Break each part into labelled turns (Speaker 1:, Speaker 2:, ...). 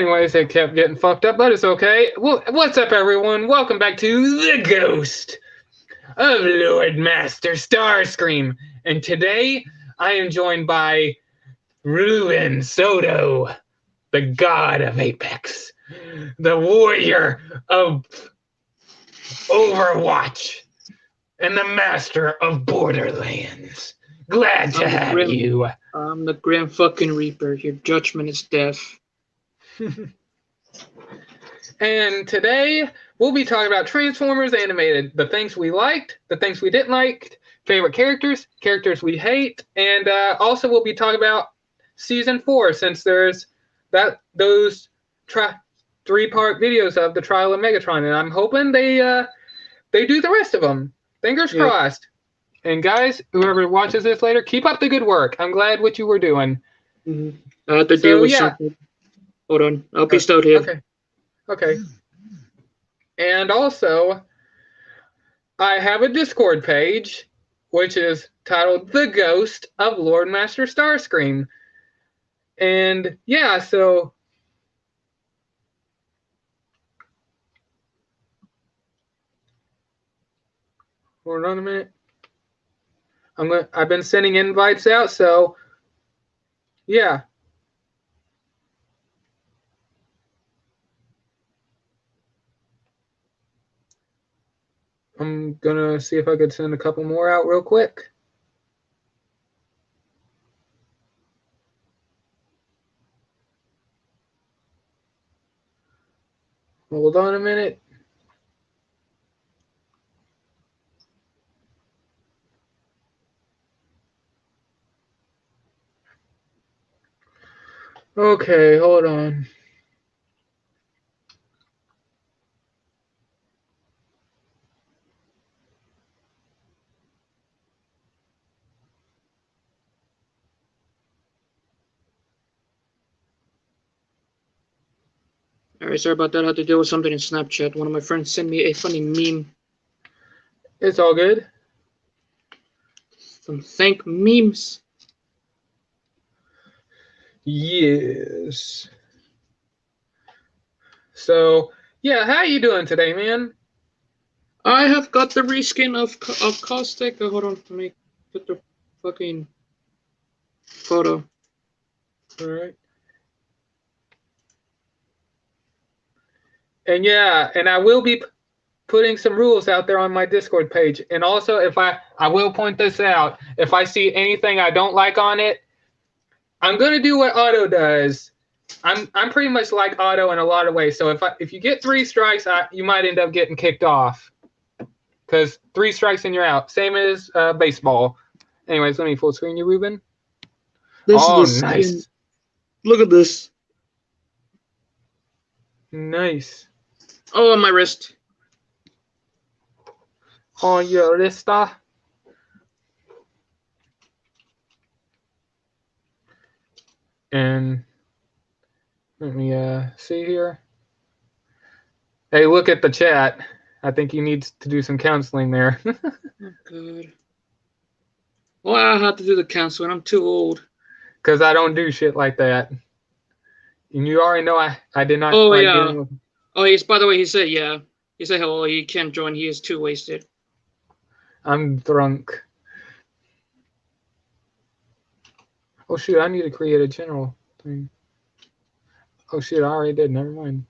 Speaker 1: Anyways, it kept getting fucked up, but it's okay. Well, what's up, everyone? Welcome back to The Ghost of Lord Master Starscream. And today, I am joined by Ruben Soto, the god of Apex, the warrior of Overwatch, and the master of Borderlands. Glad to have you.
Speaker 2: I'm the Grim fucking Reaper. Your judgment is death.
Speaker 1: And today, we'll be talking about Transformers Animated. The things we liked, the things we didn't like, favorite characters, characters we hate, and also we'll be talking about Season 4, since there's those three-part videos of the Trial of Megatron, and I'm hoping they do the rest of them. Fingers crossed. And guys, whoever watches this later, keep up the good work. I'm glad what you were doing.
Speaker 2: The deal was something. Hold on, I'll be stowed here.
Speaker 1: Okay. And also, I have a Discord page, which is titled The Ghost of Lord Master Starscream. And yeah, so hold on a minute. I've been sending invites out, so yeah. I'm gonna see if I could send a couple more out real quick. Hold on a minute. Okay, hold on.
Speaker 2: Alright, sorry about that. I had to deal with something in Snapchat. One of my friends sent me a funny meme.
Speaker 1: It's all good.
Speaker 2: Some thank memes.
Speaker 1: Yes. So, yeah, how you doing today, man?
Speaker 2: I have got the reskin of Caustic. Hold on, let me put the fucking photo.
Speaker 1: All right. And yeah, and I will be putting some rules out there on my Discord page. And also, if I will point this out, if I see anything I don't like on it, I'm gonna do what Otto does. I'm pretty much like Otto in a lot of ways. So if you get 3 strikes, you might end up getting kicked off, because 3 strikes and you're out. Same as baseball. Anyways, let me full screen you, Ruben. Nice.
Speaker 2: Look at this.
Speaker 1: Nice.
Speaker 2: Oh, on my wrist.
Speaker 1: On your wrist. And let me see here. Hey, look at the chat. I think he needs to do some counseling there.
Speaker 2: Oh, good. Well, I have to do the counseling. I'm too old.
Speaker 1: Because I don't do shit like that. And you already know I did not
Speaker 2: like dealing with... Oh, yes, by the way, he said, yeah. He said, hello, he can't join. He is too wasted.
Speaker 1: I'm drunk. Oh, shoot, I need to create a general thing. Oh, shit, I already did. Never mind.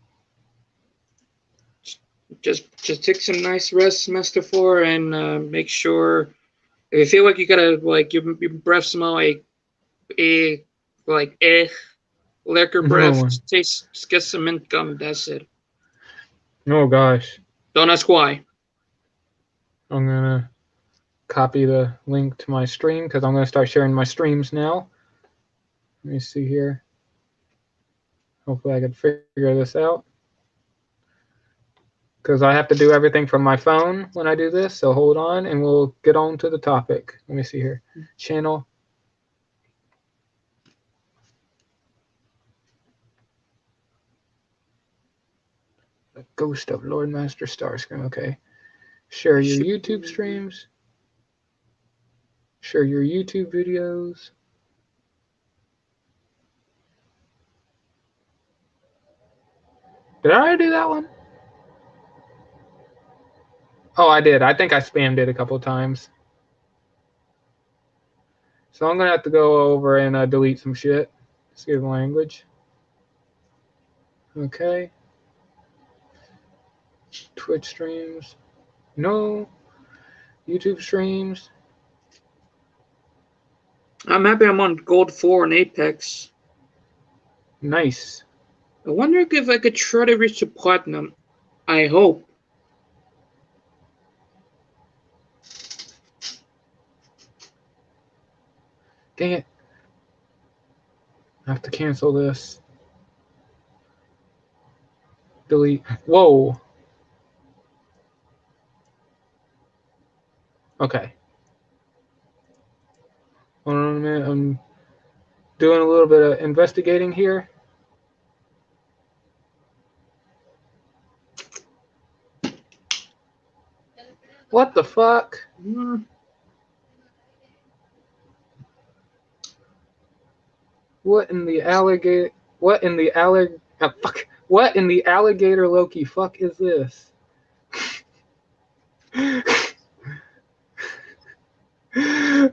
Speaker 2: Just take some nice rest, Semester 4, and make sure... If you feel like you gotta, like, your breath smell like liquor breath, just get some mint gum, that's it.
Speaker 1: Oh, gosh.
Speaker 2: Don't ask why.
Speaker 1: I'm gonna copy the link to my stream, because I'm gonna start sharing my streams now. Let me see here. Hopefully I can figure this out, because I have to do everything from my phone when I do this. So hold on, and we'll get on to the topic. Let me see here. Channel. The Ghost of Lord Master Starscream. Okay. Share your YouTube streams. Share your YouTube videos. Did I already do that one? Oh, I did. I think I spammed it a couple of times. So I'm going to have to go over and delete some shit. Excuse the language. Okay. Twitch streams. No. YouTube streams.
Speaker 2: I'm happy I'm on Gold 4 in Apex.
Speaker 1: Nice.
Speaker 2: I wonder if I could try to reach the Platinum. I hope.
Speaker 1: Dang it. I have to cancel this. Delete. Whoa. Okay. Hold on a minute. I'm doing a little bit of investigating here. What the fuck? What in the alligator? What in the fuck? What in the alligator Loki fuck is this?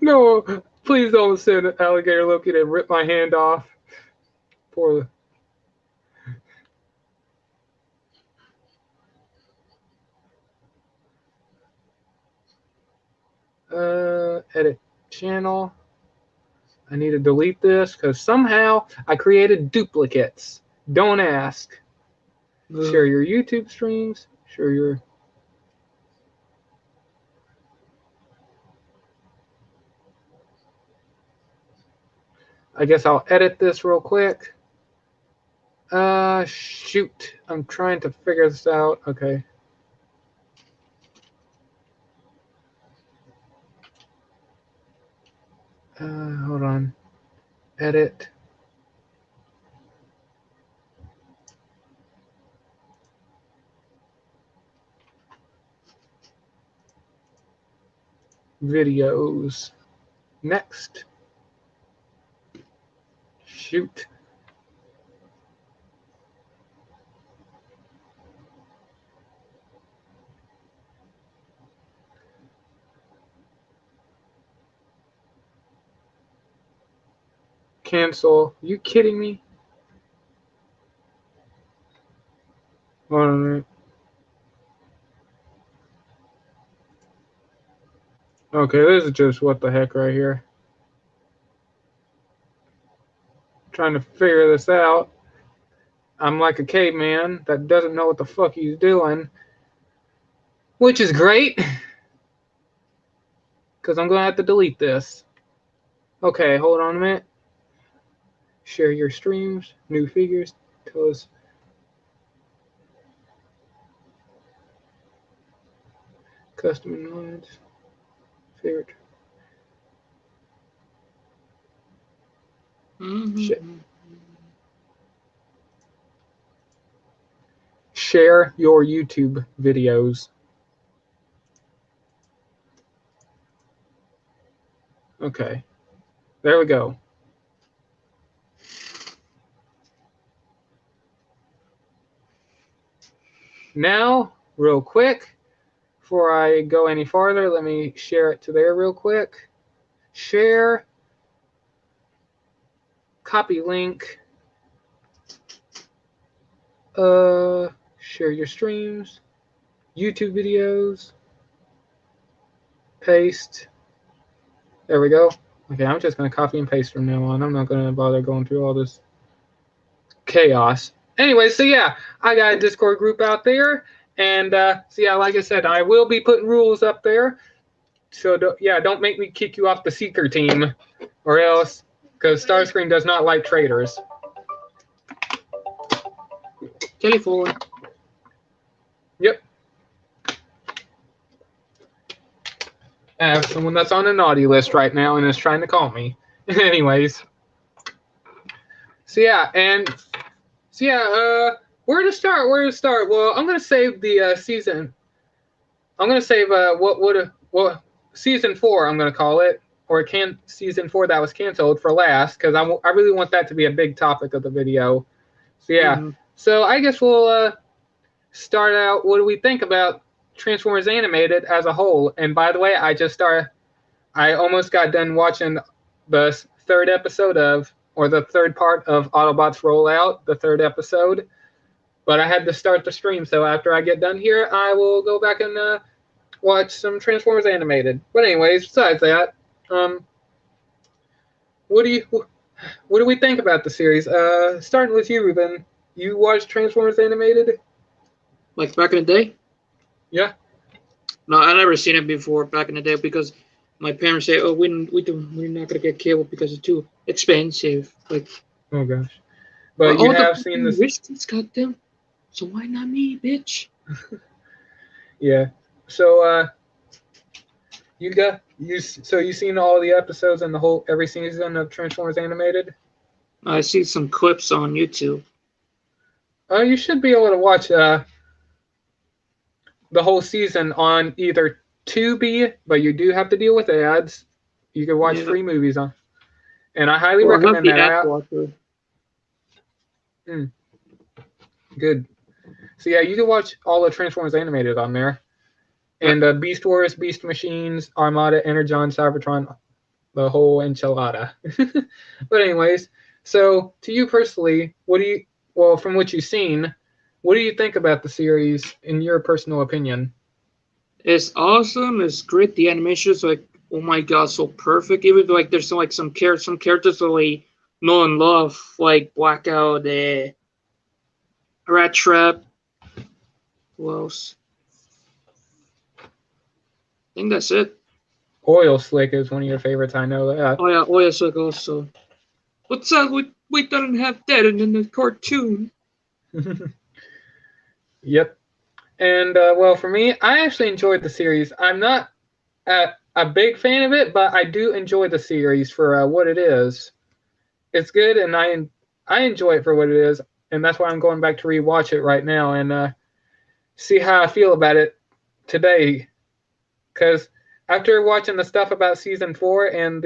Speaker 1: No, please don't send alligator Loki to rip my hand off. Poor. Edit channel. I need to delete this because somehow I created duplicates. Don't ask. Share your YouTube streams. Share your. I guess I'll edit this real quick. Shoot. I'm trying to figure this out. Okay. Hold on. Edit. Videos. Next. Shoot. Cancel. You kidding me? Hold on a minute. Okay, this is just what the heck right here. Trying to figure this out. I'm like a caveman that doesn't know what the fuck he's doing, which is great because I'm going to have to delete this. Okay, hold on a minute. Share your streams, new figures, tell us. Custom lines, favorite. Shit. Share your YouTube videos. Okay, there we go. Now, real quick, before I go any farther, let me share it to there real quick. Share, copy link, share your streams, YouTube videos, paste. There we go. Okay, I'm just going to copy and paste from now on. I'm not going to bother going through all this chaos. Anyway, so yeah, I got a Discord group out there. And so yeah, like I said, I will be putting rules up there. So don't make me kick you off the Seeker team or else, because Starscream does not like traitors.
Speaker 2: Kelly forward.
Speaker 1: Yep. I have someone that's on a naughty list right now and is trying to call me. Anyways. So yeah, where to start? Well, I'm gonna save the season. I'm gonna save what season 4 I'm gonna call it, or season 4 that was canceled for last, because I really want that to be a big topic of the video. So yeah, So I guess we'll start out. What do we think about Transformers Animated as a whole? And by the way, I almost got done watching the third episode or the third part of Autobots Rollout, the third episode. But I had to start the stream, so after I get done here, I will go back and watch some Transformers Animated. But anyways, besides that, what do we think about the series? Starting with you, Ruben. You watched Transformers Animated?
Speaker 2: Like back in the day?
Speaker 1: Yeah.
Speaker 2: No, I never seen it before back in the day because my parents say, "Oh, we're not gonna get cable because it's too expensive." Like,
Speaker 1: oh gosh. But you have seen this.
Speaker 2: Risky's got them, so why not me, bitch?
Speaker 1: Yeah. So you seen all the episodes and every season of Transformers Animated?
Speaker 2: I see some clips on YouTube.
Speaker 1: You should be able to watch the whole season on either Tubi, but you do have to deal with ads. You can watch free movies on, and I highly recommend that. Good. So yeah, you can watch all the Transformers Animated on there, and Beast Wars, Beast Machines, Armada, Energon, Cybertron, the whole enchilada. But anyways, so to you personally, from what you've seen, what do you think about the series in your personal opinion?
Speaker 2: It's awesome. It's great. The animation is like, oh my god, so perfect. Even though, like there's like some characters that we know and love, like Blackout, Rat Trap. Who else? I think that's it.
Speaker 1: Oil Slick is one of your favorites. I know that.
Speaker 2: Oh yeah, Oil Slick also. What's up? We don't have that in the cartoon.
Speaker 1: Yep. And well, for me, I actually enjoyed the series. I'm not a big fan of it, but I do enjoy the series for what it is. It's good, and I enjoy it for what it is, and that's why I'm going back to rewatch it right now and see how I feel about it today. Because after watching the stuff about season 4 and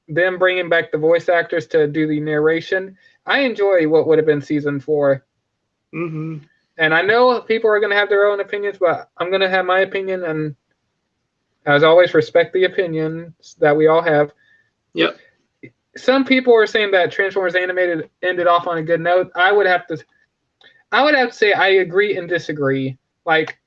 Speaker 1: them bringing back the voice actors to do the narration, I enjoy what would have been season 4.
Speaker 2: Mm-hmm.
Speaker 1: And I know people are going to have their own opinions, but I'm going to have my opinion, and as always, respect the opinions that we all have.
Speaker 2: Yep.
Speaker 1: Some people are saying that Transformers Animated ended off on a good note. I would have to say I agree and disagree. Like,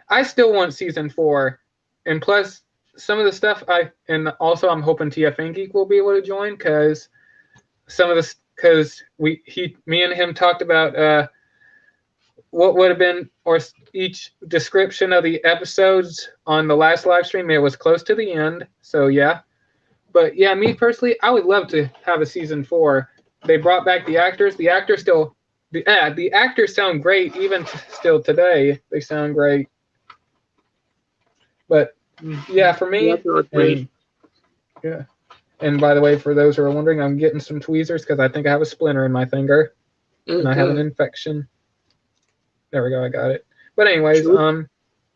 Speaker 1: I still want season 4, and plus some of the stuff and also I'm hoping TFN Geek will be able to join because me and him talked about what would have been or each description of the episodes on the last live stream. It was close to the end, so yeah. But yeah, me personally, I would love to have a season 4. They brought back the actors. The actors sound great even still today. They sound great. But yeah, for me, yeah. And by the way, for those who are wondering, I'm getting some tweezers because I think I have a splinter in my finger, and I have an infection. There we go, I got it. But anyways,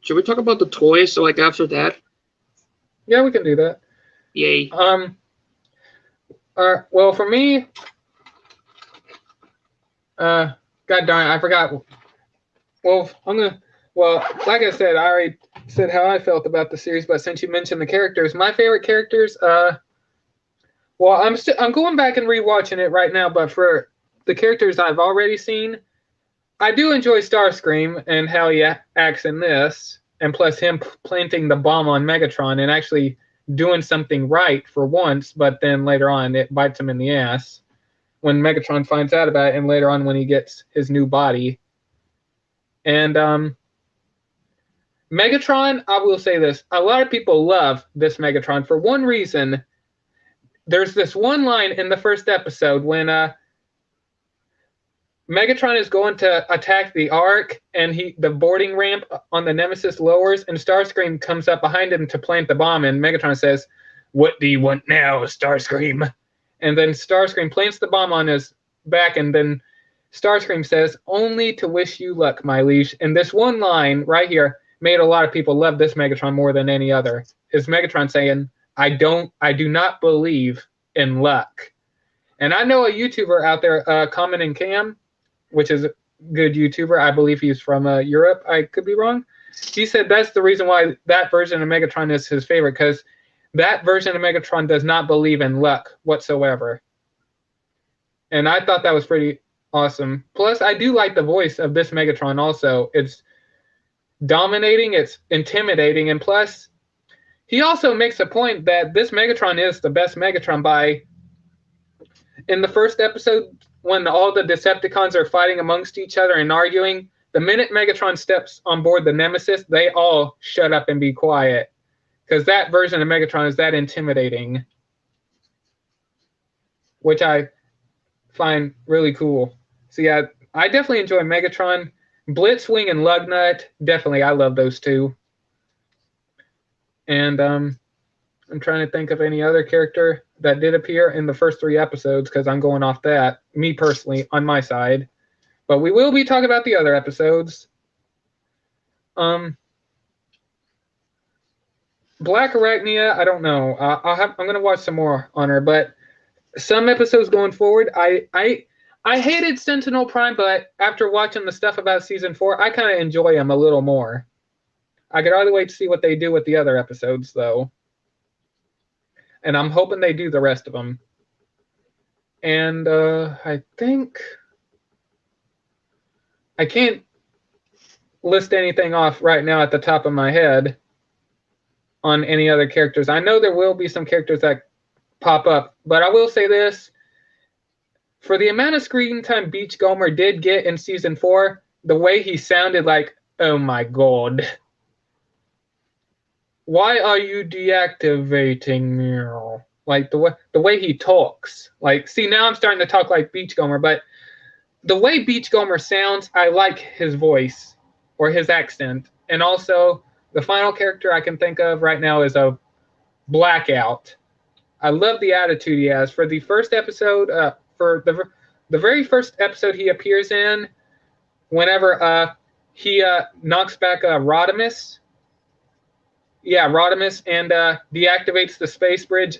Speaker 2: should we talk about the toys? So like after that?
Speaker 1: Yeah, we can do that.
Speaker 2: Yay.
Speaker 1: Well, for me, God darn it, I forgot. Well, like I said, I already said how I felt about the series, but since you mentioned the characters, my favorite characters, well, I'm going back and rewatching it right now, but for the characters I've already seen, I do enjoy Starscream and how he acts in this, and plus him planting the bomb on Megatron and actually doing something right for once, but then later on it bites him in the ass when Megatron finds out about it, and later on when he gets his new body. And Megatron, I will say this, a lot of people love this Megatron for one reason. There's this one line in the first episode when Megatron is going to attack the Ark, and the boarding ramp on the Nemesis lowers, and Starscream comes up behind him to plant the bomb, and Megatron says, "What do you want now, Starscream?" And then Starscream plants the bomb on his back, and then Starscream says, "Only to wish you luck, my liege." And this one line right here made a lot of people love this Megatron more than any other. Is Megatron saying, I do not believe in luck. And I know a YouTuber out there, Common and Cam, which is a good YouTuber. I believe he's from Europe. I could be wrong. He said that's the reason why that version of Megatron is his favorite, because that version of Megatron does not believe in luck whatsoever. And I thought that was pretty awesome. Plus, I do like the voice of this Megatron also. It's dominating, it's intimidating, and plus, he also makes a point that this Megatron is the best Megatron by... In the first episode, when all the Decepticons are fighting amongst each other and arguing, the minute Megatron steps on board the Nemesis, they all shut up and be quiet. Because that version of Megatron is that intimidating. Which I find really cool. So yeah, I definitely enjoy Megatron. Blitzwing and Lugnut, definitely, I love those two. And I'm trying to think of any other character that did appear in the first 3 episodes, because I'm going off that, me personally, on my side. But we will be talking about the other episodes. Black Arachnia, I don't know. I'm going to watch some more on her, but some episodes going forward, I hated Sentinel Prime, but after watching the stuff about season 4, I kind of enjoy them a little more. I could hardly wait to see what they do with the other episodes, though. And I'm hoping they do the rest of them. And I think... I can't list anything off right now at the top of my head on any other characters. I know there will be some characters that pop up, but I will say this. For the amount of screen time Beachcomber did get in season 4, the way he sounded like, oh my god. Why are you deactivating me? Like the way he talks. Like, see, now I'm starting to talk like Beachcomber, but the way Beachcomber sounds, I like his voice or his accent. And also, the final character I can think of right now is a Blackout. I love the attitude he has. For the first episode, for the very first episode he appears in, whenever he knocks back Rodimus. Yeah, Rodimus, and deactivates the space bridge.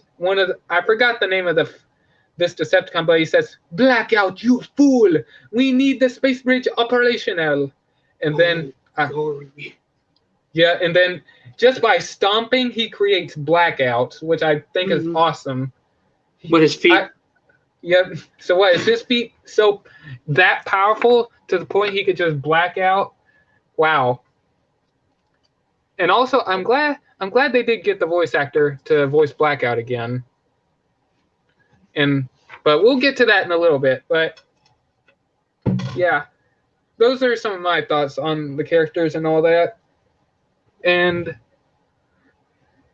Speaker 1: I forgot the name of this Decepticon, but he says, "Blackout, you fool! We need the space bridge operational." And then, yeah, and then just by stomping, he creates Blackout, which I think is awesome.
Speaker 2: With his feet.
Speaker 1: Yeah. So what is his feet so that powerful to the point he could just black out? Wow. And also, I'm glad they did get the voice actor to voice Blackout again. But we'll get to that in a little bit. But yeah, those are some of my thoughts on the characters and all that. And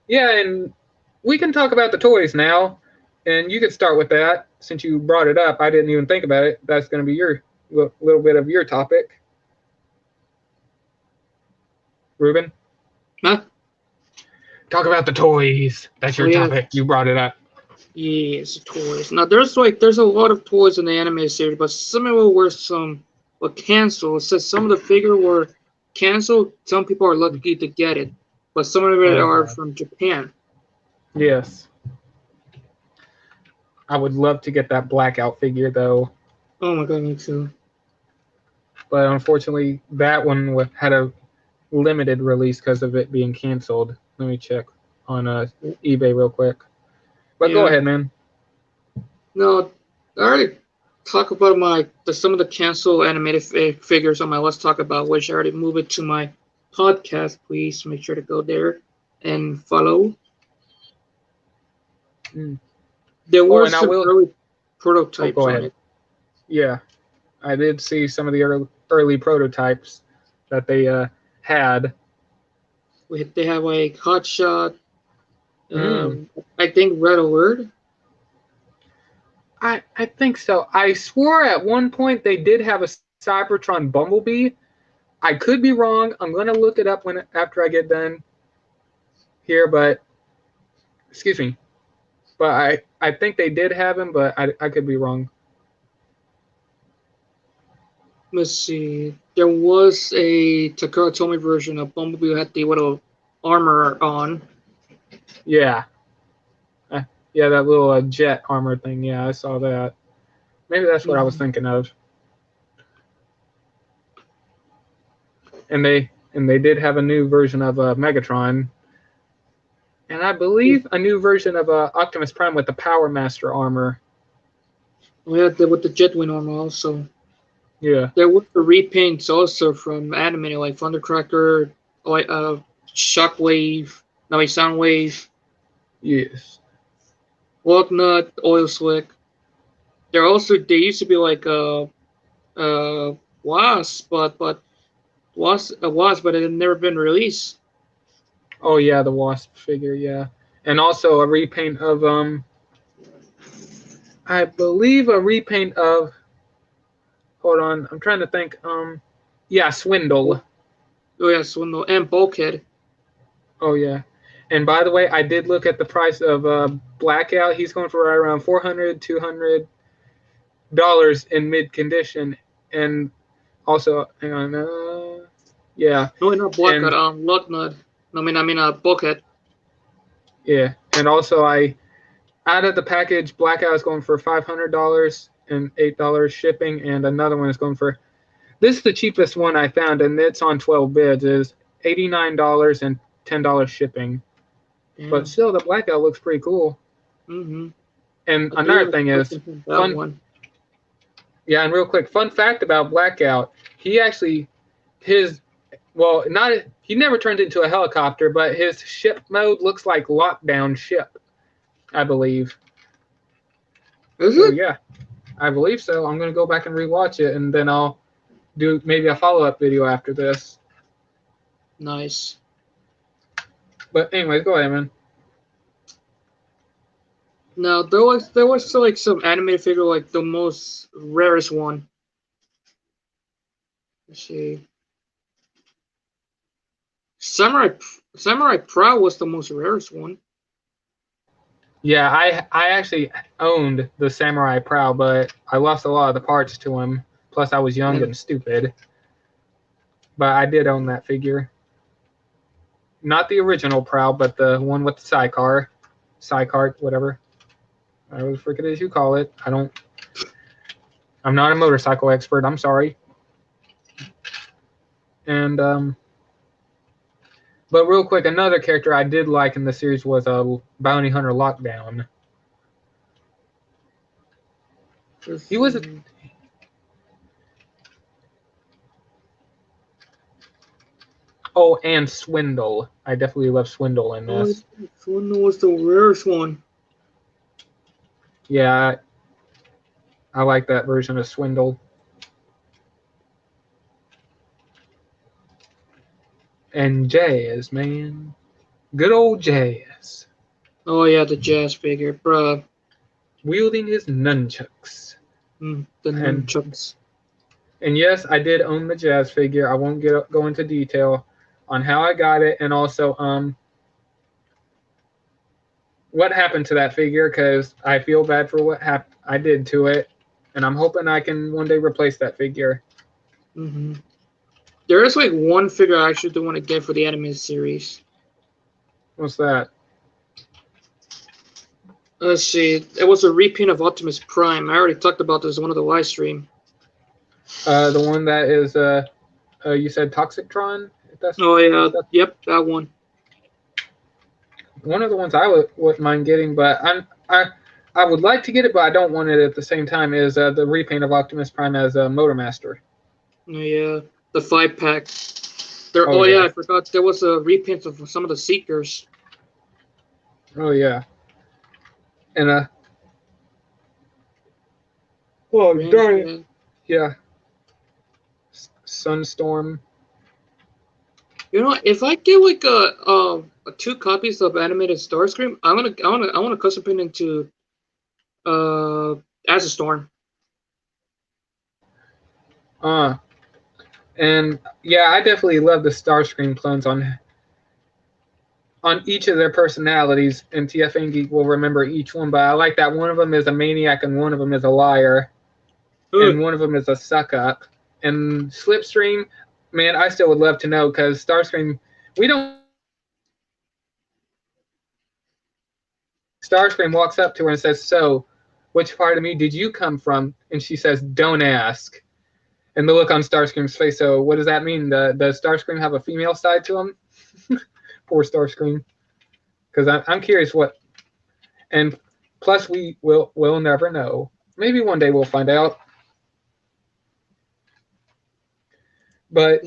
Speaker 1: yeah, and we can talk about the toys now. And you could start with that since you brought it up. I didn't even think about it. That's going to be your little bit of your topic. Ruben?
Speaker 2: Huh?
Speaker 1: Talk about the toys. That's your topic. You brought it up.
Speaker 2: Yes, toys. Now there's a lot of toys in the anime series, but some of them were canceled. It says some of the figures were canceled. Some people are lucky to get it, but some of it are from Japan.
Speaker 1: Yes. I would love to get that Blackout figure though.
Speaker 2: Oh my god, me too.
Speaker 1: But unfortunately, that one had a limited release because of it being canceled. Let me check on eBay real quick. But go ahead, man.
Speaker 2: No, I already talked about some of the canceled animated figures on my Let's Talk About, which I already moved it to my podcast. Please make sure to go there and follow. There were some early prototypes on it.
Speaker 1: Yeah, I did see some of the early prototypes that they had.
Speaker 2: They have like Hotshot. I think Red Alert.
Speaker 1: I think so. I swore at one point they did have a Cybertron Bumblebee. I could be wrong. I'm going to look it up after I get done here, but excuse me. But I think they did have him, but I could be wrong.
Speaker 2: Let's see. There was a Takara Tomy version of Bumblebee who had the little armor on.
Speaker 1: Yeah. Yeah, that little jet armor thing. Yeah, I saw that. Maybe that's what I was
Speaker 2: Mhm.
Speaker 1: thinking of. And they did have a new version of Megatron, and I believe a new version of Optimus Prime with the Power Master armor.
Speaker 2: We had with the Jetwing armor also.
Speaker 1: Yeah.
Speaker 2: There were the repaints also from animated like Thundercracker, like Shockwave, no wait, Soundwave,
Speaker 1: Yes.
Speaker 2: Lugnut, Oil Slick. They used to be like Wasp, but it had never been released.
Speaker 1: Oh yeah, the Wasp figure. Yeah, and also a repaint of I believe a repaint of. Hold on, I'm trying to think. Yeah, Swindle.
Speaker 2: Oh yeah, Swindle and Bulkhead.
Speaker 1: Oh yeah. And by the way, I did look at the price of Blackout. He's going for right around $400 in mid condition, and also hang on, yeah,
Speaker 2: No, not Blackout.
Speaker 1: and
Speaker 2: Lugnut. Bulkhead.
Speaker 1: yeah, and also I out of the package, Blackout is going for $500 and $8 shipping, and another one is going for. This is the cheapest one I found, and it's on 12 bids. Is $89 and $10 shipping.
Speaker 2: Yeah.
Speaker 1: But still, the Blackout looks pretty cool.
Speaker 2: Mm-hmm.
Speaker 1: And another thing is fun.
Speaker 2: One.
Speaker 1: Yeah, and real quick, fun fact about Blackout: he actually he never turned into a helicopter, but his ship mode looks like lockdown ship, I believe.
Speaker 2: Is
Speaker 1: So
Speaker 2: it?
Speaker 1: yeah, I believe so. I'm gonna go back and rewatch it, and then I'll do maybe a follow-up video after this.
Speaker 2: Nice.
Speaker 1: But anyways, go ahead, man.
Speaker 2: Now there was still like some animated figure like the most rarest one. Let's see. Samurai Proud was the most rarest one.
Speaker 1: Yeah, I actually owned the Samurai Prow, but I lost a lot of the parts to him. Plus, I was young and stupid. But I did own that figure. Not the original Prow, but the one with the sidecar, whatever. I always forget as you call it. I'm not a motorcycle expert. I'm sorry. And but real quick, another character I did like in the series was a Bounty Hunter Lockdown. He was. Oh, and Swindle. I definitely love Swindle in this.
Speaker 2: Swindle was the rarest one.
Speaker 1: Yeah, I like that version of Swindle. And Jazz, man. Good old Jazz.
Speaker 2: Oh yeah, the Jazz figure, bruh.
Speaker 1: Wielding his nunchucks.
Speaker 2: The nunchucks.
Speaker 1: And yes, I did own the Jazz figure. I won't go into detail on how I got it, and also what happened to that figure, because I feel bad for what I did to it, and I'm hoping I can one day replace that figure.
Speaker 2: Mm-hmm. There is like one figure I actually do want to get for the animated series.
Speaker 1: What's that?
Speaker 2: Let's see. It was a repaint of Optimus Prime. I already talked about this in one of the live stream.
Speaker 1: The one that is you said Toxictron?
Speaker 2: Oh yeah, yep, that one.
Speaker 1: One of the ones I wouldn't mind getting, but I would like to get it, but I don't want it at the same time. Is the repaint of Optimus Prime as a Motormaster?
Speaker 2: Oh yeah, the 5-pack. Yeah, I forgot there was a repaint of some of the Seekers.
Speaker 1: Oh yeah, and oh darn it, yeah, Sunstorm.
Speaker 2: You know, if I get like a 2 copies of animated Starscream, I want to custom print into as a Storm.
Speaker 1: And yeah, I definitely love the Starscream clones on each of their personalities, and TF and Geek will remember each one. But I like that one of them is a maniac and one of them is a liar, and one of them is a suck up. And Slipstream, man, I still would love to know, because Starscream, we don't Starscream walks up to her and says, "So, which part of me did you come from?" And she says, "Don't ask." And the look on Starscream's face. So, what does that mean? Does Starscream have a female side to him? Poor Starscream. Because I'm curious what. And plus, we'll never know. Maybe one day we'll find out. But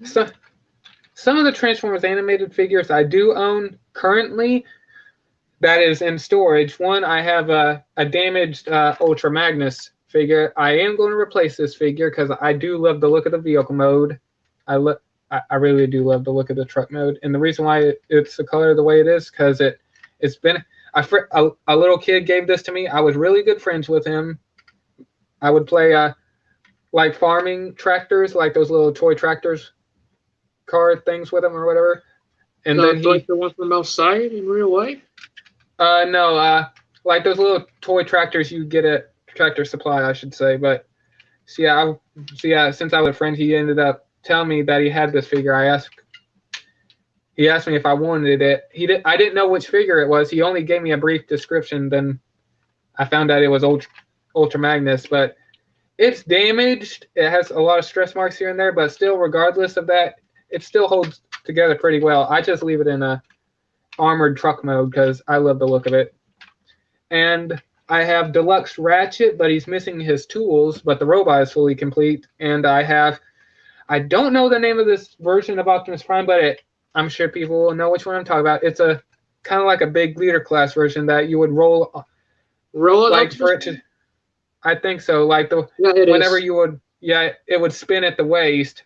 Speaker 1: some of the Transformers animated figures I do own currently. That is in storage. One, I have a damaged Ultra Magnus figure. I am going to replace this figure because I do love the look of the vehicle mode. I really do love the look of the truck mode, and the reason why it's the color the way it is because it's been a little kid gave this to me. I was really good friends with him. I would play like farming tractors, like those little toy tractors, car things with him or whatever. And then
Speaker 2: like the one from outside in real life.
Speaker 1: No, like those little toy tractors you get at Tractor Supply, I should say. But since I was a friend, he ended up telling me that he had this figure. He asked me if I wanted it. I didn't know which figure it was. He only gave me a brief description. Then I found out it was Ultra Magnus, but it's damaged. It has a lot of stress marks here and there, but still, regardless of that, it still holds together pretty well. I just leave it in a armored truck mode because I love the look of it. And I have Deluxe Ratchet, but he's missing his tools, but the robot is fully complete. And I don't know the name of this version of Optimus Prime, but I'm sure people will know which one I'm talking about. It's a kind of like a big leader class version that you would roll it like for it to. I think so. Like whenever you would, it would spin at the waist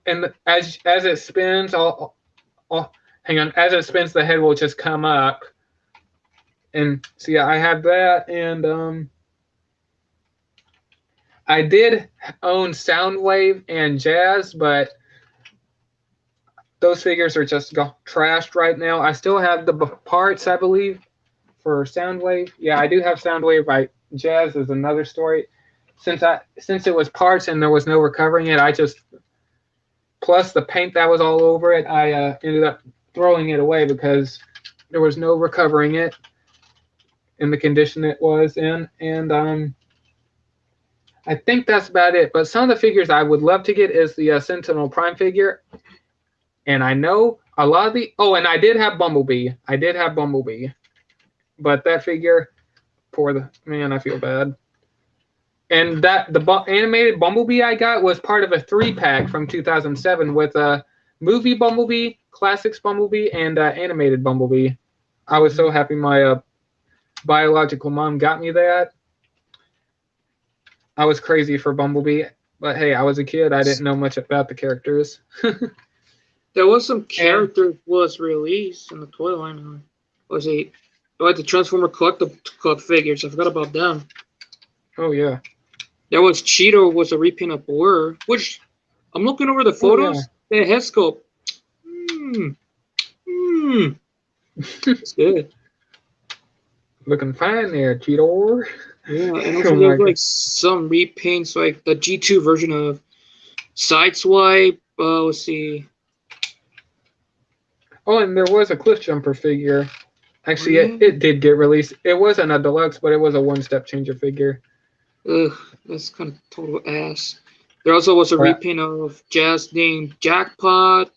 Speaker 1: and as it spins, as it spins, the head will just come up. And so I have that, and I did own Soundwave and Jazz, but those figures are just trashed right now. I still have the parts, I believe, for Soundwave. Yeah, I do have Soundwave. Right, Jazz is another story. Since it was parts and there was no recovering it, plus the paint that was all over it, I ended up throwing it away because there was no recovering it in the condition it was in. And I think that's about it. But some of the figures I would love to get is the Sentinel Prime figure. And I know a lot of and I did have Bumblebee. But that figure, I feel bad. And the animated Bumblebee I got was part of a 3-pack from 2007 with a movie Bumblebee, classics Bumblebee, and animated Bumblebee. I was so happy my biological mom got me that. I was crazy for Bumblebee, but hey, I was a kid. I didn't know much about the characters.
Speaker 2: There was some character was released in the toy line. Like the Transformer collectible figures. I forgot about them.
Speaker 1: Oh yeah.
Speaker 2: There was Cheeto was a repaint of Blur, which I'm looking over the photos. The head sculpt. It's good.
Speaker 1: Looking fine there, Cheeto.
Speaker 2: Yeah, and also there's like some repaints, like the G2 version of Sideswipe. Let's see.
Speaker 1: Oh, and there was a Cliff Jumper figure. Actually, it did get released. It wasn't a deluxe, but it was a one-step changer figure.
Speaker 2: Ugh, that's kind of total ass. There also was a repaint of Jazz named Jackpot.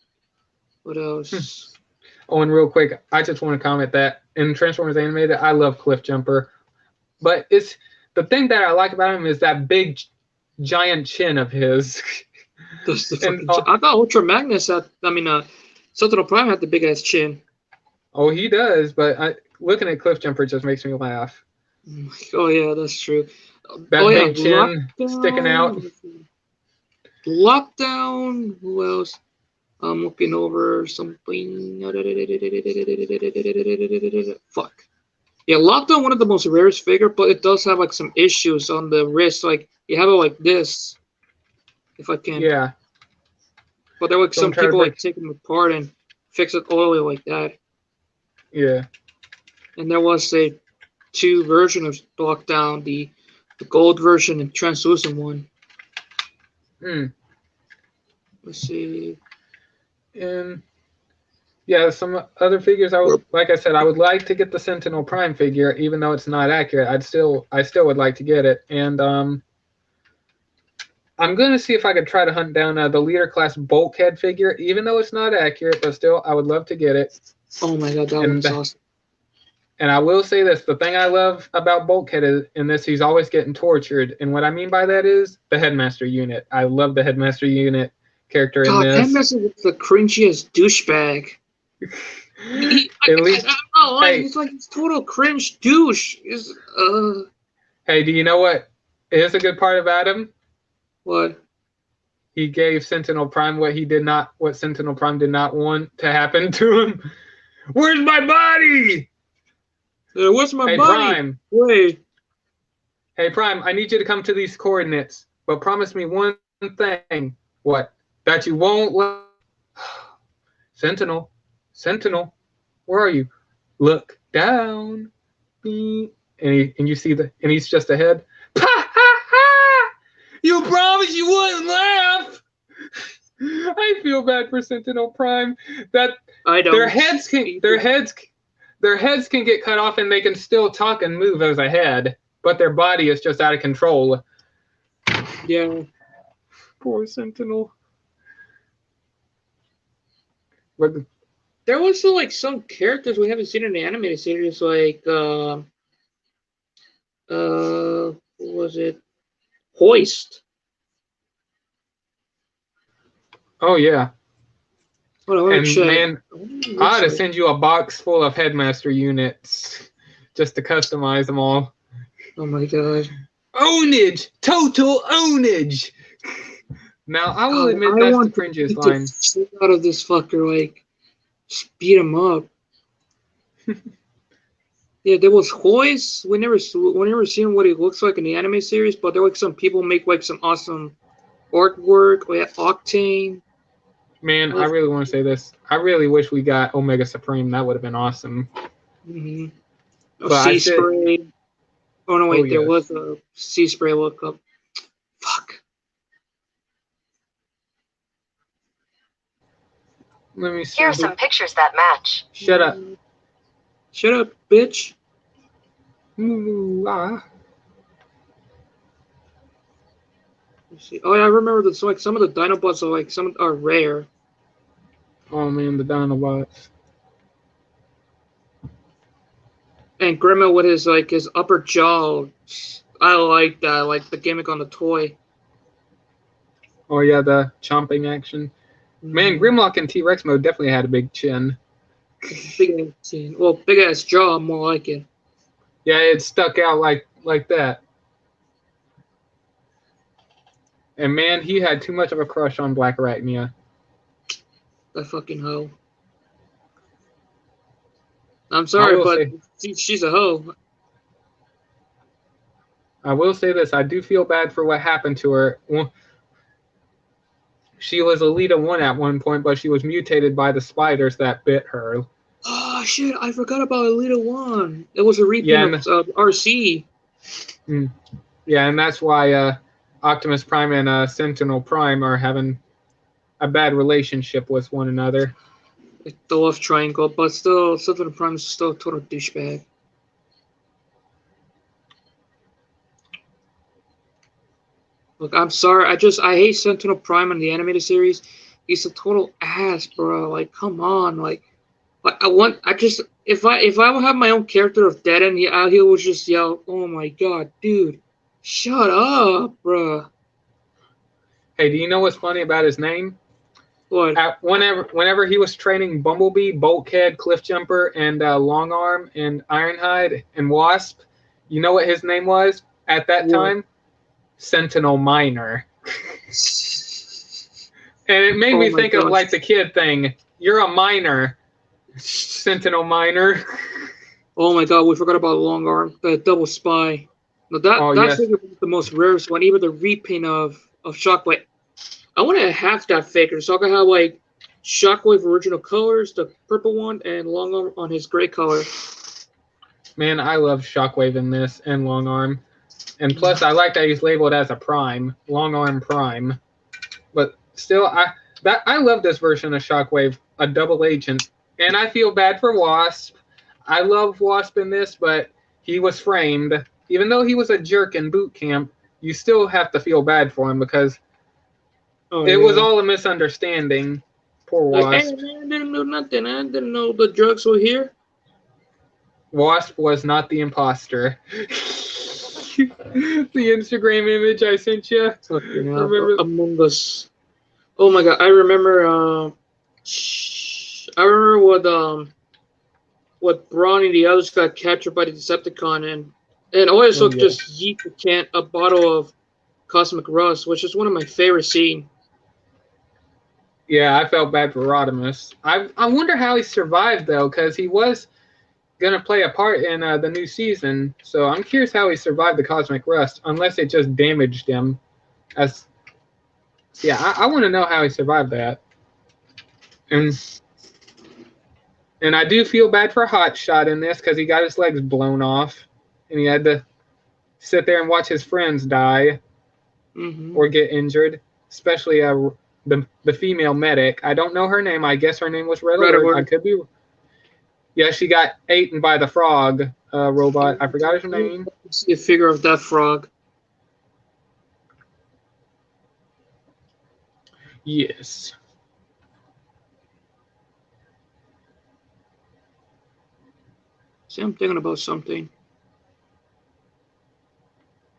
Speaker 2: What else?
Speaker 1: Oh, and real quick, I just want to comment that in Transformers Animated, I love Cliff Jumper. But it's the thing that I like about him is that big, giant chin of his.
Speaker 2: I thought Ultra Magnus Sentinel Prime had the big ass chin.
Speaker 1: Oh, he does, but looking at Cliff Jumper just makes me laugh.
Speaker 2: Oh yeah, that's true.
Speaker 1: That big chin sticking out.
Speaker 2: Lockdown. Who else? I'm looking over something. Fuck. Yeah, Lockdown, one of the most rarest figure, but it does have like some issues on the wrist. Like you have it like this. If I can.
Speaker 1: Yeah.
Speaker 2: But there were like some people like take them apart and fix it all the way like that.
Speaker 1: Yeah.
Speaker 2: And there was a 2 version of Lockdown, the gold version and translucent one.
Speaker 1: Hmm.
Speaker 2: Let's see.
Speaker 1: And Yeah, some other figures I would, like I said, I would like to get the Sentinel Prime figure, even though it's not accurate. I still would like to get it, and I'm gonna see if I could try to hunt down the leader class Bulkhead figure, even though it's not accurate, but still I would love to get it.
Speaker 2: Oh my god, that
Speaker 1: And
Speaker 2: one's awesome.
Speaker 1: And I will say this: the thing I love about Bulkhead is in this, he's always getting tortured, and what I mean by that is the Headmaster unit. I love the Headmaster unit character in
Speaker 2: God,
Speaker 1: this.
Speaker 2: Magnus is the cringiest douchebag.
Speaker 1: At least,
Speaker 2: hey, he's like this total cringe douche.
Speaker 1: Hey, do you know what is a good part about him?
Speaker 2: What?
Speaker 1: He gave Sentinel Prime what Sentinel Prime did not want to happen to him. Where's my body?
Speaker 2: Where's my
Speaker 1: body?
Speaker 2: Prime. Wait.
Speaker 1: Hey Prime, I need you to come to these coordinates, but promise me one thing. What? That you won't let... Sentinel, where are you? Look down. And you see and he's just ahead. You promised you wouldn't laugh. I feel bad for Sentinel Prime. That
Speaker 2: I don't.
Speaker 1: Their heads can get cut off and they can still talk and move as a head, but their body is just out of control.
Speaker 2: Yeah.
Speaker 1: Poor Sentinel. But
Speaker 2: there was still like some characters we haven't seen in the animated series, like what was it? Hoist.
Speaker 1: Oh yeah.
Speaker 2: And
Speaker 1: man, I ought to send you a box full of Headmaster units just to customize them all.
Speaker 2: Oh my god.
Speaker 1: Ownage! Total ownage! Now, I will admit that's the cringiest line.
Speaker 2: Out of this fucker, like, speed him up. Yeah, there was Hoist. We never seen what he looks like in the anime series, but there were like some people make like some awesome artwork. We had Octane.
Speaker 1: Man, I really want to say this. I really wish we got Omega Supreme. That would have been awesome.
Speaker 2: Mm-hmm. Sea Spray. Oh no, wait, there was a Sea Spray lookup. Fuck.
Speaker 1: Let me see.
Speaker 3: Here are some pictures that match.
Speaker 1: Shut up.
Speaker 2: Shut up, bitch.
Speaker 1: Ooh, ah.
Speaker 2: Let's see. Oh, yeah, I remember this. Like some of the Dinobots are like some are rare.
Speaker 1: Oh man, the Dinobots.
Speaker 2: And Grima with his upper jaw. I like that. I like the gimmick on the toy.
Speaker 1: Oh yeah, the chomping action. Man, Grimlock in T-Rex mode definitely had a big chin.
Speaker 2: Big chin. Well, big ass jaw, more like it.
Speaker 1: Yeah, it stuck out like that. And man, he had too much of a crush on Black Arachnia.
Speaker 2: That fucking hoe. I'm sorry, but she's a hoe.
Speaker 1: I will say this. I do feel bad for what happened to her. She was Elita 1 at one point, but she was mutated by the spiders that bit her.
Speaker 2: Oh, shit. I forgot about Elita 1. It was a reprint of RC.
Speaker 1: Yeah, and that's why Optimus Prime and Sentinel Prime are having a bad relationship with one another.
Speaker 2: Like the love triangle, but still, Sentinel Prime is still a total douchebag. Look, I'm sorry. I hate Sentinel Prime in the animated series. He's a total ass, bro. Like, come on. Like if I would have my own character of Dead End, he would just yell, "Oh my god, dude, shut up, bro."
Speaker 1: Hey, do you know what's funny about his name?
Speaker 2: What?
Speaker 1: Whenever he was training Bumblebee, Bulkhead, Cliffjumper, and Longarm, and Ironhide, and Wasp, you know what his name was at that time? Sentinel Minor. And it made me think of like the kid thing. You're a minor, Sentinel Minor.
Speaker 2: Oh my god, we forgot about Longarm, the double spy. No, that's the most rarest one. Even the repaint of Shockwave. I want to have that figure so I can have like Shockwave original colors, the purple one, and Longarm on his gray color.
Speaker 1: Man, I love Shockwave in this and Longarm. And plus, I like that he's labeled as a Prime, Longarm Prime. But still, I love this version of Shockwave, a double agent. And I feel bad for Wasp. I love Wasp in this, but he was framed. Even though he was a jerk in boot camp, you still have to feel bad for him because it was all a misunderstanding. Poor Wasp.
Speaker 2: Like, hey, man, I didn't know nothing. I didn't know the drugs were here.
Speaker 1: Wasp was not the imposter. The Instagram image I sent you.
Speaker 2: Remember Among Us. Oh my god, I remember. I remember what Braun and the others got captured by the Decepticon, and also just yeet a bottle of Cosmic Rust, which is one of my favorite scenes.
Speaker 1: Yeah, I felt bad for Rodimus. I wonder how he survived though, because he was gonna play a part in the new season. So I'm curious how he survived the Cosmic Rust, unless it just damaged him. I want to know how he survived that. And I do feel bad for Hotshot in this because he got his legs blown off, and he had to sit there and watch his friends die or get injured, especially the female medic. I don't know her name. I guess her name was Red Alert. I could be. Yeah, she got eaten by the frog robot. I forgot his name.
Speaker 2: See a figure of that frog.
Speaker 1: Yes.
Speaker 2: See, I'm thinking about something.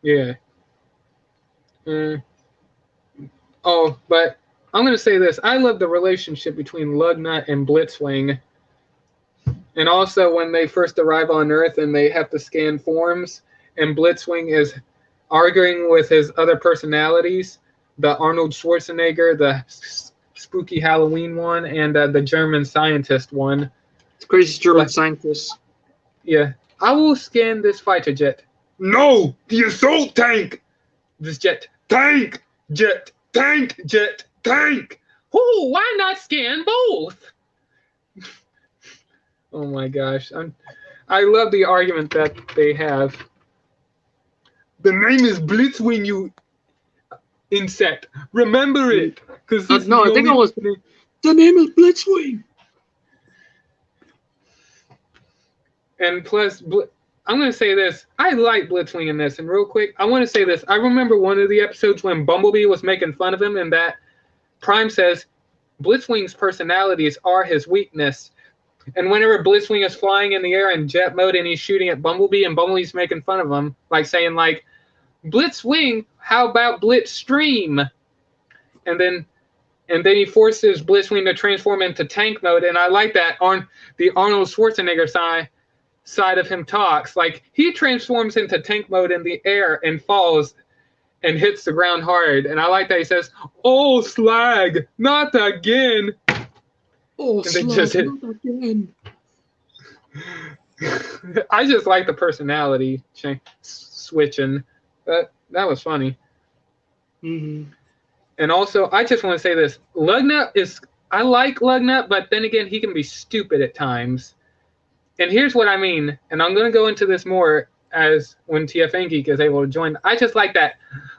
Speaker 1: Yeah. Oh, but I'm going to say this. I love the relationship between Lugnut and Blitzwing. And also when they first arrive on Earth and they have to scan forms, and Blitzwing is arguing with his other personalities, the Arnold Schwarzenegger, the spooky Halloween one, and the German scientist one.
Speaker 2: The crazy German scientist.
Speaker 1: Yeah. I will scan this fighter jet. No! The assault tank! This jet. Tank! Jet! Tank! Jet! Tank! Oh, why not scan both? Oh my gosh. I love the argument that they have. The name is Blitzwing, you insect. Remember it.
Speaker 2: No, I think it was... The name is Blitzwing.
Speaker 1: And plus, I'm going to say this. I like Blitzwing in this. And real quick, I want to say this. I remember one of the episodes when Bumblebee was making fun of him, and that Prime says Blitzwing's personalities are his weakness. And whenever Blitzwing is flying in the air in jet mode and he's shooting at Bumblebee and Bumblebee's making fun of him, like saying like, Blitzwing, how about Blitzstream? And then he forces Blitzwing to transform into tank mode. And I like that on the Arnold Schwarzenegger side of him talks. Like, he transforms into tank mode in the air and falls and hits the ground hard. And I like that he says, "Oh, slag, not again."
Speaker 2: Oh, slag, not again.
Speaker 1: I just like the personality switching. That was funny. And also, I just want to say this. I like Lugnut, but then again, he can be stupid at times. And here's what I mean, and I'm going to go into this more as when TFN Geek is able to join. I just like that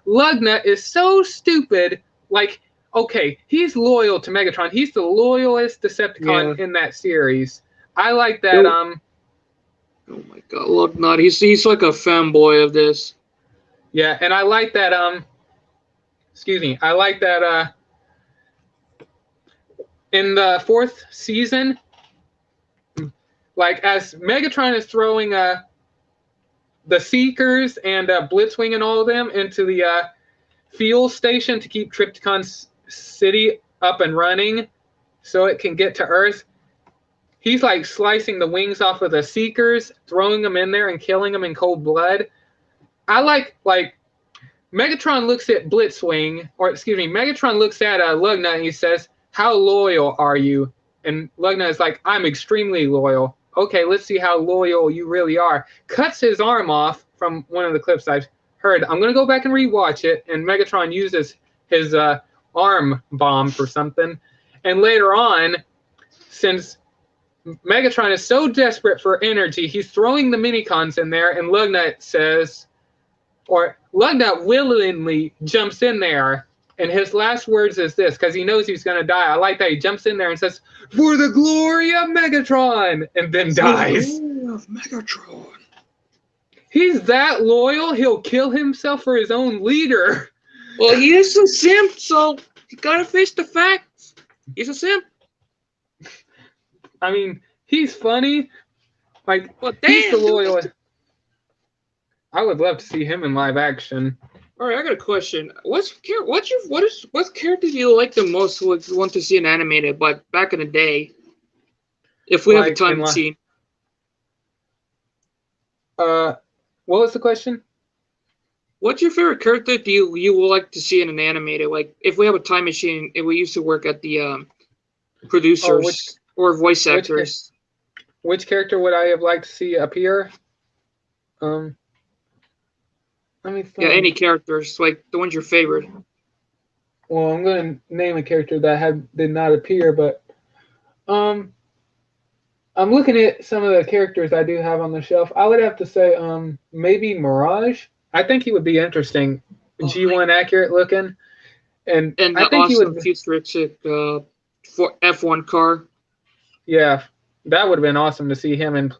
Speaker 1: Lugnut is so stupid. Like, okay, he's loyal to Megatron. He's the loyalist Decepticon in that series. I like that. Oh
Speaker 2: my God, Lugnut. He's like a fanboy of this.
Speaker 1: Yeah, and I like that. I like that. In the 4th season, like as Megatron is throwing the Seekers and Blitzwing and all of them into the fuel station to keep Trypticon City up and running so it can get to Earth, he's like slicing the wings off of the Seekers, throwing them in there and killing them in cold blood. I like Megatron looks at Megatron looks at Lugnut and he says, "How loyal are you?" And Lugnut is like, "I'm extremely loyal." Okay, let's see how loyal you really are. Cuts his arm off from one of the clips I've heard. I'm going to go back and rewatch it. And Megatron uses his arm bomb for something. And later on, since Megatron is so desperate for energy, he's throwing the minicons in there. And Lugnut willingly jumps in there And his last words is this, because he knows he's going to die. I like that he jumps in there and says, "For the glory of Megatron," and then dies.
Speaker 2: For the glory of Megatron.
Speaker 1: He's that loyal, he'll kill himself for his own leader.
Speaker 2: Well, he is a simp, so you gotta face the facts. He's a simp.
Speaker 1: I mean, he's funny. Like,
Speaker 2: Well,
Speaker 1: he's the
Speaker 2: damn,
Speaker 1: loyal. I would love to see him in live action.
Speaker 2: All right, I got a question. What character do you like the most? Would you want to see an animated, but back in the day, if we have a
Speaker 1: Like,
Speaker 2: time
Speaker 1: in
Speaker 2: machine?
Speaker 1: What was the question?
Speaker 2: What's your favorite character do you would like to see in an animated? Like, if we have a time machine, and we used to work at the producers or voice actors.
Speaker 1: Which character would I have liked to see appear? Let me think.
Speaker 2: Yeah, any characters, like the one's your favorite.
Speaker 1: Well, I'm going to name a character that did not appear, but I'm looking at some of the characters I do have on the shelf. I would have to say maybe Mirage. I think he would be interesting. G1 accurate looking. And I think he would
Speaker 2: futuristic for F1 car.
Speaker 1: Yeah, that would have been awesome to see him. And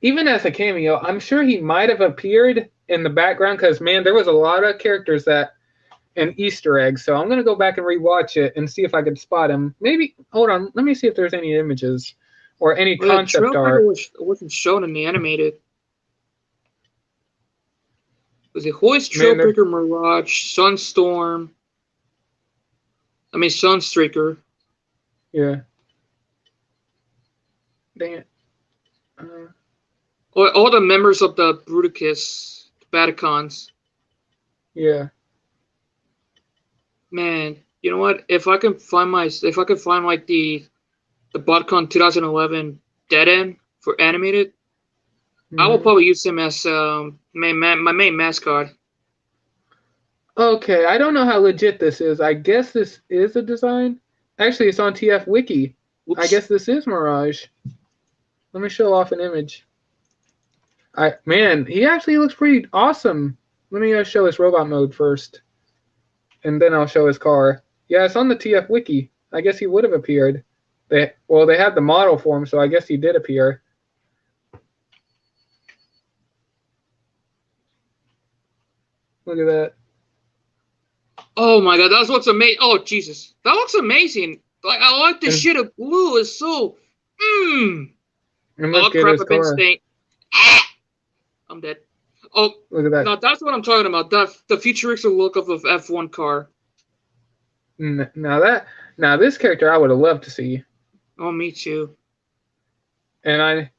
Speaker 1: even as a cameo, I'm sure he might have appeared in the background because, man, there was a lot of characters and Easter eggs. So I'm going to go back and rewatch it and see if I could spot him. Maybe, hold on, let me see if there's any images or any concept art.
Speaker 2: Wasn't shown in the animated. Was it Hoist, Trailbreaker, Mirage, Sunstreaker?
Speaker 1: Yeah. Dang it.
Speaker 2: All the members of the Bruticus, Baticons.
Speaker 1: Yeah.
Speaker 2: Man, you know what? If I can find like the BotCon 2011 Dead End for animated, I will probably use him as my main mascot.
Speaker 1: Okay, I don't know how legit this is. I guess this is a design. Actually, it's on TF Wiki.
Speaker 2: Oops.
Speaker 1: I guess this is Mirage. Let me show off an image. Man, he actually looks pretty awesome. Let me show his robot mode first, and then I'll show his car. Yeah, it's on the TF Wiki. I guess he would have appeared. They had the model for him, so I guess he did appear. Look at that.
Speaker 2: Oh my god, that's what's amazing. Oh Jesus, that looks amazing. Like, I like the shit of blue. It's so.
Speaker 1: And look at
Speaker 2: crap!
Speaker 1: his
Speaker 2: I've been
Speaker 1: car.
Speaker 2: staying. I'm dead. Oh,
Speaker 1: look at that.
Speaker 2: No, that's what I'm talking about. The futuristic look of an F1 car.
Speaker 1: Now this character I would have loved to see.
Speaker 2: Oh, me too.
Speaker 1: And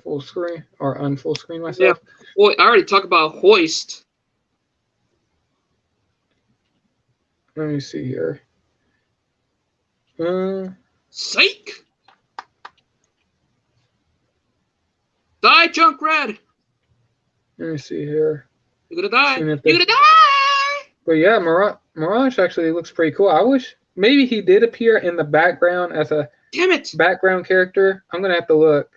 Speaker 1: full screen or unfull screen myself.
Speaker 2: Yeah. Well, I already talked about Hoist.
Speaker 1: Let me see here.
Speaker 2: Psych! Die, Junkrat!
Speaker 1: Let me see here.
Speaker 2: You're gonna die.
Speaker 1: You're
Speaker 2: gonna die!
Speaker 1: But yeah, Mirage actually looks pretty cool. I wish maybe he did appear in the background as a background character. I'm gonna have to look.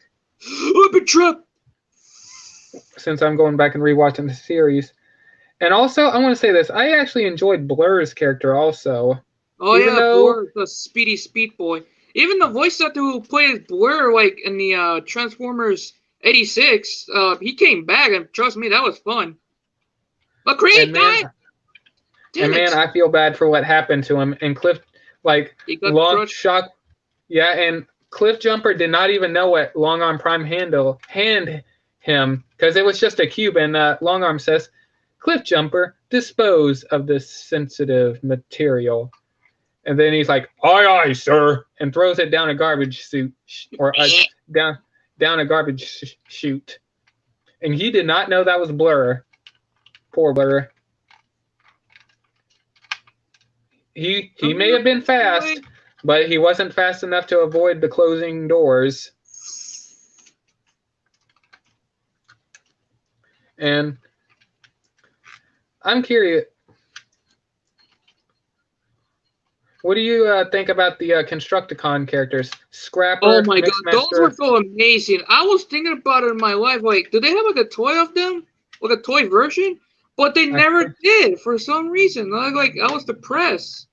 Speaker 2: I've been trapped!
Speaker 1: Since I'm going back and rewatching the series. And also, I want to say this. I actually enjoyed Blur's character also.
Speaker 2: Oh, yeah, Blur, the speedy speed boy. Even the voice actor who played Blur, like, in the Transformers 86, he came back, and trust me, that was fun. But great guy!
Speaker 1: Man, I feel bad for what happened to him. And Cliff, like, long shock. Yeah, and Cliff Jumper did not even know what Long Arm Prime hand him, because it was just a cube, and Long Arm says, "Cliff Jumper, dispose of this sensitive material." And then he's like, "Aye, aye, sir," and throws it down a garbage down a garbage chute. And he did not know that was Blur. Poor Blur. He may have been fast, but he wasn't fast enough to avoid the closing doors. And I'm curious. What do you think about the Constructicon characters? Scrapper.
Speaker 2: Oh my god, those were so amazing. I was thinking about it in my life. Like, do they have like a toy of them? Like a toy version? But they never did for some reason. Like I was depressed.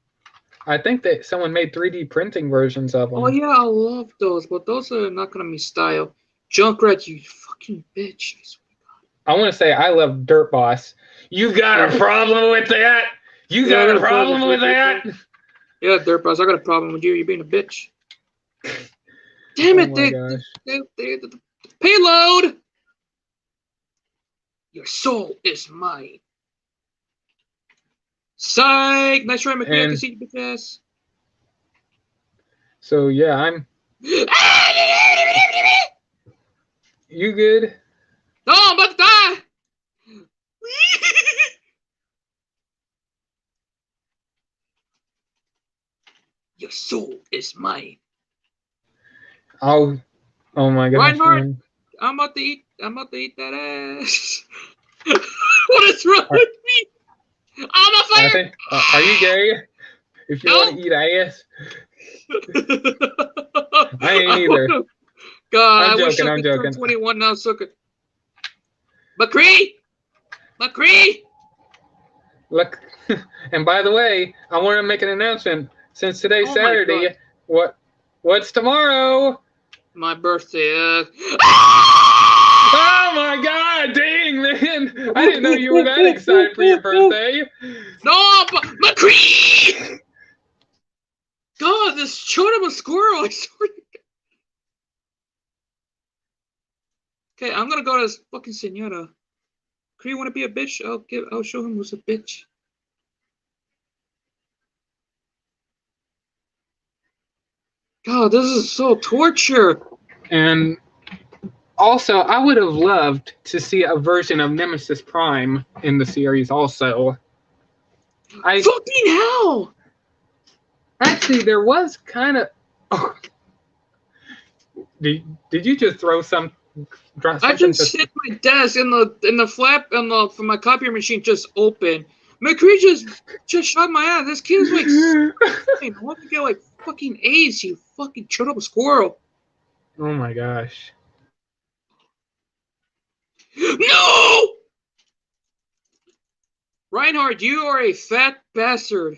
Speaker 1: I think that someone made 3D printing versions of them.
Speaker 2: Oh yeah, I love those, but those are not gonna be style. Junkrat, you fucking bitch.
Speaker 1: I want to say I love Dirt Boss. You got a problem with that? You got a problem with that?
Speaker 2: Yeah, Dirt Boss, I got a problem with you. You're being a bitch. Damn it, the payload! Your soul is mine. Psych! Nice try, McCree. I can see you, bitch ass.
Speaker 1: So, yeah, I'm... You good?
Speaker 2: No, I'm about to die! Your soul is mine.
Speaker 1: Oh my gosh, man.
Speaker 2: I'm about to eat that ass. What is wrong with me? I'm a fire!
Speaker 1: I think, are you gay? If you want to eat ass? I ain't either.
Speaker 2: God,
Speaker 1: I'm
Speaker 2: I wish
Speaker 1: joking,
Speaker 2: I
Speaker 1: I'm
Speaker 2: could
Speaker 1: joking.
Speaker 2: turn 21 now, sucker. McCree!
Speaker 1: Look, and by the way, I want to make an announcement. Since today's Saturday, what's tomorrow?
Speaker 2: My birthday.
Speaker 1: Oh my God! Dang, man! I didn't know you were that excited for your birthday.
Speaker 2: No, but McCree! God, this short of a squirrel. I swear. Okay, I'm gonna go to this fucking senora. Cree, want to be a bitch? I'll show him who's a bitch. God, this is so torture.
Speaker 1: And also, I would have loved to see a version of Nemesis Prime in the series. Also,
Speaker 2: Fucking hell!
Speaker 1: Actually, there was kind of. Oh. Did you just throw some?
Speaker 2: I just hit my desk and the flap from my copier machine just opened. McCree just shot my ass. This kid is like, I want to get like fucking AIDS. You fucking shut up a squirrel.
Speaker 1: Oh my gosh.
Speaker 2: No! Reinhardt, you are a fat bastard.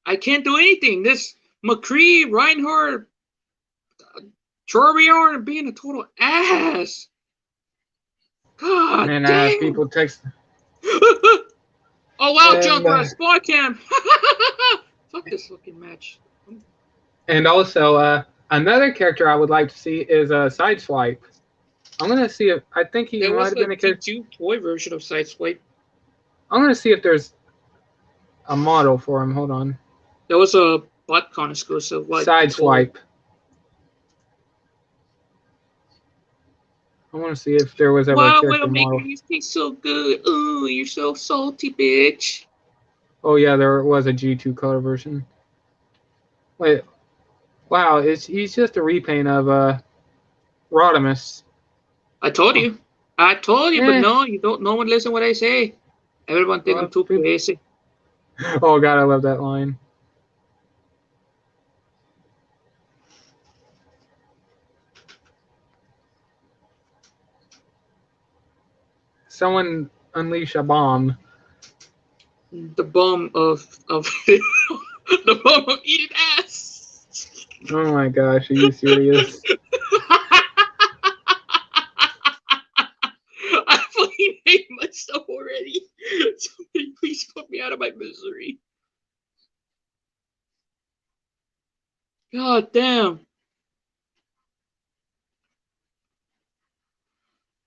Speaker 2: I can't do anything. This McCree, Reinhardt, Torbjorn are being a total ass. God
Speaker 1: and
Speaker 2: damn.
Speaker 1: People text.
Speaker 2: Oh wow, Junkrat, spawn cam. Fuck this fucking match.
Speaker 1: And also, another character I would like to see is Sideswipe. I'm gonna see if I think he might have been a character.
Speaker 2: There was a toy version of Sideswipe.
Speaker 1: I'm gonna see if there's a model for him. Hold on.
Speaker 2: There was a BotCon exclusive. Like
Speaker 1: Sideswipe. I want to see if there was ever a character model.
Speaker 2: You taste so good. Ooh, you're so salty, bitch.
Speaker 1: Oh yeah, there was a G2 color version. Wait, wow, he's just a repaint of Rodimus.
Speaker 2: I told you, but no, you don't. No one listen what I say. Everyone think I'm too crazy.
Speaker 1: Oh God, I love that line. Someone unleash a bomb.
Speaker 2: The bomb of the bomb of eating ass.
Speaker 1: Oh my gosh, are you serious?
Speaker 2: I fucking hate myself already. Somebody please put me out of my misery. God damn.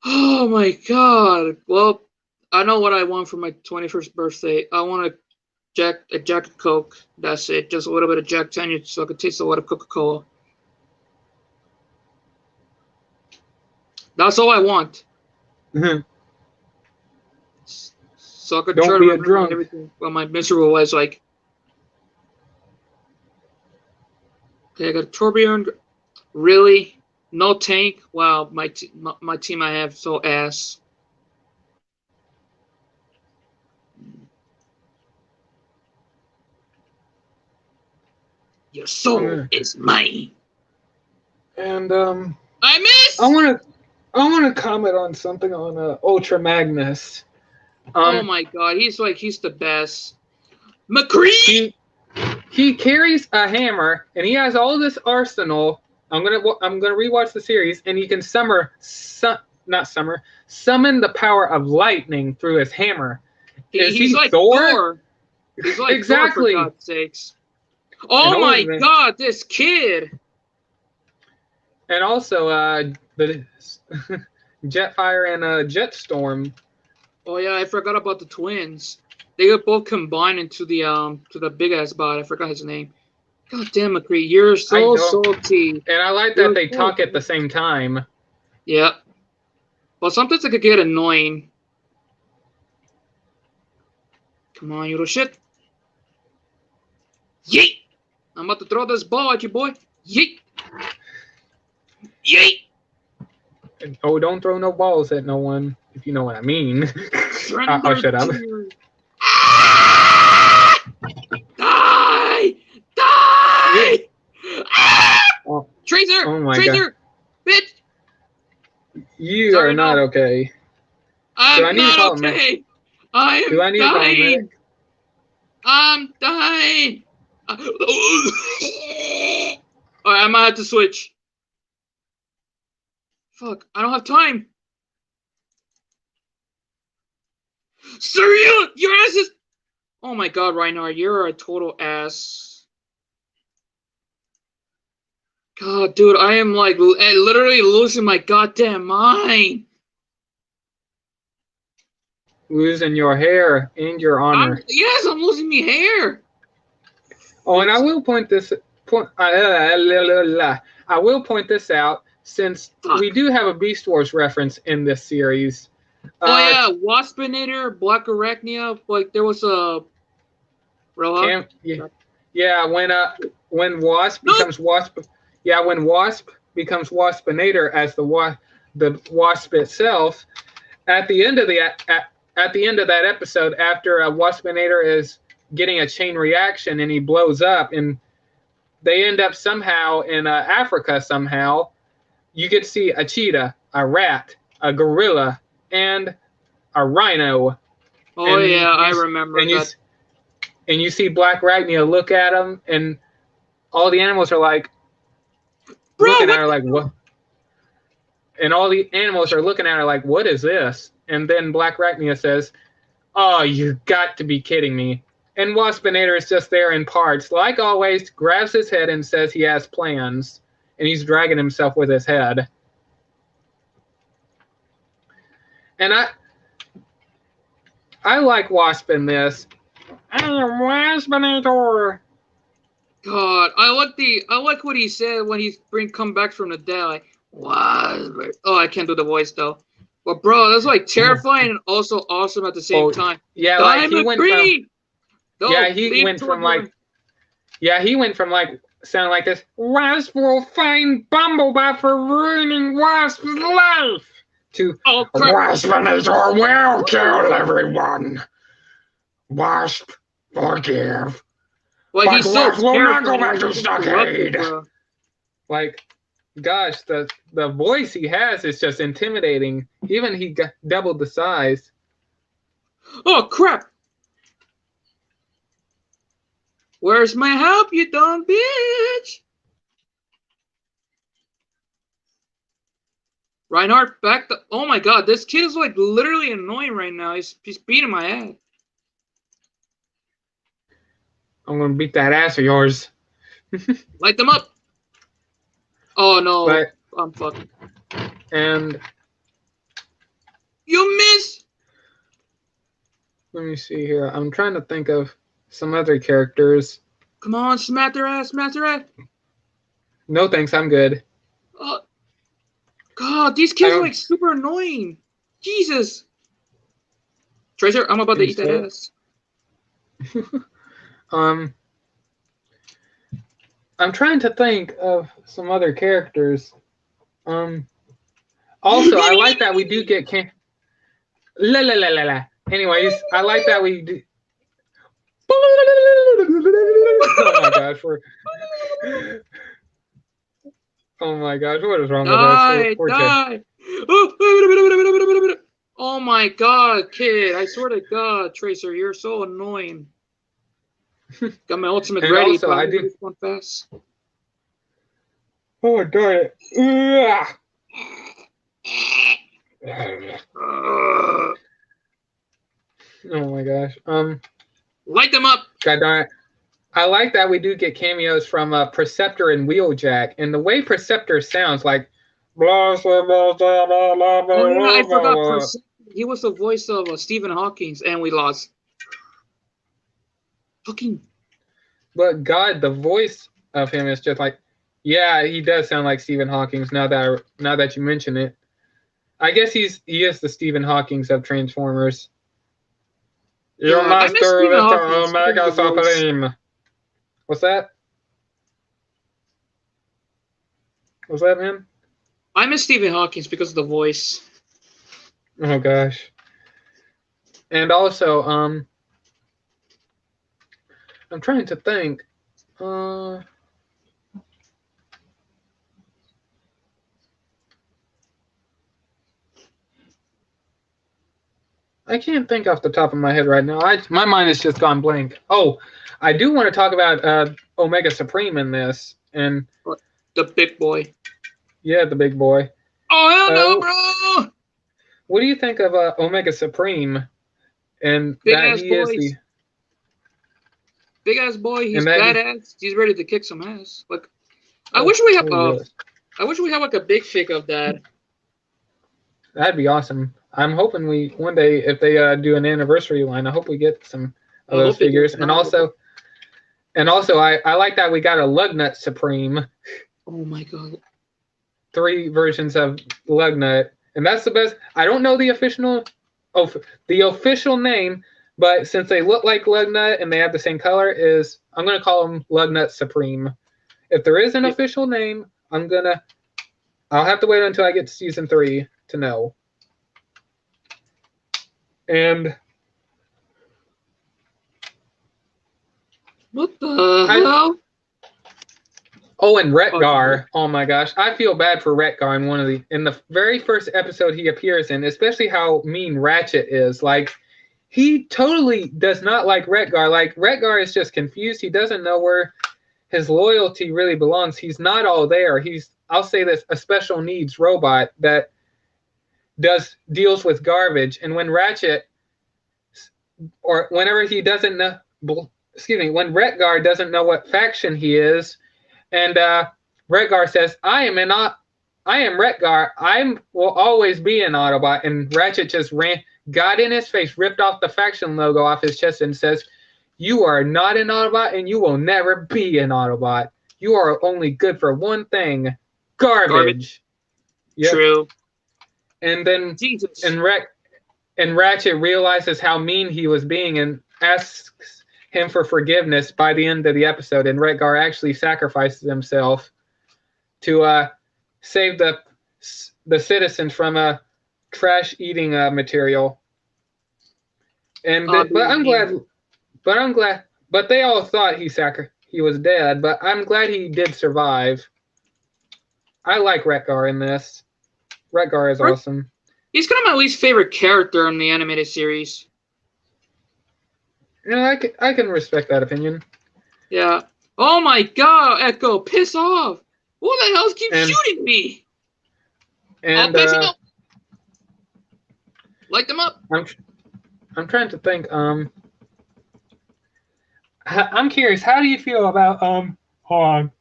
Speaker 2: Oh my God. Well, I know what I want for my 21st birthday. I want a Jack of Coke. That's it. Just a little bit of Jack Daniels so I can taste a lot of Coca-Cola. That's all I want. So I could try to remember everything what my miserable was like. Okay, I got Torbjorn. Really? No tank? Wow, my team I have so ass. Your soul is mine.
Speaker 1: And
Speaker 2: I missed.
Speaker 1: I I want to comment on something on Ultra Magnus.
Speaker 2: Oh my god, he's the best. McCree.
Speaker 1: He carries a hammer and he has all this arsenal. I'm gonna rewatch the series and he can summon the power of lightning through his hammer.
Speaker 2: He's like Thor. He's like
Speaker 1: exactly.
Speaker 2: Thor, for God's sakes. Oh my god, this kid.
Speaker 1: And also the Jetfire and Jetstorm.
Speaker 2: Oh yeah, I forgot about the twins. They got both combined into the big ass bot. I forgot his name. God damn, McCree, you're so salty.
Speaker 1: And I like that they talk at the same time.
Speaker 2: Yeah. But sometimes it could get annoying. Come on, you little shit. Yeet! I'm about to throw this ball at you, boy. Yeet! Yeet!
Speaker 1: Oh, don't throw no balls at no one, if you know what I mean. I'll shut up.
Speaker 2: Die! Die!
Speaker 1: Oh.
Speaker 2: Tracer!
Speaker 1: Oh my
Speaker 2: Tracer!
Speaker 1: God.
Speaker 2: Bitch!
Speaker 1: You Sorry, are not okay.
Speaker 2: I'm not okay. I am dying. I'm dying. Alright, I might have to switch. Fuck, I don't have time. Surya, your ass is... Oh my god, Reinhardt, you're a total ass. God, dude, I am like literally losing my goddamn mind.
Speaker 1: Losing your hair and your honor.
Speaker 2: I'm losing me hair.
Speaker 1: Oh, and I will point this out since we do have a Beast Wars reference in this series.
Speaker 2: Oh yeah, Waspinator, Black Arachnia. Like there was a.
Speaker 1: When Wasp becomes Wasp. Yeah, when Wasp becomes Waspinator as the Wasp itself. At the end of that episode, after Waspinator is getting a chain reaction and he blows up, and they end up somehow in Africa somehow. You get to see a cheetah, a rat, a gorilla, and a rhino.
Speaker 2: Oh yeah, I remember that.
Speaker 1: And you see Black Arachnia look at him, and all the animals are like, looking at her like, what? And all the animals are looking at her like, what is this? And then Black Arachnia says, oh, you got to be kidding me. And Waspinator is just there in parts. Like always, grabs his head and says he has plans. And he's dragging himself with his head. And I like Wasp in this. I am Waspinator.
Speaker 2: God, I like what he said when he come back from the dead. Like, Wasp. Oh, I can't do the voice though. But bro, that's like terrifying and also awesome at the same time.
Speaker 1: Yeah, like he went from like sounding like this. Wasp will find Bumblebee for ruining Wasp's life. To Waspinator will kill everyone. Wasp, forgive.
Speaker 2: Like he's so
Speaker 1: will not go back to Stockade. Like, gosh, the voice he has is just intimidating. Even he got doubled the size.
Speaker 2: Oh crap! Where's my help, you dumb bitch? Reinhardt, back the... Oh my god, this kid is like literally annoying right now. He's beating my ass.
Speaker 1: I'm gonna beat that ass of yours.
Speaker 2: Light them up. Oh no,
Speaker 1: but,
Speaker 2: I'm fucked.
Speaker 1: And
Speaker 2: you miss.
Speaker 1: Let me see here. I'm trying to think of some other characters.
Speaker 2: Come on, smack their ass, smack their ass.
Speaker 1: No thanks, I'm good.
Speaker 2: God, these kids are like super annoying. Jesus. Tracer, I'm about to eat that ass.
Speaker 1: I'm trying to think of some other characters. Also, I like that we do get Anyways, I like that we do. Oh my gosh, oh my gosh, what is wrong with us?
Speaker 2: Die! Oh my god, kid. I swear to God, Tracer, you're so annoying. Got my ultimate
Speaker 1: And
Speaker 2: ready,
Speaker 1: also,
Speaker 2: but
Speaker 1: I do.
Speaker 2: respond fast.
Speaker 1: Oh, darn it. Oh my gosh.
Speaker 2: Light them up.
Speaker 1: God darn it. I like that we do get cameos from Perceptor and Wheeljack, and the way Perceptor sounds like.
Speaker 2: Oh yeah, I forgot. He was the voice of Stephen Hawking, and we lost. Fucking.
Speaker 1: But God, the voice of him is just like, yeah, he does sound like Stephen Hawking. Now that you mention it, I guess he is the Stephen Hawking of Transformers. Your master, Mr. Omega Supreme. What's that? What's that, man?
Speaker 2: I miss Stephen Hawking because of the voice.
Speaker 1: Oh gosh. And also, I'm trying to think. I can't think off the top of my head right now. My mind has just gone blank. Oh, I do want to talk about Omega Supreme in this, and
Speaker 2: the big boy.
Speaker 1: Yeah, the big boy.
Speaker 2: Oh hell no, bro!
Speaker 1: What do you think of Omega Supreme? And
Speaker 2: big
Speaker 1: that
Speaker 2: ass
Speaker 1: he
Speaker 2: boys.
Speaker 1: is the
Speaker 2: big ass boy. He's badass. He's ready to kick some ass. Like, I wish we have like a big fig of that.
Speaker 1: That'd be awesome. I'm hoping we one day, if they do an anniversary line, I hope we get some of those figures. And also, I like that we got a Lugnut Supreme.
Speaker 2: Oh my god.
Speaker 1: 3 versions of Lugnut, and that's the best. I don't know the official name, but since they look like Lugnut and they have the same color, I'm gonna call them Lugnut Supreme. If there is an official name, I'll have to wait until I get to season 3 to know. And
Speaker 2: what the hell?
Speaker 1: Oh, and Retgar. Oh my gosh, I feel bad for Retgar in the very first episode he appears in, especially how mean Ratchet is. Like, he totally does not like Retgar. Like, Retgar is just confused. He doesn't know where his loyalty really belongs. He's not all there. I'll say this, a special needs robot that deals with garbage. And when Ratchet, or whenever he doesn't know, when Retgar doesn't know what faction he is, and Retgar says, I am Retgar. Will always be an Autobot. And Ratchet just got in his face, ripped off the faction logo off his chest, and says, you are not an Autobot, and you will never be an Autobot. You are only good for one thing, garbage.
Speaker 2: Yep. True.
Speaker 1: And then
Speaker 2: Jesus.
Speaker 1: And Ratchet realizes how mean he was being and asks him for forgiveness by the end of the episode, and Retgar actually sacrifices himself to save the citizens from a trash eating material. And but they all thought he was dead, but I'm glad he did survive. I like Retgar in this. Retgar is awesome.
Speaker 2: He's kind of my least favorite character in the animated series.
Speaker 1: Yeah, I can respect that opinion.
Speaker 2: Yeah. Oh my god, Echo, piss off! Who the hell keeps shooting me?
Speaker 1: And
Speaker 2: piss him up. Light them up.
Speaker 1: I'm trying to think. I'm curious. How do you feel about hold on.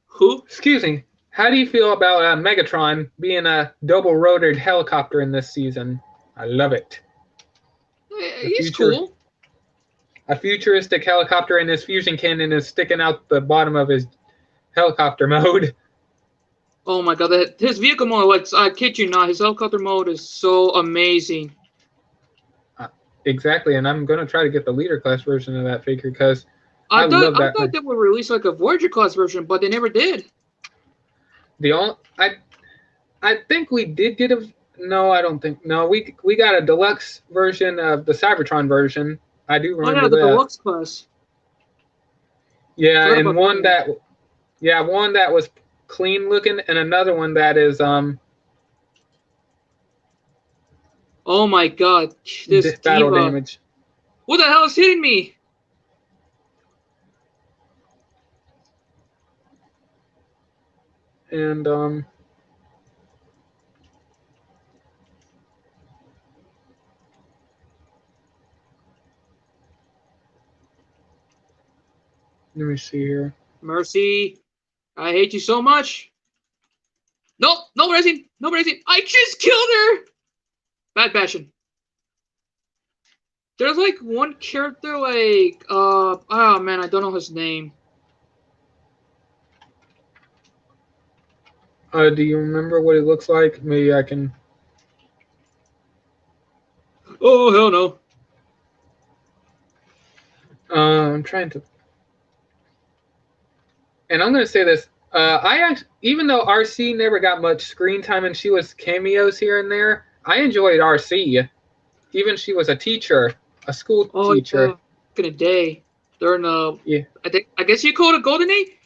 Speaker 2: Who?
Speaker 1: Excuse me. How do you feel about Megatron being a double-rotored helicopter in this season? I love it.
Speaker 2: He's cool.
Speaker 1: A futuristic helicopter, and his fusion cannon is sticking out the bottom of his helicopter mode.
Speaker 2: Oh my god, his vehicle mode, I kid you not, his helicopter mode is so amazing.
Speaker 1: Exactly, and I'm going to try to get the leader class version of that figure because I
Speaker 2: thought they would release like a Voyager class version, but they never did.
Speaker 1: I think we did get a. No, I don't think. No, we got a deluxe version of the Cybertron version. I do remember
Speaker 2: the
Speaker 1: that.
Speaker 2: deluxe class.
Speaker 1: Yeah, and one that was clean looking, and another one that is
Speaker 2: Oh my god, this
Speaker 1: battle
Speaker 2: diva.
Speaker 1: damage.
Speaker 2: What the hell is hitting me?
Speaker 1: And let me see here.
Speaker 2: Mercy, I hate you so much. No, no raising, no raising. I just killed her. Bad passion. There's like one character like oh man, I don't know his name.
Speaker 1: Do you remember what it looks like? Maybe I can.
Speaker 2: Oh hell no.
Speaker 1: I'm trying to. And I'm going to say this. Even though RC never got much screen time and she was cameos here and there, I enjoyed RC. Even she was a teacher, a school teacher.
Speaker 2: Yeah. Back in the day, during
Speaker 1: Yeah.
Speaker 2: I guess you call it a golden age.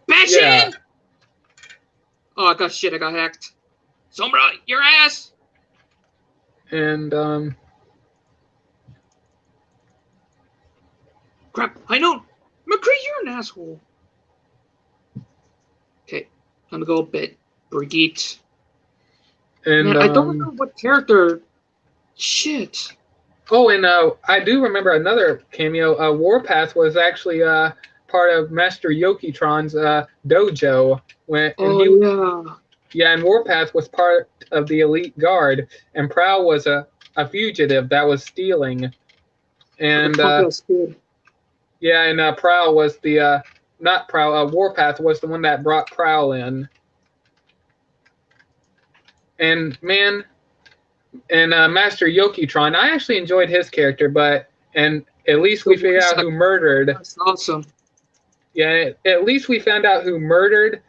Speaker 2: Passion.
Speaker 1: Yeah.
Speaker 2: Oh, I got hacked. Sombra, your ass.
Speaker 1: And
Speaker 2: Crap, I know. McCree, you're an asshole. Okay, time to go a bit. Brigitte.
Speaker 1: and
Speaker 2: Man, I don't remember what character. Shit.
Speaker 1: Oh, and I do remember another cameo. Warpath was actually part of Master Yokitron's dojo. Yeah, and Warpath was part of the elite guard, and Prowl was a fugitive that was stealing. And yeah, and Prowl was the not Prowl. Warpath was the one that brought Prowl in. And man, and Master Yokitron, I actually enjoyed his character, and at least we figured out who murdered.
Speaker 2: That's awesome.
Speaker 1: Yeah, at least we found out who murdered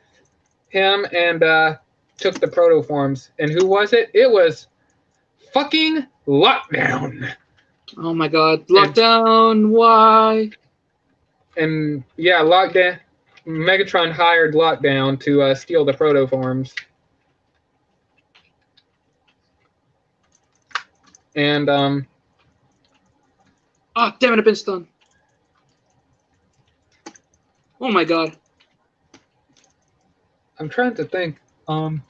Speaker 1: him and took the protoforms. And who was it? It was fucking Lockdown.
Speaker 2: Oh my god, Lockdown! Why?
Speaker 1: And yeah, Lockdown. Megatron hired Lockdown to steal the protoforms. And
Speaker 2: oh damn it! I've been stunned. Oh my god.
Speaker 1: I'm trying to think.
Speaker 2: Damn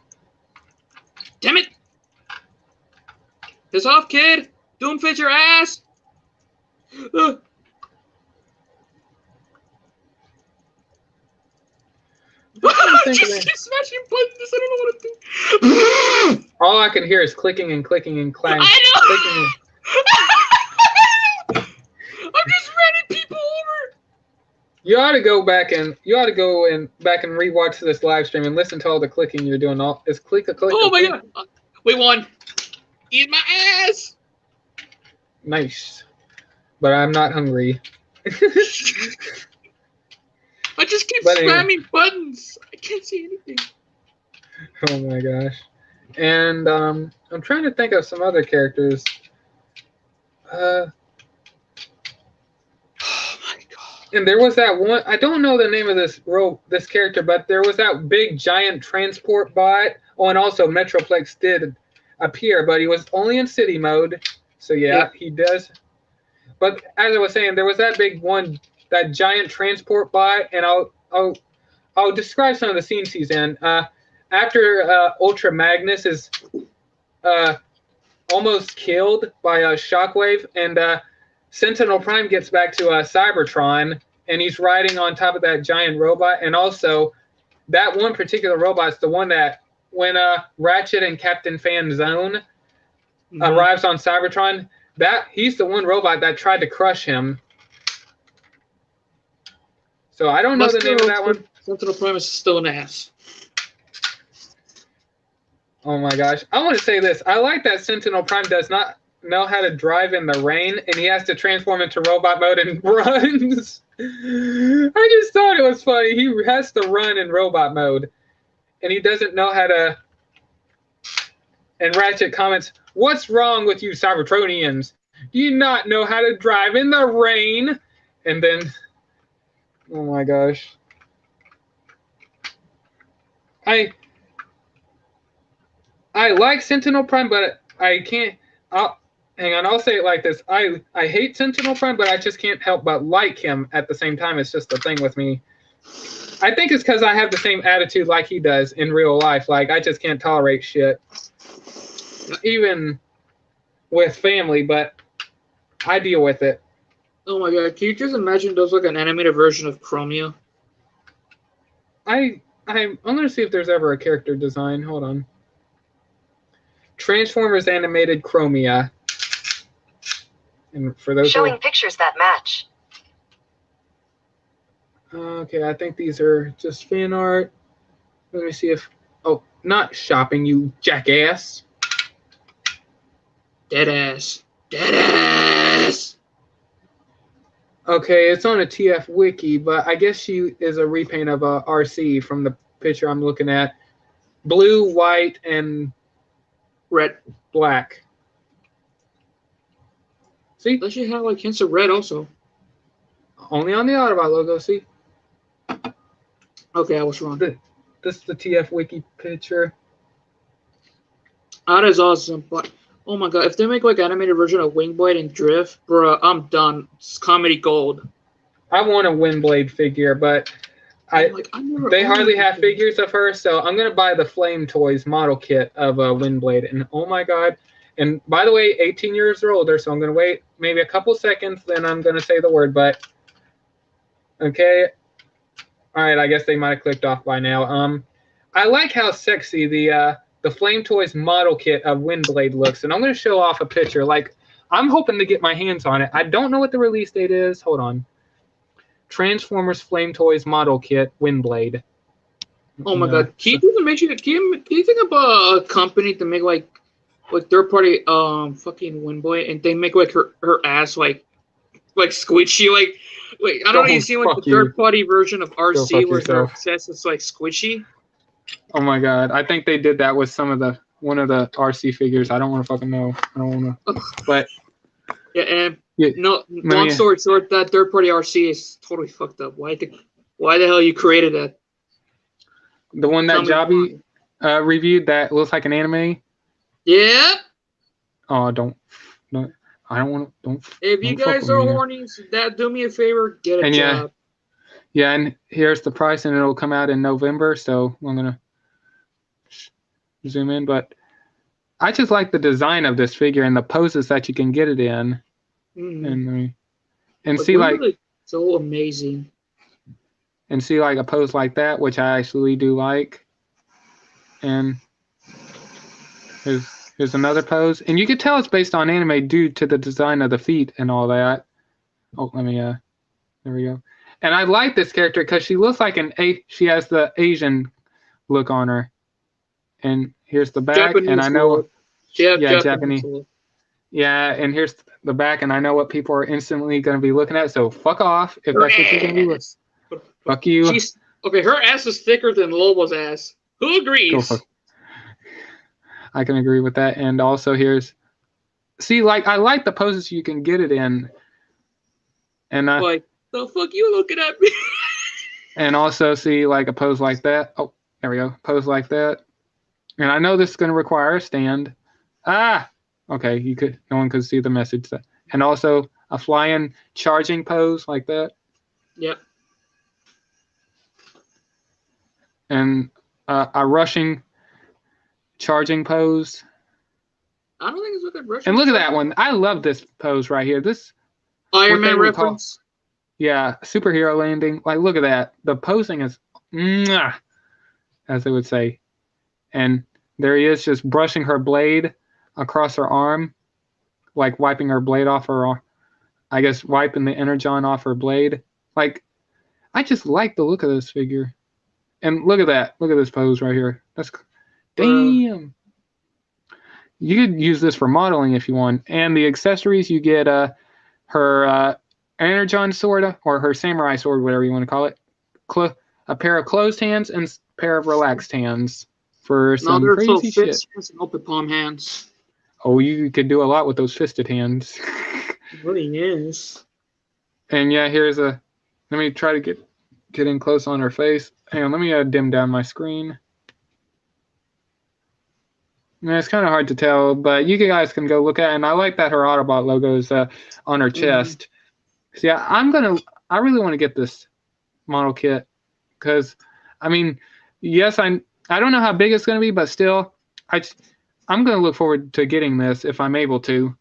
Speaker 2: it! Piss off, kid! Doomfist your ass! Just keep smashing buttons. I don't know what to do.
Speaker 1: All I can hear is clicking and clicking and clang.
Speaker 2: I know. I'm just running people over.
Speaker 1: You ought to go back and rewatch this live stream and listen to all the clicking you're doing. All it's click a click.
Speaker 2: Oh my god! We won. Eat my ass.
Speaker 1: Nice, but I'm not hungry.
Speaker 2: I just keep spamming buttons. I can't see anything.
Speaker 1: Oh my gosh. And I'm trying to think of some other characters. Oh my god. And there was that one, I don't know the name of this character, but there was that big giant transport bot. Oh, and also Metroplex did appear, but he was only in city mode. So yeah, he does. But as I was saying, there was that big one, that giant transport bot, and I'll describe some of the scenes he's in. After Ultra Magnus is almost killed by a Shockwave, and Sentinel Prime gets back to Cybertron, and he's riding on top of that giant robot. And also, that one particular robot is the one that when Ratchet and Captain Fan Zone arrives on Cybertron, he's the one robot that tried to crush him. So I don't know the name of that one.
Speaker 2: Sentinel Prime is still an ass.
Speaker 1: Oh my gosh. I want to say this. I like that Sentinel Prime does not know how to drive in the rain, and he has to transform into robot mode and runs. I just thought it was funny. He has to run in robot mode, and he doesn't know how to. And Ratchet comments, "What's wrong with you Cybertronians? Do you not know how to drive in the rain?" And then, oh my gosh. I like Sentinel Prime, but I can't. hang on, I'll say it like this. I hate Sentinel Prime, but I just can't help but like him at the same time. It's just a thing with me. I think it's because I have the same attitude like he does in real life. Like, I just can't tolerate shit. Even with family, but I deal with it.
Speaker 2: Oh my god, can you just imagine those like an animated version of Chromia?
Speaker 1: I'm gonna see if there's ever a character design. Hold on. Transformers animated Chromia. And for those
Speaker 3: Showing pictures that match.
Speaker 1: Okay, I think these are just fan art. Let me see if... Oh, not shopping, you jackass.
Speaker 2: Deadass. Deadass!
Speaker 1: Okay, it's on a TF wiki, but I guess she is a repaint of a RC from the picture I'm looking at. Blue, white, and
Speaker 2: Red.
Speaker 1: Black. See?
Speaker 2: Does she have like hints of red also?
Speaker 1: Only on the Autobot logo, see?
Speaker 2: Okay, I was wrong.
Speaker 1: This is the TF wiki picture.
Speaker 2: That is awesome, but oh my god, if they make like animated version of Wingblade and Drift, bruh, I'm done. It's comedy gold.
Speaker 1: I want a Windblade figure, but they hardly have figures of her, so I'm gonna buy the Flame Toys model kit of Windblade. And oh my god! And by the way, 18 years or older, so I'm gonna wait maybe a couple seconds, then I'm gonna say the word. But okay, all right. I guess they might have clicked off by now. I like how sexy the Flame Toys model kit of Windblade looks, and I'm gonna show off a picture. Like, I'm hoping to get my hands on it. I don't know what the release date is. Hold on. Transformers Flame Toys model kit Windblade.
Speaker 2: Oh my god! Can you think of a company to make like third party fucking Windblade, and they make like her ass like squishy like I don't know, you see like the third party version of RC where her ass is like squishy.
Speaker 1: Oh my god! I think they did that with one of the RC figures. I don't want to fucking know. I don't want to. But
Speaker 2: yeah, and long story short, that third party RC is totally fucked up. Why the hell you created that?
Speaker 1: The one that Jobby reviewed that looks like an anime.
Speaker 2: Yeah.
Speaker 1: Oh, I don't want to.
Speaker 2: If you guys are horny, do me a favor, get a job.
Speaker 1: Yeah, and here's the price, and it'll come out in November. So I'm gonna zoom in, but I just like the design of this figure and the poses that you can get it in, and see like
Speaker 2: so amazing,
Speaker 1: and see like a pose like that, which I actually do like, and here's another pose, and you can tell it's based on anime due to the design of the feet and all that. Oh, let me there we go. And I like this character because she looks like she has the Asian look on her. And here's the back, Japanese and I know, Japanese. Yeah, and here's the back, and I know what people are instantly going to be looking at. So fuck off if that's what you're going to do. Fuck you.
Speaker 2: Okay, her ass is thicker than Lobo's ass. Who agrees?
Speaker 1: I can agree with that. And also see, like I like the poses you can get it in. And
Speaker 2: like the fuck you looking at me?
Speaker 1: And also see like a pose like that. Oh, there we go. Pose like that. And I know this is going to require a stand. Okay, no one could see the message. And also a flying charging pose like that.
Speaker 2: Yep.
Speaker 1: And a rushing charging pose.
Speaker 2: I don't think it's with a rushing.
Speaker 1: And look at that one. I love this pose right here. This
Speaker 2: Iron Man reference.
Speaker 1: Yeah, superhero landing. Like, look at that. The posing is, as they would say. And there he is, just brushing her blade across her arm, like wiping her blade off her arm. I guess wiping the energon off her blade. Like, I just like the look of this figure. And look at that. Look at this pose right here. That's damn. You could use this for modeling if you want. And the accessories, you get her energon sword or her samurai sword, whatever you want to call it. A pair of closed hands and a pair of relaxed hands for some crazy shit.
Speaker 2: And open palm hands.
Speaker 1: Oh, you could do a lot with those fisted hands.
Speaker 2: It really is.
Speaker 1: And yeah, here's let me try to get in close on her face. Hang on, let me dim down my screen. Yeah, it's kind of hard to tell, but you guys can go look at it. And I like that her Autobot logo is on her chest. So yeah, I really want to get this model kit because, I mean, yes, I don't know how big it's going to be, but still, I'm going to look forward to getting this if I'm able to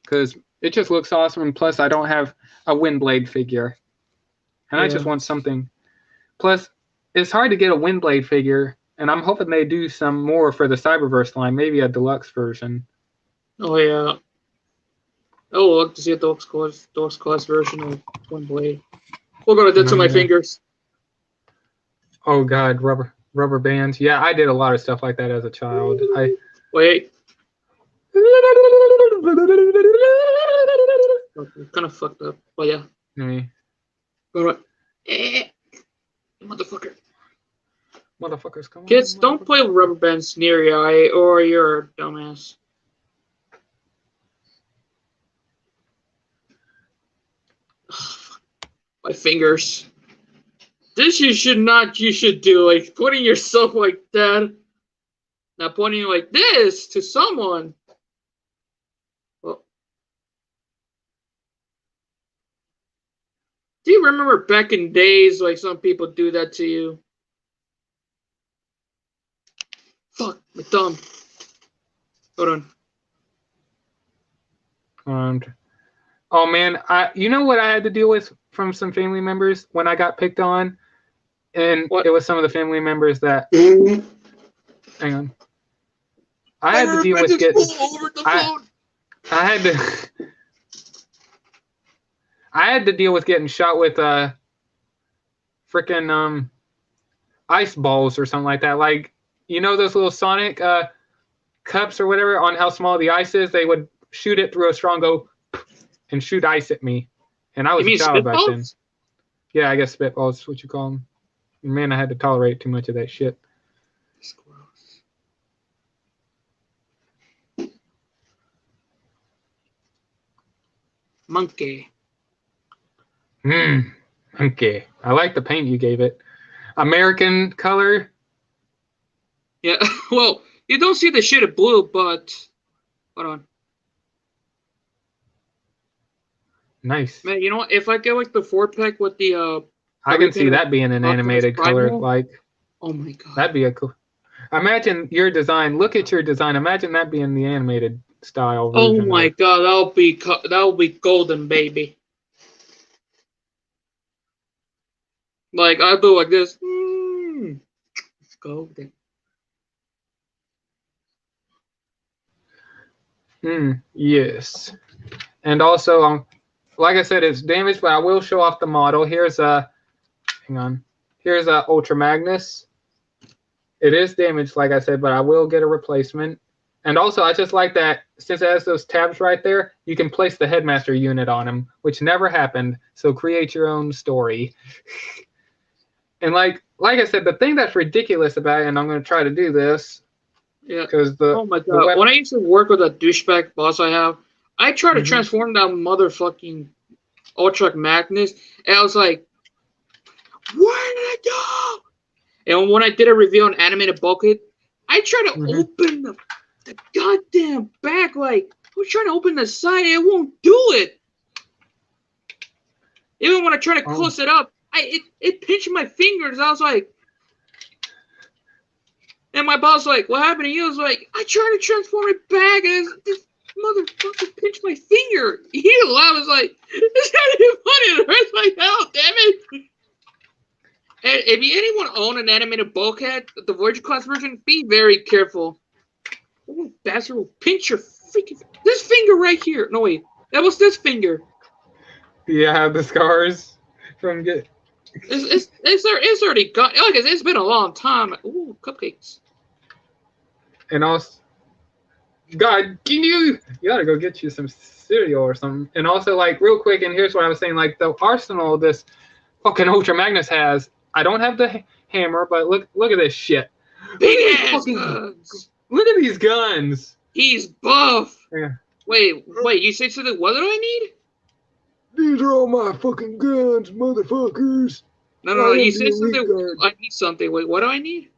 Speaker 1: because it just looks awesome. And plus, I don't have a Windblade figure, and I just want something. Plus, it's hard to get a Windblade figure. And I'm hoping they do some more for the Cyberverse line, maybe a deluxe version.
Speaker 2: Oh, yeah. Oh, look to see a deluxe class version of Windblade. Look what I did to my fingers.
Speaker 1: Oh, God, rubber bands. Yeah, I did a lot of stuff like that as a child.
Speaker 2: Wait. Kind of fucked up, but yeah. Alright. Motherfucker.
Speaker 1: Motherfuckers, come on.
Speaker 2: Kids, don't play with rubber bands near your eye, or you're a dumbass. My fingers. This you should do, like pointing yourself like that. Not pointing like this to someone. Well, do you remember back in days, like some people do that to you? Fuck, my thumb. Hold on.
Speaker 1: Oh man, you know what I had to deal with from some family members when I got picked on, and it was some of the family members that. Hang on. I had to deal with getting. I had to deal with getting shot with freaking ice balls or something like that. Like, you know those little Sonic cups or whatever, on how small the ice is, they would shoot it through a straw and go and shoot ice at me. And I was a child back then. Yeah, I guess spitballs is what you call them. Man, I had to tolerate too much of that shit.
Speaker 2: That's gross. Monkey.
Speaker 1: Monkey. I like the paint you gave it. American color.
Speaker 2: Yeah, well, you don't see the shade of blue, but hold on.
Speaker 1: Nice.
Speaker 2: Man, you know what? If I get like the 4-pack with the
Speaker 1: I can see that being an animated color. Like,
Speaker 2: oh my god,
Speaker 1: that'd be a cool. Imagine your design. Look at your design. Imagine that being the animated style version.
Speaker 2: Oh my god, that'll be golden, baby. Like I'll do like this. It's golden.
Speaker 1: Yes. And also, like I said, it's damaged, but I will show off the model. Here's hang on. Here's Ultra Magnus. It is damaged, like I said, but I will get a replacement. And also, I just like that since it has those tabs right there, you can place the Headmaster unit on him, which never happened. So create your own story. And like I said, the thing that's ridiculous about it, and I'm going to try to do this.
Speaker 2: Yeah.
Speaker 1: Because
Speaker 2: oh my god, when I used to work with a douchebag boss I tried to transform that motherfucking Ultra Magnus, and I was like, where did it go? And when I did a review on animated Bulkhead, I tried to open the goddamn back, like I was trying to open the side, and it won't do it. Even when I try to close it up, it pinched my fingers. I was like, and my boss was like, what happened to you? I was like, I tried to transform it back, and this motherfucker pinched my finger. He laughed. I was like, it's not even funny. It hurts like hell, damn it. And if anyone own an animated Bulkhead, the Voyager class version, be very careful. Oh, bastard will pinch your freaking this finger right here. No wait, that was this finger.
Speaker 1: Do you have the scars from get?
Speaker 2: It's already gone. Like it's been a long time. Ooh, cupcakes.
Speaker 1: And also, God, you gotta go get you some cereal or something. And also, like, real quick, and here's what I was saying, like, the arsenal this fucking Ultra Magnus has, I don't have the hammer, but look at this shit.
Speaker 2: Big ass guns.
Speaker 1: Look at these guns.
Speaker 2: He's buff.
Speaker 1: Yeah.
Speaker 2: Wait, you said something. What do I need?
Speaker 1: These are all my fucking guns, motherfuckers.
Speaker 2: No, you said something. I need something. Wait, what do I need?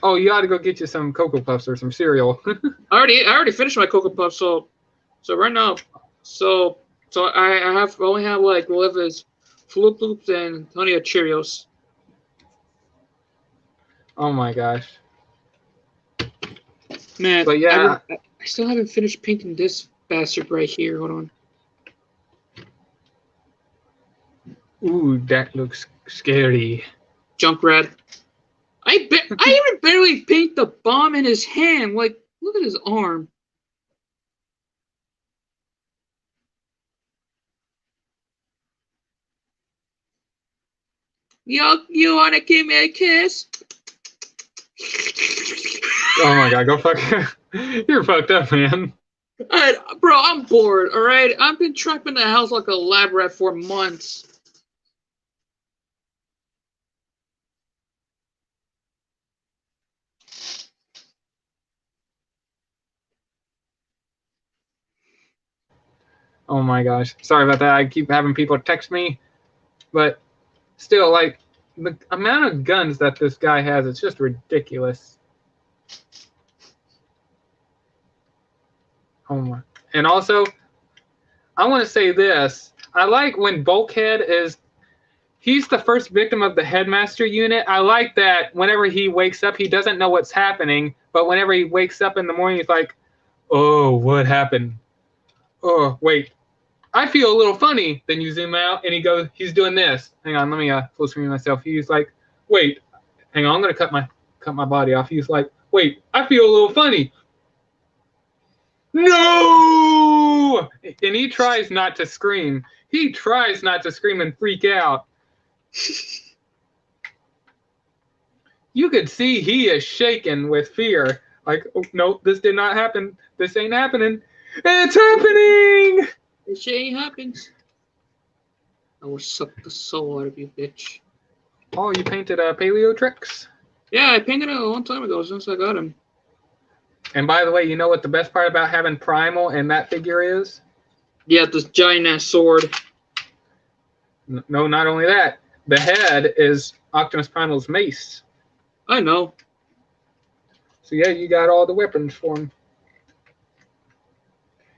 Speaker 1: Oh, you ought to go get you some Cocoa Puffs or some cereal.
Speaker 2: I already finished my Cocoa Puff, so right now, I only have like what is Fluke Loops and Honey Cheerios.
Speaker 1: Oh my gosh.
Speaker 2: Man,
Speaker 1: But yeah,
Speaker 2: I still haven't finished painting this bastard right here. Hold on.
Speaker 1: ooh, that looks scary.
Speaker 2: Junkrat. I even barely paint the bomb in his hand. Like, look at his arm. Yo, you wanna give me a kiss?
Speaker 1: Oh my god, go fuck. You're fucked up, man.
Speaker 2: Alright, bro, I'm bored, alright? I've been trapped in the house like a lab rat for months.
Speaker 1: Oh my gosh. Sorry about that. I keep having people text me. But still, like, the amount of guns that this guy has, it's just ridiculous. Oh my. And also, I want to say this. I like when Bulkhead is... He's the first victim of the headmaster unit. I like that whenever he wakes up, he doesn't know what's happening. But whenever he wakes up in the morning, he's like, oh, what happened? Oh, wait. I feel a little funny. Then you zoom out and he's doing this. Hang on, let me full screen myself. He's like, wait, hang on, I'm gonna cut my body off. He's like, wait, I feel a little funny. No! And he tries not to scream. He tries not to scream and freak out. You could see he is shaken with fear. Like, oh, no, this did not happen. This ain't happening. It's happening!
Speaker 2: This shit ain't happens. I will suck the soul out of you, bitch.
Speaker 1: Oh, you painted Paleo Tricks?
Speaker 2: Yeah, I painted it a long time ago since I got him.
Speaker 1: And by the way, you know what the best part about having Primal in that figure is?
Speaker 2: Yeah, this giant ass sword.
Speaker 1: No, not only that. The head is Optimus Primal's mace.
Speaker 2: I know.
Speaker 1: So yeah, you got all the weapons for him.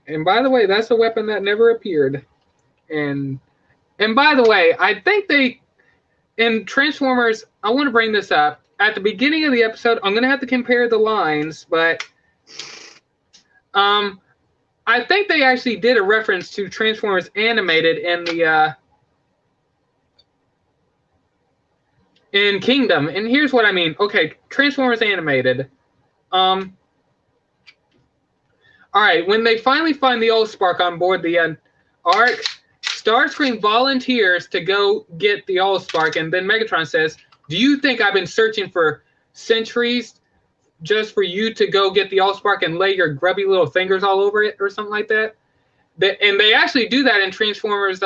Speaker 1: And by the way, that's a weapon that never appeared. And by the way, I think they in Transformers, I want to bring this up. At the beginning of the episode, I'm gonna have to compare the lines, but I think they actually did a reference to Transformers Animated in the in Kingdom. And here's what I mean. Okay, Transformers Animated. All right, when they finally find the Allspark on board the Ark, Starscream volunteers to go get the Allspark, and then Megatron says, do you think I've been searching for centuries just for you to go get the Allspark and lay your grubby little fingers all over it or something like that? And they actually do that in Transformers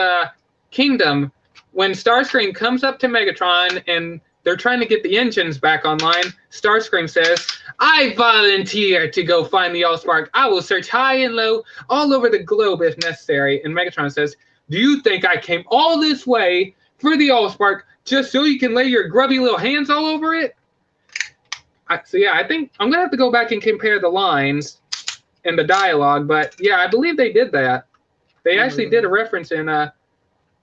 Speaker 1: Kingdom when Starscream comes up to Megatron and they're trying to get the engines back online. Starscream says, I volunteer to go find the Allspark. I will search high and low all over the globe if necessary. And Megatron says, do you think I came all this way for the Allspark just so you can lay your grubby little hands all over it? So yeah, I think I'm going to have to go back and compare the lines and the dialogue. But yeah, I believe they did that. They actually did a reference in...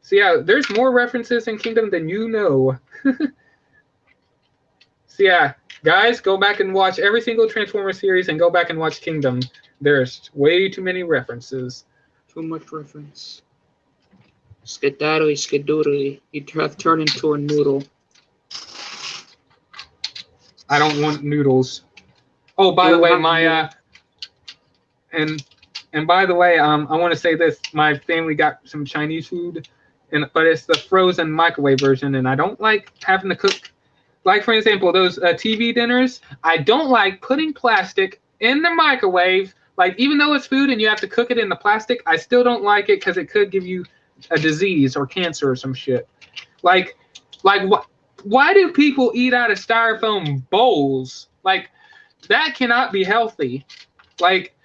Speaker 1: So yeah, there's more references in Kingdom than you know. So yeah, guys, go back and watch every single Transformers series and go back and watch Kingdom. There's way too many references.
Speaker 2: Too much reference. Skedaddly, skedoodly. You have turned into a noodle.
Speaker 1: I don't want noodles. Oh, by the way, my and by the way, I want to say this. My family got some Chinese food, but it's the frozen microwave version, and I don't like having to cook. Like, for example, those TV dinners, I don't like putting plastic in the microwave. Like, even though it's food and you have to cook it in the plastic, I still don't like it because it could give you a disease or cancer or some shit. Like why do people eat out of styrofoam bowls? Like, that cannot be healthy. Like,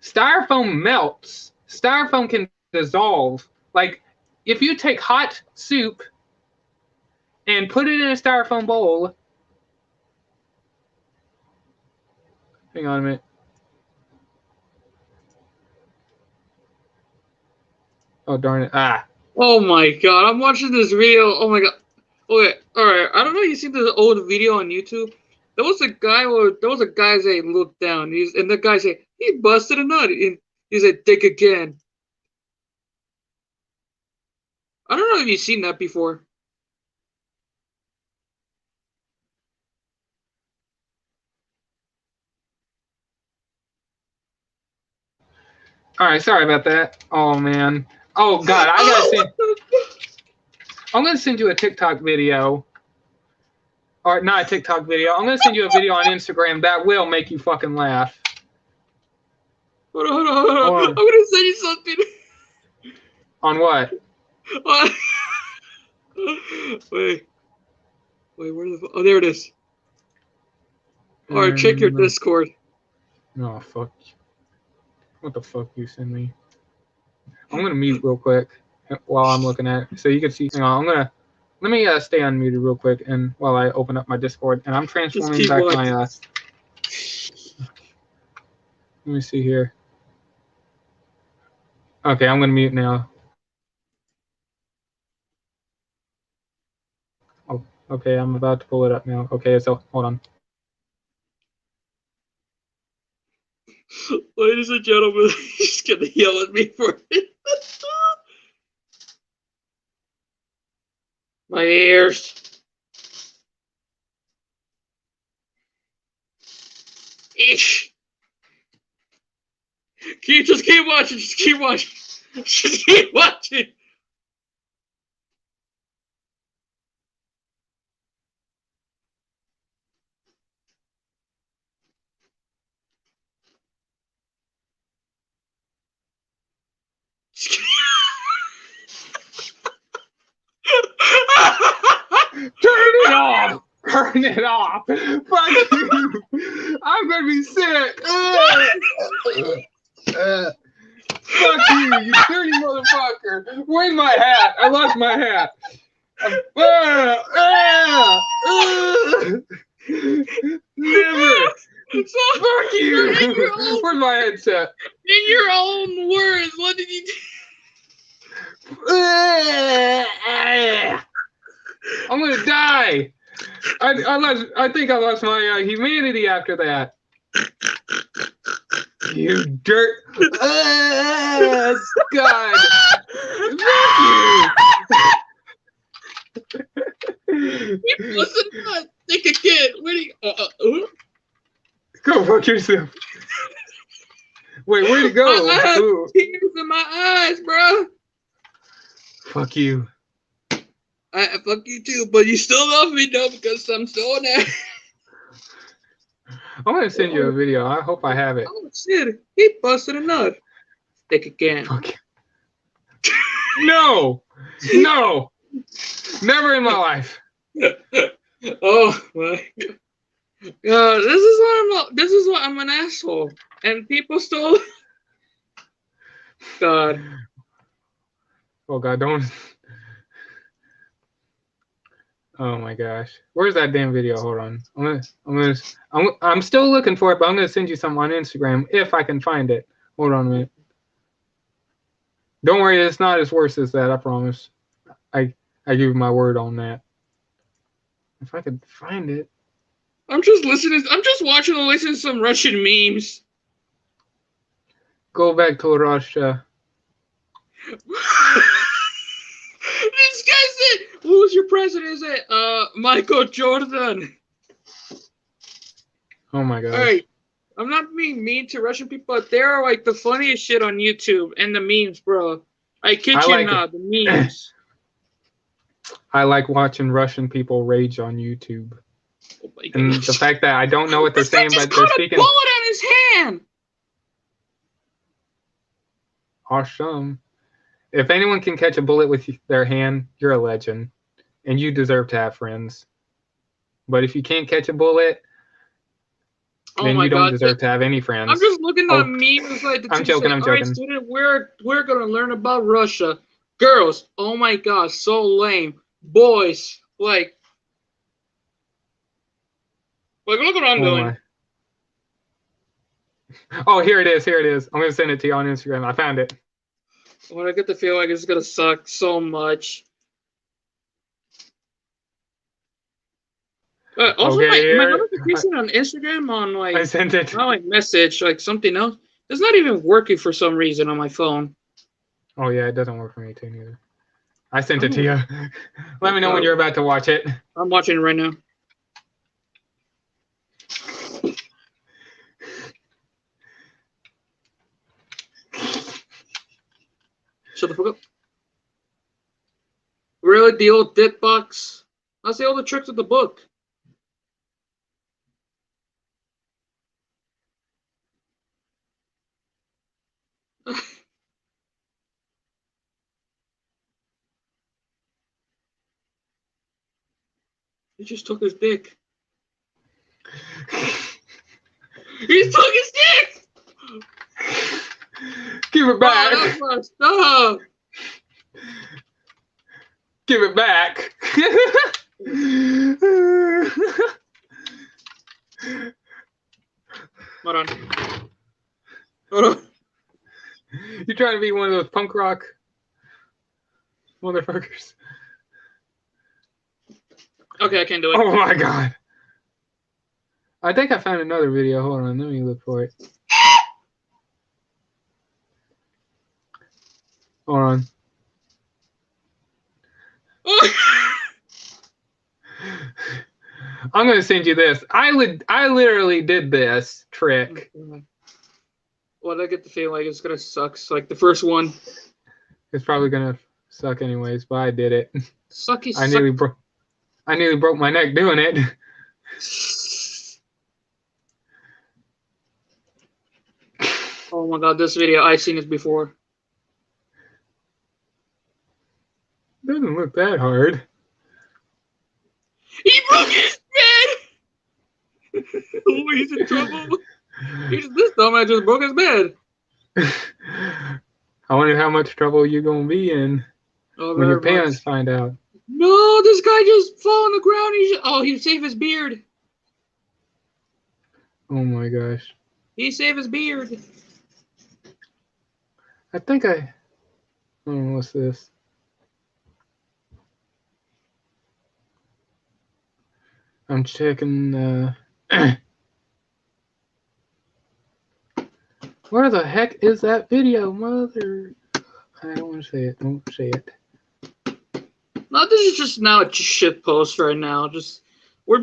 Speaker 1: styrofoam melts. Styrofoam can dissolve. Like, if you take hot soup and put it in a styrofoam bowl, Hang on a minute. Oh, darn it. Ah.
Speaker 2: Oh my god, I'm watching this video. Oh my god. Okay, alright. I don't know if you seen the old video on YouTube. There was a guy say look down. And the guy said, he busted a nut. And he said, dig again. I don't know if you've seen that before.
Speaker 1: All right, sorry about that. Oh man. Oh god, I gotta send. I'm gonna send you a TikTok video. Or not a TikTok video. I'm gonna send you a video on Instagram that will make you fucking laugh.
Speaker 2: Hold on. I'm gonna send you something.
Speaker 1: On what?
Speaker 2: Wait, where the? Oh, there it is. All right, check your Discord.
Speaker 1: No, fuck. What the fuck you send me? I'm gonna mute real quick while I'm looking at it, so you can see. Hang on, let me stay unmuted real quick, and while I open up my Discord, and I'm transforming back
Speaker 2: watching.
Speaker 1: my. Let me see here. Okay, I'm gonna mute now. Oh, okay, I'm about to pull it up now. Okay, so hold on.
Speaker 2: Ladies and gentlemen, he's gonna yell at me for it. My ears. Ish. Just keep watching. Just keep watching. Just keep watching.
Speaker 1: Turn it off! Turn it off! Fuck you! I'm gonna be sick! Fuck you, you dirty motherfucker! Where's my hat? I lost my hat! Never! Fuck you! Where's my headset?
Speaker 2: In your own words, what did you do?
Speaker 1: I'm gonna die. I think I lost my humanity after that. You dirt. God.
Speaker 2: You wasn't not think again. Where do you,
Speaker 1: Go fuck yourself. Wait, where'd it go?
Speaker 2: I have tears in my eyes, bro.
Speaker 1: Fuck you.
Speaker 2: I fuck you too, but you still love me though because I'm still in there.
Speaker 1: I'm gonna send you a video. I hope I have it.
Speaker 2: Oh shit! He busted a nut. Think again.
Speaker 1: Fuck you. No, no, never in my life.
Speaker 2: Oh my god! This is why I'm an asshole, and people still. God.
Speaker 1: Oh god, don't. Oh my gosh, where's that damn video? Hold on, I'm still looking for it, but I'm gonna send you something on Instagram if I can find it. Hold on a minute. Don't worry, it's not as worse as that. I promise. I give you my word on that. If I could find it.
Speaker 2: I'm just listening. I'm just watching and listening to some Russian memes.
Speaker 1: Go back to Russia.
Speaker 2: This guy said, "Who was your president?" He said, Michael Jordan.
Speaker 1: Oh my god.
Speaker 2: All right, I'm not being mean to Russian people, but they are like the funniest shit on YouTube and the memes, bro. I kid you not, the memes.
Speaker 1: I like watching Russian people rage on YouTube.
Speaker 2: Oh my
Speaker 1: and
Speaker 2: gosh.
Speaker 1: the fact that I don't know what they're saying, but they're speaking.
Speaker 2: Bullet on his hand.
Speaker 1: Awesome. If anyone can catch a bullet with their hand, you're a legend, and you deserve to have friends. But if you can't catch a bullet, then you don't deserve to have any friends.
Speaker 2: I'm just looking at memes like the
Speaker 1: I'm joking.
Speaker 2: All right, student, we're gonna learn about Russia. Girls, oh my god, so lame. Boys, like look what I'm doing.
Speaker 1: Oh, here it is. Here it is. I'm gonna send it to you on Instagram. I found it.
Speaker 2: When I get to feel like it's gonna suck so much. Also,
Speaker 1: Okay,
Speaker 2: my
Speaker 1: here.
Speaker 2: notification on Instagram on
Speaker 1: I
Speaker 2: like
Speaker 1: sent it.
Speaker 2: not like message like something else. It's not even working for some reason on my phone.
Speaker 1: Oh yeah, it doesn't work for me too neither. I sent it to
Speaker 2: Oh,
Speaker 1: you. Let me know when you're about to watch it.
Speaker 2: I'm watching it right now. Shut the fuck up. Really, the old dick box? I say all the tricks of the book. He just took his dick. He took his dick!
Speaker 1: Give it back.
Speaker 2: Oh, that's messed up.
Speaker 1: Give it back.
Speaker 2: Hold on. Hold on.
Speaker 1: You trying to be one of those punk rock motherfuckers?
Speaker 2: Okay, I can't do it.
Speaker 1: Oh my god. I think I found another video. Hold on, let me look for it. Hold on. I'm gonna send you this. I literally did this trick.
Speaker 2: Well, I get the feeling like it's gonna suck. So, like the first one.
Speaker 1: It's probably gonna suck anyways, but I did it.
Speaker 2: Sucky
Speaker 1: I nearly broke my neck doing it.
Speaker 2: Oh my god, this video, I've seen this before.
Speaker 1: Doesn't look that hard.
Speaker 2: He broke his bed! Oh, he's in trouble. This dumbass just broke his bed.
Speaker 1: I wonder how much trouble you're gonna be in when your parents find out.
Speaker 2: No, this guy just fell on the ground. He saved his beard.
Speaker 1: Oh my gosh.
Speaker 2: He saved his beard.
Speaker 1: I think I. Oh, what's this? I'm checking. Where the heck is that video, mother? I don't want to say it. Don't say it.
Speaker 2: No, this is just now a shit post right now. We're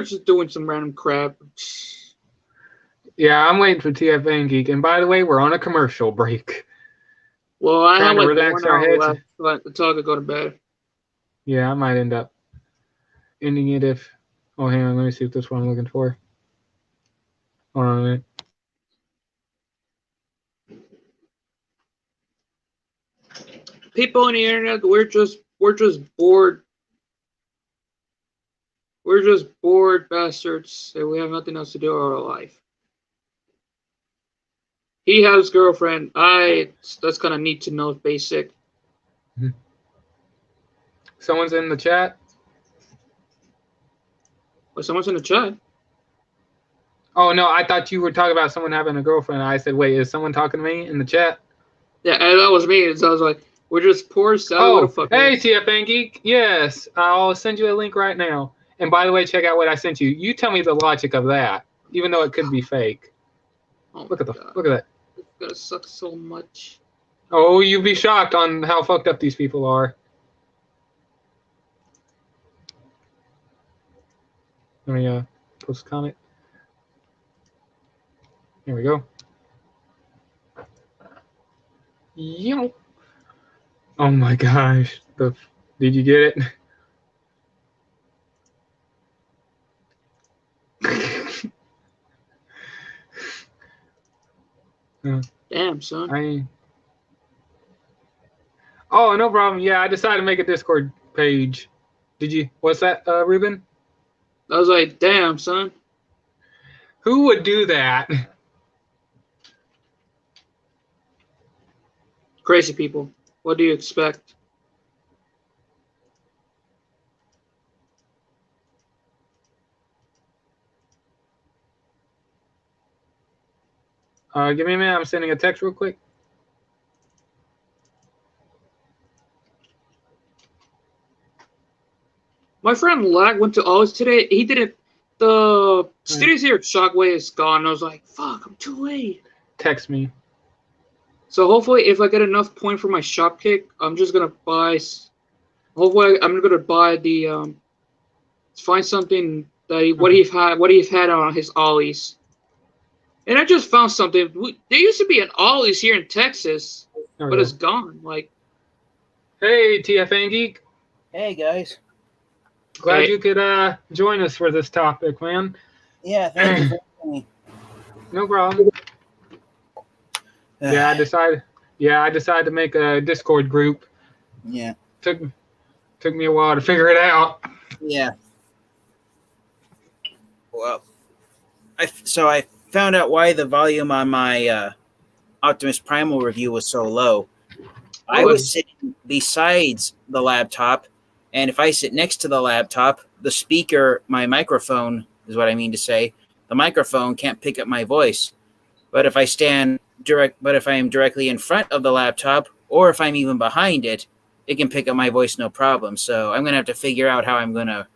Speaker 2: just doing some random crap.
Speaker 1: Yeah, I'm waiting for TFA and Geek. And by the way, we're on a commercial break.
Speaker 2: Well, I have
Speaker 1: Trying to
Speaker 2: like
Speaker 1: relax
Speaker 2: 1
Speaker 1: our
Speaker 2: hour
Speaker 1: heads.
Speaker 2: left until I can go to bed.
Speaker 1: Yeah, I might end up ending it if. Oh, hang on. Let me see if this is what I'm looking for. Hold on a minute.
Speaker 2: People on the internet, we're just bored. We're just bored bastards, and we have nothing else to do with our life. He has his girlfriend. That's kind of neat to know, basic.
Speaker 1: Someone's in the chat.
Speaker 2: Well, someone's in the chat.
Speaker 1: Oh no, I thought you were talking about someone having a girlfriend. I said, wait, is someone talking to me in the chat?
Speaker 2: Yeah, and that was me. So I was like, we're just poor, sad
Speaker 1: hey, TFN Geek. Yes, I'll send you a link right now. And by the way, check out what I sent you. You tell me the logic of that, even though it could be fake.
Speaker 2: Oh
Speaker 1: look at
Speaker 2: God.
Speaker 1: Look at that.
Speaker 2: It's gonna suck so much.
Speaker 1: Oh, you'd be shocked on how fucked up these people are. Let me post a comment. Here we go. Yo. Oh my gosh. Did you get it?
Speaker 2: Damn, son.
Speaker 1: Oh, no problem. Yeah, I decided to make a Discord page. Did you? What's that, Ruben?
Speaker 2: I was like, damn, son.
Speaker 1: Who would do that?
Speaker 2: Crazy people. What do you expect?
Speaker 1: Give me a minute. I'm sending a text real quick.
Speaker 2: My friend Lag went to Oz today. He didn't. The studios here at Shockwave is gone. I was like, fuck, I'm too late.
Speaker 1: Text me.
Speaker 2: So hopefully, if I get enough point for my shop kick, I'm just gonna buy. Hopefully, I'm gonna buy the. Find something that what he had on his ollies. And I just found something. There used to be an ollies here in Texas, but it's gone. Like,
Speaker 1: hey, TFN Geek.
Speaker 4: Hey guys.
Speaker 1: Glad you could join us for this topic, man.
Speaker 4: Yeah, thank you for having me.
Speaker 1: No problem. I decided to make a Discord group.
Speaker 4: Yeah.
Speaker 1: Took me a while to figure it out.
Speaker 4: Yeah. Well, I found out why the volume on my Optimus Primal review was so low. I was sitting besides the laptop, and if I sit next to the laptop, the speaker, my microphone is what I mean to say, the microphone can't pick up my voice. But if I am directly in front of the laptop, or if I'm even behind it, it can pick up my voice no problem. So I'm gonna have to figure out how I'm gonna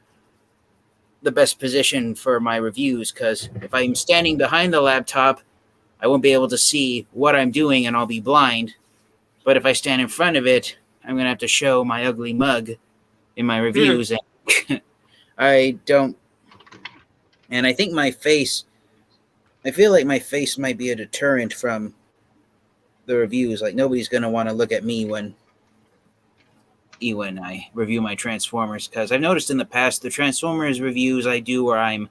Speaker 4: the best position for my reviews, because if I'm standing behind the laptop, I won't be able to see what I'm doing and I'll be blind. But if I stand in front of it, I'm going to have to show my ugly mug in my reviews. And I think my face, I feel like my face might be a deterrent from the reviews. Like, nobody's going to want to look at me when I review my Transformers, because I've noticed in the past the Transformers reviews I do where I'm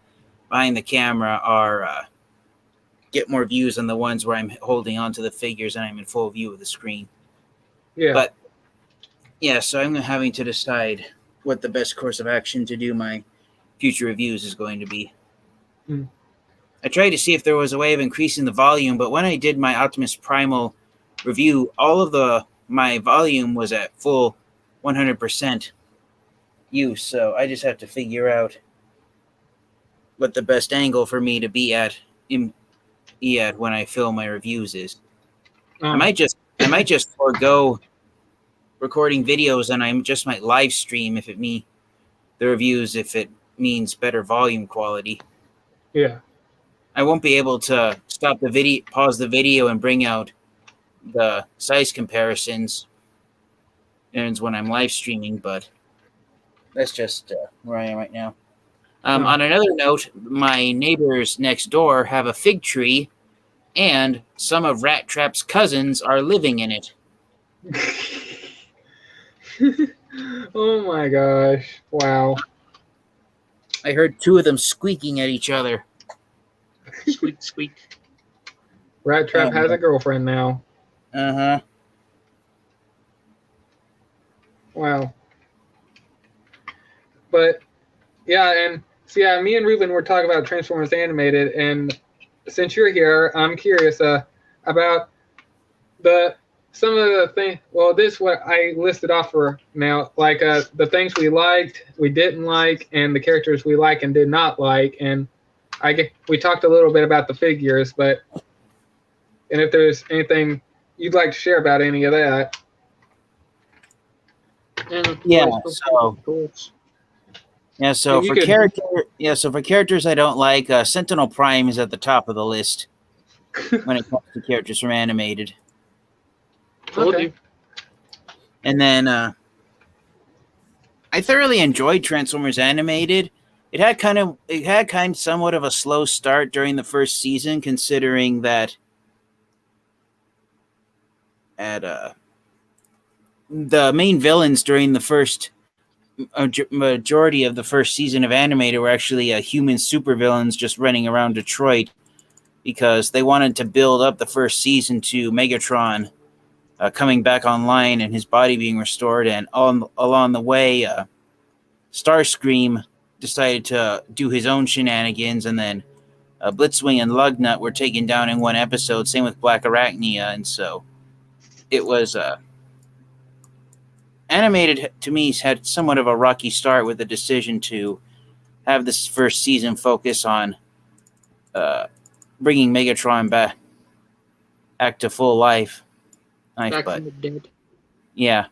Speaker 4: behind the camera are get more views than the ones where I'm holding onto the figures and I'm in full view of the screen.
Speaker 1: Yeah.
Speaker 2: But yeah, so I'm having to decide what the best course of action to do my future reviews is going to be. I tried to see if there was a way of increasing the volume, but when I did my Optimus Primal review, all of my volume was at full 100% use, so I just have to figure out what the best angle for me to be at when I film my reviews is. I might just forego recording videos, and I just might live stream the reviews if it means better volume quality.
Speaker 1: Yeah.
Speaker 2: I won't be able to stop the video, pause the video, and bring out the size comparisons when I'm live streaming, but that's just where I am right now. On another note, my neighbors next door have a fig tree, and some of Rat Trap's cousins are living in it.
Speaker 1: Oh my gosh. Wow.
Speaker 2: I heard two of them squeaking at each other.
Speaker 1: Squeak, squeak. Rat Trap has a girlfriend now.
Speaker 2: Uh-huh.
Speaker 1: Wow. But yeah, and so yeah, me and Ruben were talking about Transformers Animated, and since you're here, I'm curious about some of the things. Well, this is what I listed off for now, like the things we liked, we didn't like, and the characters we like and did not like. And we talked a little bit about the figures, and if there's anything you'd like to share about any of that.
Speaker 2: So for characters I don't like, Sentinel Prime is at the top of the list when it comes to characters from Animated.
Speaker 1: Okay.
Speaker 2: And then I thoroughly enjoyed Transformers Animated. It had somewhat of a slow start during the first season, considering that the main villains during the first majority of the first season of Animated were actually human supervillains just running around Detroit, because they wanted to build up the first season to Megatron coming back online and his body being restored, and along the way Starscream decided to do his own shenanigans, and then Blitzwing and Lugnut were taken down in one episode, same with Black Arachnia, and so it was Animated, to me, had somewhat of a rocky start with the decision to have this first season focus on bringing Megatron back
Speaker 4: back to full life.
Speaker 2: Back from the dead.
Speaker 4: Yeah.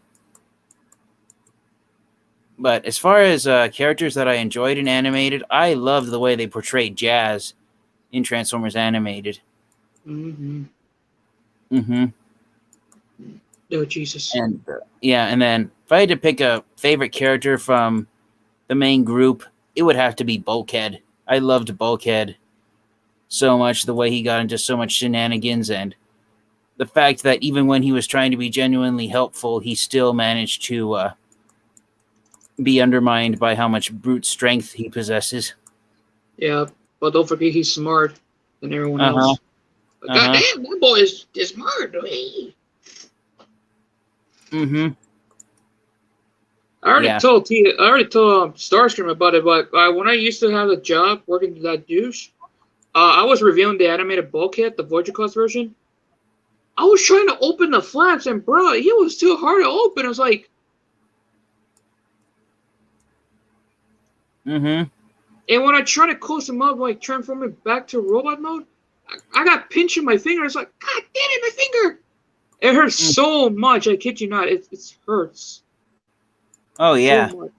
Speaker 4: But as far as characters that I enjoyed in animated, I loved the way they portrayed Jazz in Transformers Animated.
Speaker 2: Mm-hmm.
Speaker 4: Mm-hmm.
Speaker 2: Oh, Jesus.
Speaker 4: And and then if I had to pick a favorite character from the main group, it would have to be Bulkhead. I loved Bulkhead so much, the way he got into so much shenanigans, and the fact that even when he was trying to be genuinely helpful, he still managed to be undermined by how much brute strength he possesses.
Speaker 2: Yeah, but don't forget he's smart than everyone else. God damn, that boy is smart.
Speaker 4: Mm-hmm.
Speaker 2: I already told Starstream about it, but when I used to have a job working at that douche, I was reviewing the animated Bulkhead, the Voyager-class version. I was trying to open the flaps, and bro, he was too hard to open. I was like,
Speaker 4: mm-hmm.
Speaker 2: And when I try to close him up, like transform it back to robot mode, I got pinching my finger. It's like, God damn it, my finger! It hurts so much. I kid you not. It hurts.
Speaker 4: Oh yeah.
Speaker 2: So much.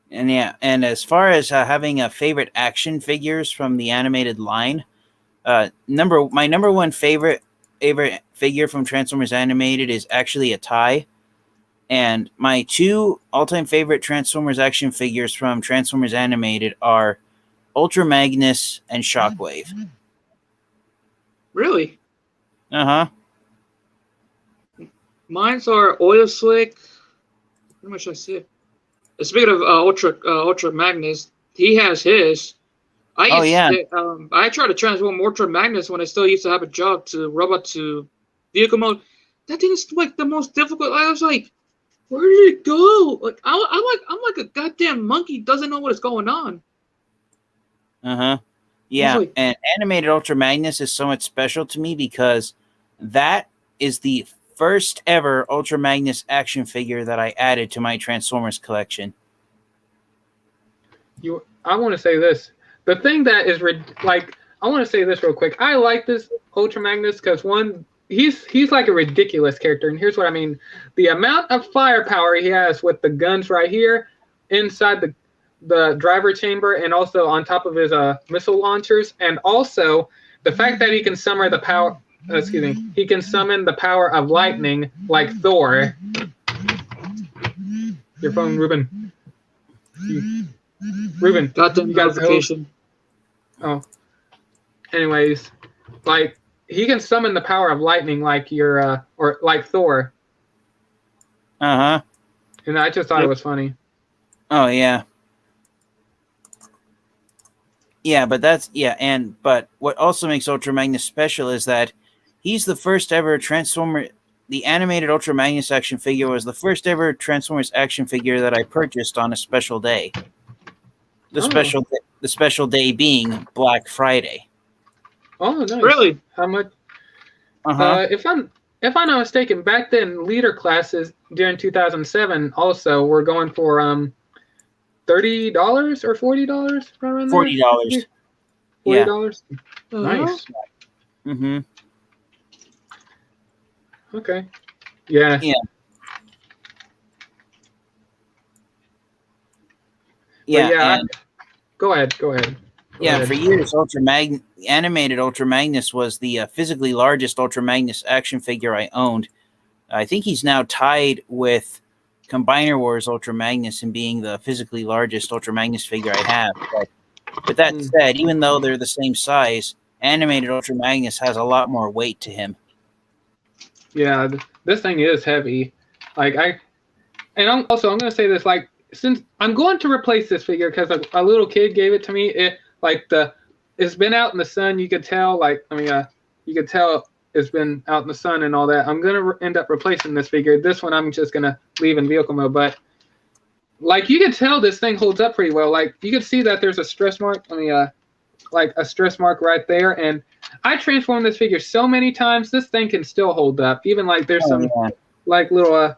Speaker 4: And as far as having a favorite action figures from the animated line, my number one favorite figure from Transformers Animated is actually a tie. And my two all-time favorite Transformers action figures from Transformers Animated are Ultra Magnus and Shockwave.
Speaker 2: Really?
Speaker 4: Uh-huh.
Speaker 2: Mine's are Oil Slick. Pretty much that's it. Speaking of Ultra Magnus, he has his. I tried to transform Ultra Magnus when I still used to have a job to robot to vehicle mode. That thing is like the most difficult. I was like, where did it go? Like I'm like a goddamn monkey doesn't know what is going on.
Speaker 4: Uh-huh. Yeah, and animated Ultra Magnus is so much special to me because that is the first ever Ultra Magnus action figure that I added to my Transformers collection.
Speaker 1: I want to say this. The thing that is I want to say this real quick. I like this Ultra Magnus because one, he's like a ridiculous character, and here's what I mean: the amount of firepower he has with the guns right here inside the driver chamber, and also on top of his missile launchers, and also the fact that he can summon the power. He can summon the power of lightning like Thor. Your phone, Ruben. Ruben,
Speaker 2: got the notification.
Speaker 1: Oh. Anyways, like he can summon the power of lightning like or like Thor.
Speaker 4: Uh-huh.
Speaker 1: And I just thought it was funny.
Speaker 4: Oh yeah. Yeah, but but what also makes Ultra Magnus special is that he's the first ever Transformer. The animated Ultra Magnus action figure was the first ever Transformers action figure that I purchased on a special day. The special day being Black Friday.
Speaker 1: Oh, nice.
Speaker 2: Really?
Speaker 1: How much?
Speaker 4: Uh-huh.
Speaker 1: If I'm not mistaken, back then leader classes during 2007 also were going for $30 or $40 around there.
Speaker 4: $40.
Speaker 1: $40.
Speaker 2: Yeah.
Speaker 1: Nice.
Speaker 4: Mm-hmm.
Speaker 1: Okay. Yeah.
Speaker 4: Yeah. Yeah.
Speaker 1: Go ahead. Go
Speaker 4: Yeah,
Speaker 1: ahead.
Speaker 4: for years, animated Ultra Magnus was the physically largest Ultra Magnus action figure I owned. I think he's now tied with Combiner Wars Ultra Magnus in being the physically largest Ultra Magnus figure I have. But that said, even though they're the same size, animated Ultra Magnus has a lot more weight to him.
Speaker 1: Yeah, this thing is heavy. I'm going to say this, like, since I'm going to replace this figure because a little kid gave it to me. It's been out in the sun. You could tell, you could tell it's been out in the sun and all that. I'm going to end up replacing this figure. This one I'm just going to leave in vehicle mode. But, like, you can tell this thing holds up pretty well. Like, you can see that there's a stress mark. Like a stress mark right there. And I transformed this figure so many times, this thing can still hold up. Even, like, there's some, like, little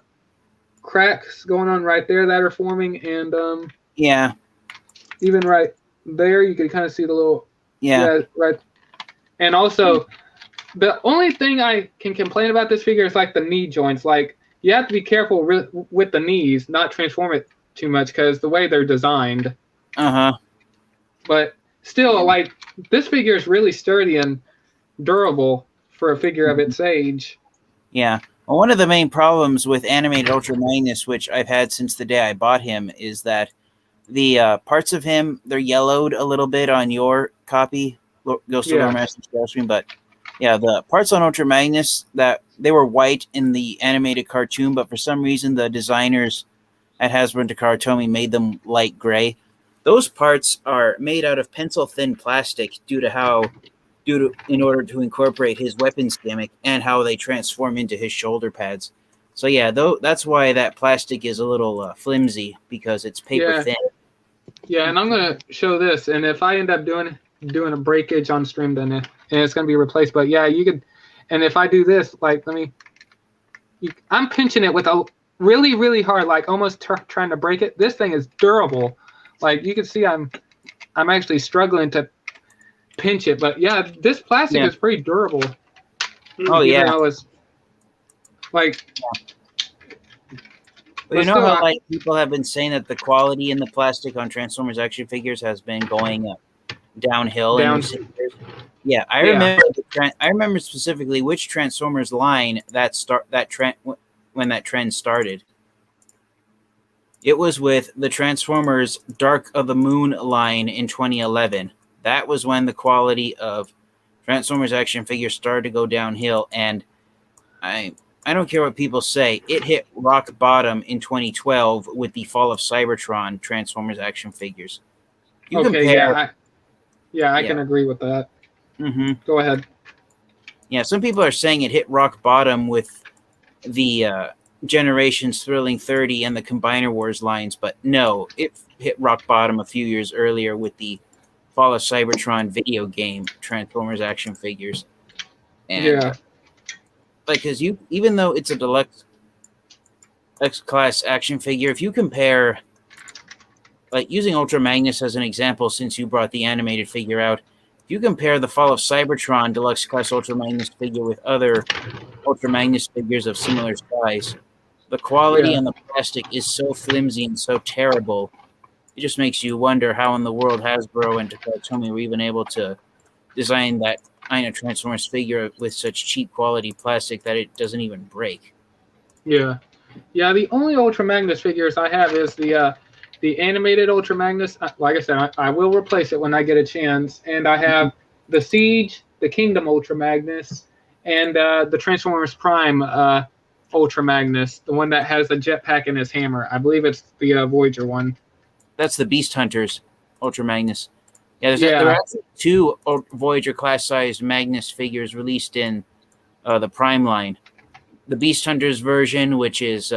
Speaker 1: cracks going on right there that are forming. And, even right there, you can kind of see the little...
Speaker 4: Yeah.
Speaker 1: Right. And also, the only thing I can complain about this figure is like the knee joints. Like, you have to be careful with the knees, not transform it too much because the way they're designed. But still, like, this figure is really sturdy and durable for a figure of its age.
Speaker 4: Yeah. Well, one of the main problems with animated Ultra Magnus, which I've had since the day I bought him, is that the parts of him, they're yellowed a little bit on your copy, Ghost of Lore Master Starscream, but yeah, the parts on Ultra Magnus, that they were white in the animated cartoon, but for some reason the designers at Hasbro and Takara Tomy made them light gray. Those parts are made out of pencil-thin plastic in order to incorporate his weapons gimmick and how they transform into his shoulder pads. So yeah, that's why that plastic is a little flimsy, because it's paper thin. Yeah,
Speaker 1: and I'm gonna show this, and if I end up doing a breakage on stream, then it's gonna be replaced. But yeah, you could, and if I do this, like, I'm pinching it with a really, really hard, like almost trying to break it. This thing is durable. Like, you can see I'm actually struggling to pinch it, but yeah, this plastic is pretty durable.
Speaker 4: Oh yeah,
Speaker 1: it's like.
Speaker 4: Well, you know how like people have been saying that the quality in the plastic on Transformers action figures has been going downhill in recent years? Yeah, I remember specifically which Transformers line when that trend started. It was with the Transformers Dark of the Moon line in 2011. That was when the quality of Transformers action figures started to go downhill, and I don't care what people say, it hit rock bottom in 2012 with the Fall of Cybertron Transformers action figures.
Speaker 1: I can agree with that.
Speaker 4: Mm-hmm.
Speaker 1: Go ahead.
Speaker 4: Yeah, some people are saying it hit rock bottom with the Generations Thrilling 30 and the Combiner Wars lines, but no, it hit rock bottom a few years earlier with the Fall of Cybertron video game Transformers action figures. And like, because even though it's a deluxe X-Class action figure, if you compare, like, using Ultra Magnus as an example, since you brought the animated figure out, if you compare the Fall of Cybertron Deluxe Class Ultra Magnus figure with other Ultra Magnus figures of similar size, the quality on the plastic is so flimsy and so terrible, it just makes you wonder how in the world Hasbro and Takara Tomy were even able to design that kind of Transformers figure with such cheap quality plastic that it doesn't even break.
Speaker 1: Yeah. The only Ultra Magnus figures I have is the animated Ultra Magnus. Like I said, I will replace it when I get a chance. And I have the Siege, the Kingdom Ultra Magnus, and the Transformers Prime Ultra Magnus, the one that has the jetpack in his hammer. I believe it's the Voyager one.
Speaker 4: That's the Beast Hunters Ultra Magnus. There are actually two Voyager class-sized Magnus figures released in the Prime line. The Beast Hunters version, which is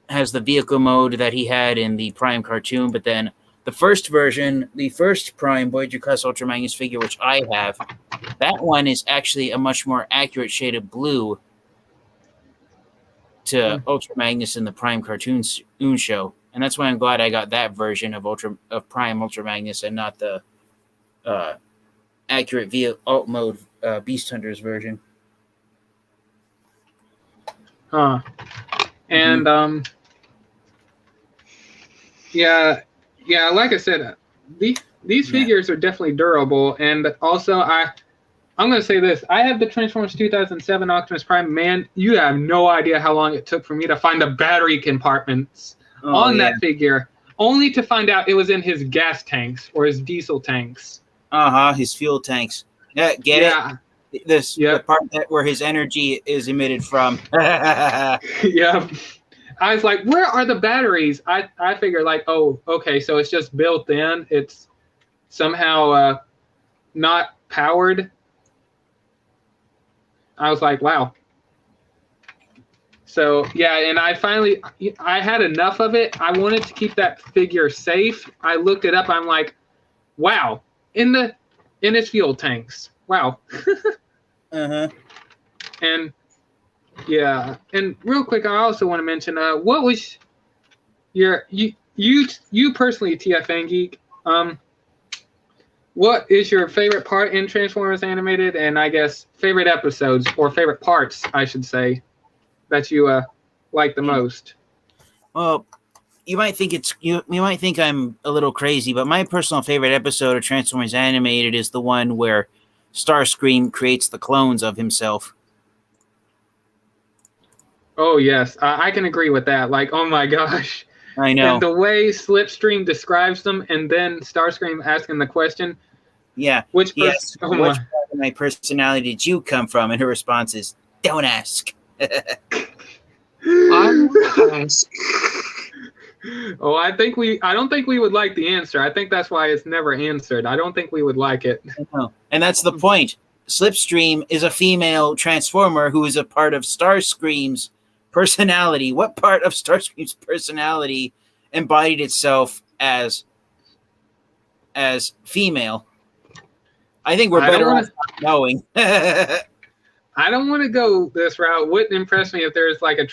Speaker 4: has the vehicle mode that he had in the Prime cartoon, but then the first version, the first Prime Voyager class Ultra Magnus figure, which I have, that one is actually a much more accurate shade of blue to Ultra Magnus in the Prime cartoon show. And that's why I'm glad I got that version of Prime Ultra Magnus and not the accurate via alt mode Beast Hunters version.
Speaker 1: And like I said, these figures are definitely durable. And also, I'm going to say this. I have the Transformers 2007 Optimus Prime. Man, you have no idea how long it took for me to find the battery compartments on that figure, only to find out it was in his gas tanks or his diesel tanks.
Speaker 4: His fuel tanks. Yeah, it? The part where his energy is emitted from.
Speaker 1: Yeah. I was like, where are the batteries? I figured, like, oh, okay, so it's just built in. It's somehow not powered. I was like, wow. So, and I had enough of it. I wanted to keep that figure safe. I looked it up. I'm like, wow, in its fuel tanks. Wow. And real quick, I also want to mention, what was you personally, TFN Geek, what is your favorite part in Transformers Animated, and I guess favorite episodes or favorite parts, I should say, that you like the most?
Speaker 4: Well, you might think you might think I'm a little crazy, but my personal favorite episode of Transformers Animated is the one where Starscream creates the clones of himself.
Speaker 1: Oh yes, I can agree with that. Like, oh my gosh.
Speaker 4: I know.
Speaker 1: And the way Slipstream describes them, and then Starscream asking the question,
Speaker 4: yeah,
Speaker 1: which
Speaker 4: yes,
Speaker 1: oh
Speaker 4: which part of my personality did you come from? And her response is, "Don't ask."
Speaker 1: Oh, I don't think we would like the answer. I think that's why it's never answered. I don't think we would like it.
Speaker 4: And that's the point. Slipstream is a female Transformer who is a part of Starscream's personality. What part of Starscream's personality embodied itself as female? I think we're better off not knowing.
Speaker 1: I don't want to go this route. Wouldn't impress me if there's like a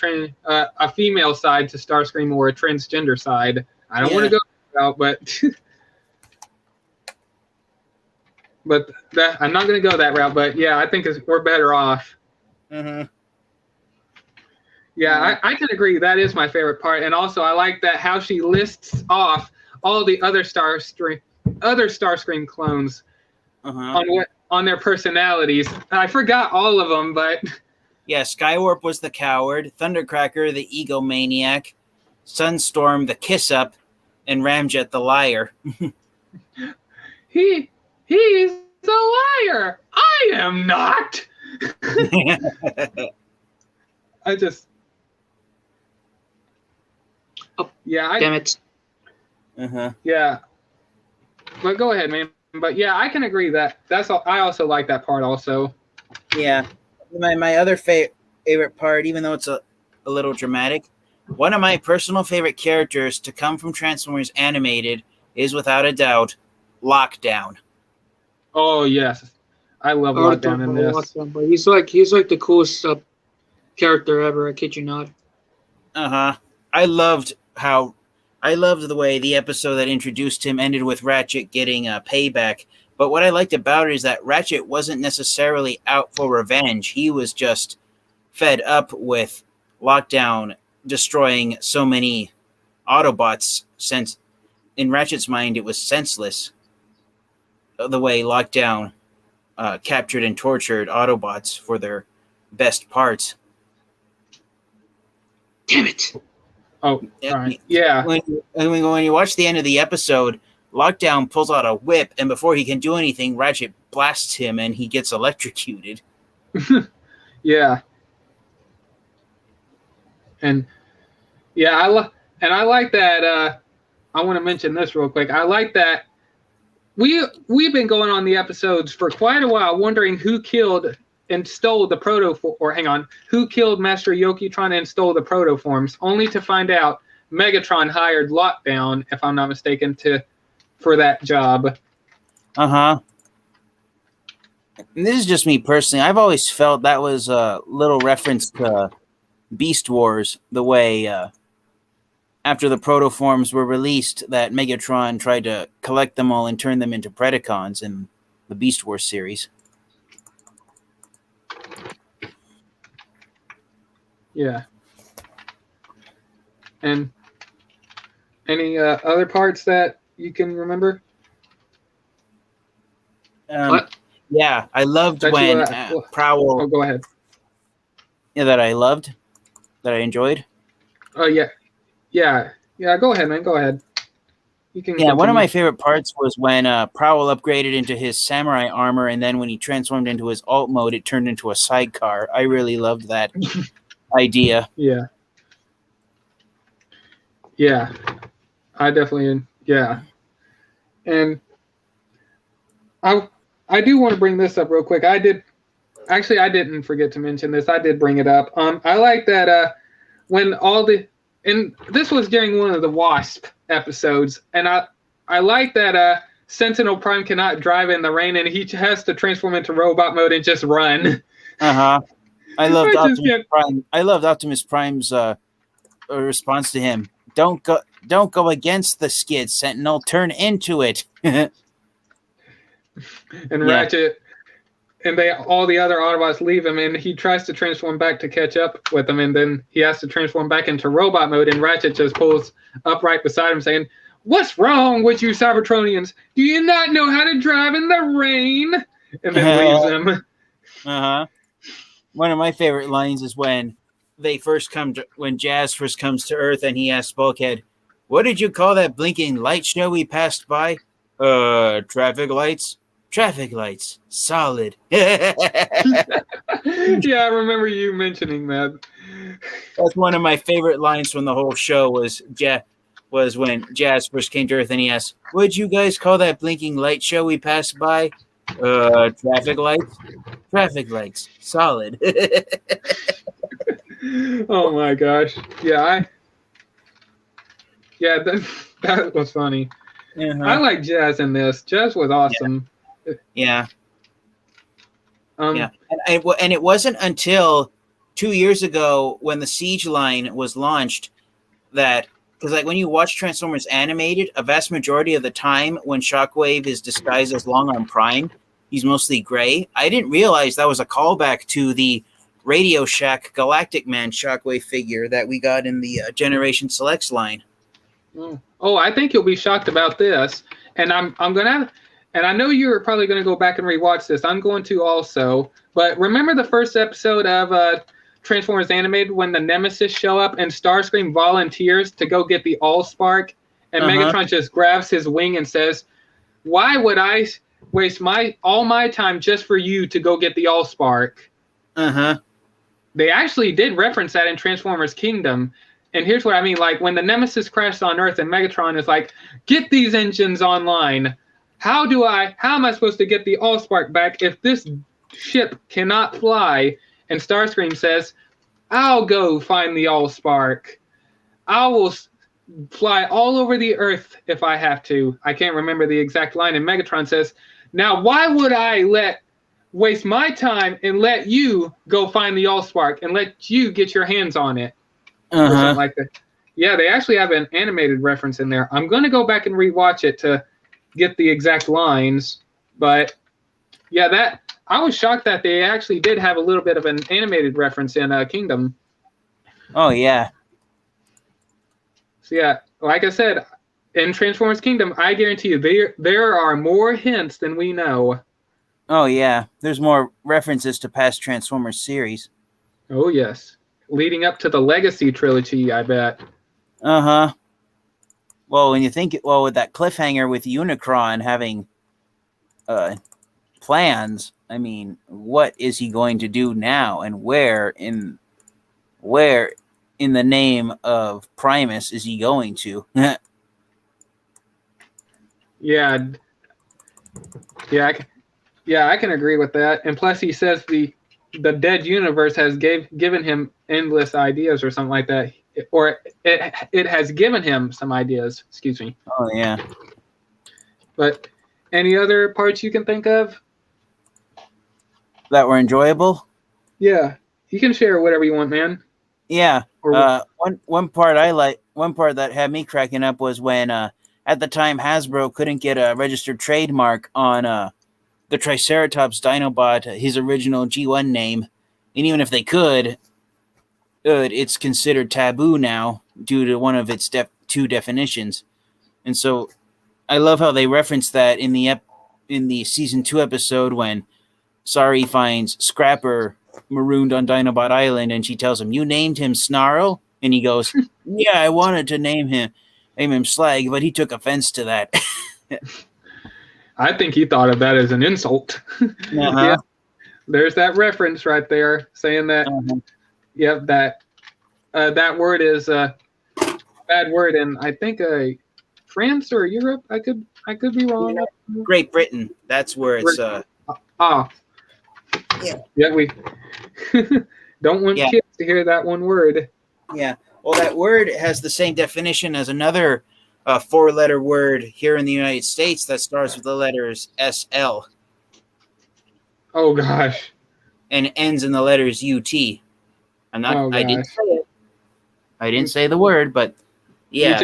Speaker 1: female side to Starscream or a transgender side. I don't want to go that route, but I'm not going to go that route. But yeah, I think we're better off.
Speaker 4: Mm-hmm.
Speaker 1: Yeah, I can agree. That is my favorite part, and also I like that how she lists off all the other Starscream clones on their personalities. I forgot all of them, but
Speaker 4: yeah, Skywarp was the coward, Thundercracker the egomaniac, Sunstorm the kiss-up, and Ramjet the liar.
Speaker 1: He's a liar. I am not.
Speaker 2: Damn it.
Speaker 1: Yeah. But go ahead, man. But yeah, I can agree that's all. I also like that part also.
Speaker 4: Yeah. My other favorite part, even though it's a little dramatic, one of my personal favorite characters to come from Transformers Animated is without a doubt Lockdown.
Speaker 1: Oh yes. I love Lockdown in this.
Speaker 2: Lockdown, but he's like the coolest character ever, I kid you not.
Speaker 4: I loved the way the episode that introduced him ended with Ratchet getting a payback. But what I liked about it is that Ratchet wasn't necessarily out for revenge. He was just fed up with Lockdown destroying so many Autobots, since in Ratchet's mind it was senseless the way Lockdown captured and tortured Autobots for their best parts.
Speaker 2: Damn it.
Speaker 1: Oh, right. Yeah.
Speaker 4: When you watch the end of the episode, Lockdown pulls out a whip, and before he can do anything, Ratchet blasts him, and he gets electrocuted.
Speaker 1: Yeah. And yeah, I like that. I want to mention this real quick. I like that we've been going on the episodes for quite a while, wondering who killed and stole the who killed Master Yokitron and stole the protoforms, only to find out Megatron hired Lockdown, if I'm not mistaken, for that job.
Speaker 4: And this is just me personally. I've always felt that was a little reference to Beast Wars, the way after the protoforms were released, that Megatron tried to collect them all and turn them into Predacons in the Beast Wars series.
Speaker 1: Yeah. And any other parts that you can remember?
Speaker 4: Yeah, I loved when Prowl.
Speaker 1: Oh, go ahead.
Speaker 4: Yeah, that I enjoyed.
Speaker 1: Oh yeah. Go ahead, man. Go ahead. You can.
Speaker 4: Yeah, one of my favorite parts was when Prowl upgraded into his samurai armor, and then when he transformed into his alt mode, it turned into a sidecar. I really loved that idea.
Speaker 1: Yeah. I definitely. Yeah. And I do want to bring this up real quick. I didn't forget to mention this. I did bring it up. I like that when and this was during one of the Wasp episodes, and I like that Sentinel Prime cannot drive in the rain, and he has to transform into robot mode and just run.
Speaker 4: I loved Optimus Prime. I loved Optimus Prime's response to him. Don't go against the skid, Sentinel. Turn into it.
Speaker 1: and
Speaker 4: Yeah.
Speaker 1: Ratchet and all the other Autobots leave him, and he tries to transform back to catch up with them, and then he has to transform back into robot mode, and Ratchet just pulls up right beside him saying, "What's wrong with you Cybertronians? Do you not know how to drive in the rain?" And then leaves him.
Speaker 4: Uh-huh. One of my favorite lines is when when Jazz first comes to Earth and he asks Bulkhead, "What did you call that blinking light show we passed by?" Traffic lights. Traffic lights. Solid.
Speaker 1: Yeah, I remember you mentioning that.
Speaker 4: That's one of my favorite lines from the whole show was when Jazz first came to Earth and he asked, "What'd you guys call that blinking light show we passed by?" Traffic lights. Traffic lights. Solid.
Speaker 1: Oh my gosh. Yeah, that was funny.
Speaker 4: Uh-huh.
Speaker 1: I like Jazz in this. Jazz was awesome.
Speaker 4: Yeah. Yeah. And it wasn't until 2 years ago when the Siege line was launched that, because like when you watch Transformers animated, a vast majority of the time when Shockwave is disguised as Long Arm Prime, he's mostly gray. I didn't realize that was a callback to the Radio Shack Galactic Man Shockwave figure that we got in the Generation Selects line.
Speaker 1: Oh, I think you'll be shocked about this, and I'm gonna, and I know you're probably gonna go back and rewatch this. I'm going to also, but remember the first episode of Transformers Animated when the Nemesis show up and Starscream volunteers to go get the Allspark, and Megatron just grabs his wing and says, "Why would I waste all my time just for you to go get the Allspark?" They actually did reference that in Transformers Kingdom. And here's what I mean. Like, when the Nemesis crashed on Earth and Megatron is like, "Get these engines online. How am I supposed to get the Allspark back if this ship cannot fly?" And Starscream says, "I'll go find the Allspark. I will fly all over the Earth if I have to." I can't remember the exact line. And Megatron says, "Now, why would I waste my time and let you go find the Allspark and let you get your hands on it?" Or something like that. Yeah, they actually have an animated reference in there. I'm going to go back and rewatch it to get the exact lines. But yeah, I was shocked that they actually did have a little bit of an animated reference in Kingdom.
Speaker 4: Oh, yeah.
Speaker 1: So yeah, like I said, in Transformers Kingdom, I guarantee you there are more hints than we know.
Speaker 4: Oh, yeah. There's more references to past Transformers series.
Speaker 1: Oh, yes. Leading up to the Legacy trilogy, I bet.
Speaker 4: Uh-huh. Well, when you think, with that cliffhanger with Unicron having plans, I mean, what is he going to do now, and where in the name of Primus is he going to?
Speaker 1: Yeah, I can agree with that. And plus, he says the dead universe has given him endless ideas or something like that, or it has given him some ideas. Excuse me.
Speaker 4: Oh yeah.
Speaker 1: But any other parts you can think of
Speaker 4: that were enjoyable?
Speaker 1: Yeah, you can share whatever you want, man.
Speaker 4: Yeah. One part that had me cracking up was when at the time Hasbro couldn't get a registered trademark on the Triceratops Dinobot, his original G1 name, and even if they could, it's considered taboo now due to one of its two definitions. And so I love how they reference that in the season 2 episode when Sari finds Scrapper marooned on Dinobot Island, and she tells him, "You named him Snarl?" And he goes, "Yeah, I wanted to name him Slag, but he took offense to that."
Speaker 1: I think he thought of that as an insult. Yeah, there's that reference right there saying that. Yeah, that word is a bad word, and I think France or Europe. I could be wrong.
Speaker 4: Great Britain. That's where it's.
Speaker 1: Yeah, we don't want kids to hear that one word.
Speaker 4: Yeah. Well, that word has the same definition as another 4-letter word here in the United States that starts with the letters SL.
Speaker 1: Oh gosh.
Speaker 4: And ends in the letters UT. I didn't say it. I didn't say the word, but yeah.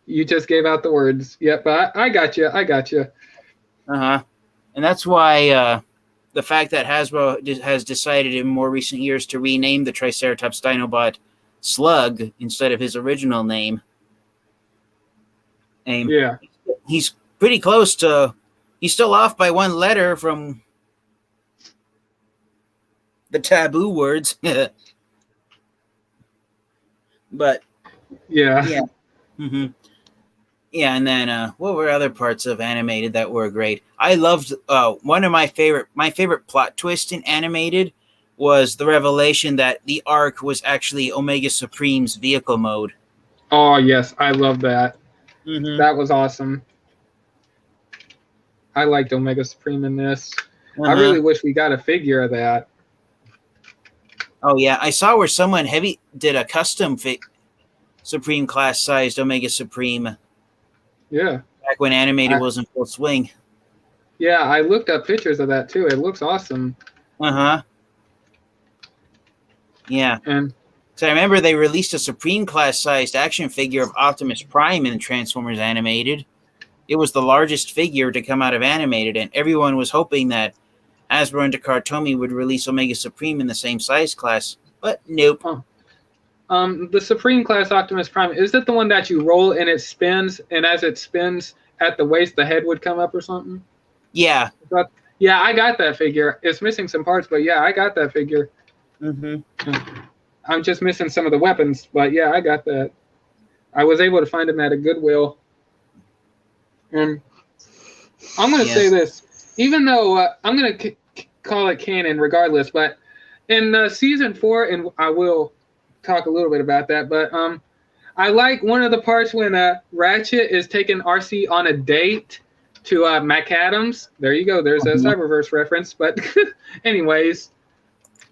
Speaker 1: You just gave out the words. Yep, but I got you.
Speaker 4: Uh-huh. And that's why the fact that Hasbro has decided in more recent years to rename the Triceratops Dinobot Slug instead of his original name.
Speaker 1: Yeah.
Speaker 4: He's pretty close to... He's still off by one letter from the taboo words. But...
Speaker 1: Yeah.
Speaker 4: Yeah. Mm-hmm. Yeah, and then what were other parts of animated that were great? I loved one of my favorite plot twist in animated was the revelation that the Ark was actually Omega Supreme's vehicle mode.
Speaker 1: Oh, yes. I love that.
Speaker 4: Mm-hmm.
Speaker 1: That was awesome. I liked Omega Supreme in this. I really wish we got a figure of that.
Speaker 4: Oh, yeah. I saw where someone did a custom Supreme class sized Omega Supreme.
Speaker 1: Yeah.
Speaker 4: Back when animated was in full swing.
Speaker 1: Yeah, I looked up pictures of that too. It looks awesome.
Speaker 4: Uh-huh. Yeah.
Speaker 1: And
Speaker 4: so I remember they released a Supreme class sized action figure of Optimus Prime in Transformers Animated. It was the largest figure to come out of animated, and everyone was hoping that Hasbro and Takara would release Omega Supreme in the same size class, but nope.
Speaker 1: Oh. The Supreme class Optimus Prime, is it the one that you roll and it spins, and as it spins at the waist, the head would come up or something?
Speaker 4: Yeah.
Speaker 1: Yeah, I got that figure. It's missing some parts, but yeah, I got that figure.
Speaker 4: Mm-hmm.
Speaker 1: I'm just missing some of the weapons, but yeah, I got that. I was able to find them at a Goodwill. And I'm going to say this, even though I'm going to call it canon regardless, but in season 4, and I will talk a little bit about that, but I like one of the parts when Ratchet is taking RC on a date to McAdams. There you go. There's a Cyberverse reference. But anyways,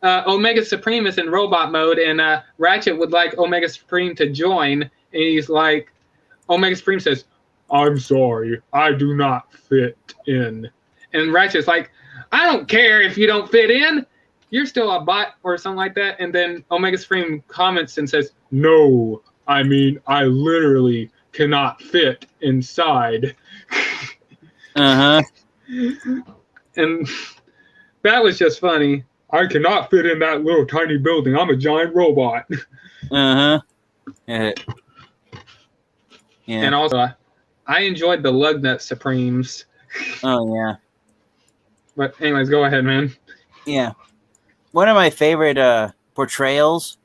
Speaker 1: Omega Supreme is in robot mode, and Ratchet would like Omega Supreme to join, and he's like, Omega Supreme says, "I'm sorry, I do not fit in." And Ratchet's like, "I don't care if you don't fit in. You're still a bot," or something like that. And then Omega Supreme comments and says, "No, I mean, I literally cannot fit inside."
Speaker 4: Uh-huh.
Speaker 1: And that was just funny. "I cannot fit in that little tiny building. I'm a giant robot."
Speaker 4: Uh-huh. Yeah.
Speaker 1: And also, I enjoyed the Lugnut Supremes.
Speaker 4: Oh, yeah.
Speaker 1: But anyways, go ahead, man.
Speaker 4: Yeah. One of my favorite portrayals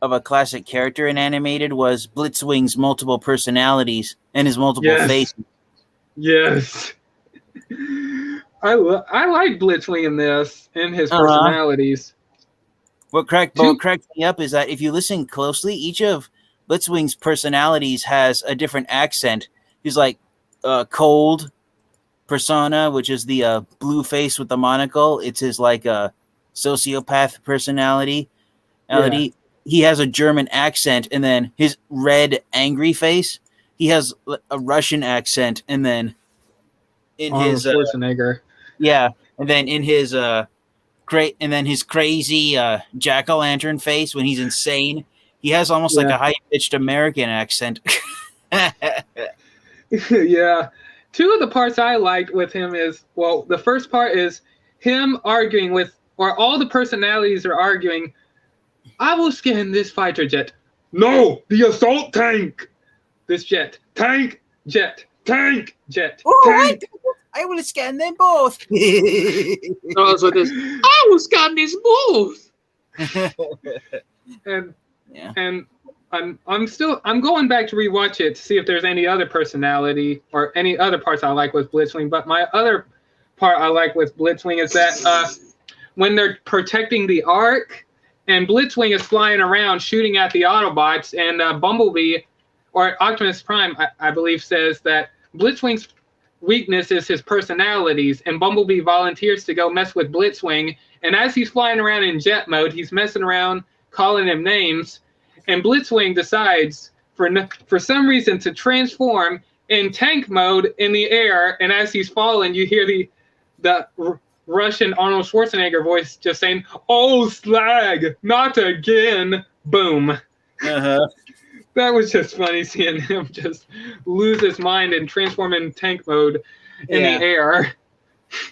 Speaker 4: of a classic character in animated was Blitzwing's multiple personalities and his multiple faces.
Speaker 1: Yes. I like Blitzwing in this and his personalities.
Speaker 4: What cracks me up is that if you listen closely, each of Blitzwing's personalities has a different accent. He's like cold persona, which is the blue face with the monocle. It's his like sociopath personality. Yeah. He has a German accent, and then his red angry face, he has a Russian accent, and then in his
Speaker 1: Schwarzenegger.
Speaker 4: And then in his his crazy jack-o'-lantern face when he's insane, he has almost like a high-pitched American accent.
Speaker 1: Yeah. Two of the parts I liked with him is, well, the first part is him arguing with, or all the personalities are arguing, "I will scan this fighter jet." "No, the assault tank." "This jet. Tank, jet, tank, jet, tank."
Speaker 4: I will scan them both.
Speaker 2: So like this, "I will scan these both."
Speaker 1: And I'm going back to rewatch it to see if there's any other personality or any other parts I like with Blitzwing. But my other part I like with Blitzwing is that when they're protecting the Ark and Blitzwing is flying around shooting at the Autobots, and Bumblebee or Optimus Prime, I believe, says that Blitzwing's weakness is his personalities, and Bumblebee volunteers to go mess with Blitzwing. And as he's flying around in jet mode, he's messing around, calling him names. And Blitzwing decides, for some reason, to transform in tank mode in the air. And as he's falling, you hear the Russian Arnold Schwarzenegger voice just saying, "Oh, slag, not again." Boom.
Speaker 4: Uh-huh.
Speaker 1: That was just funny seeing him just lose his mind and transform in tank mode in the air.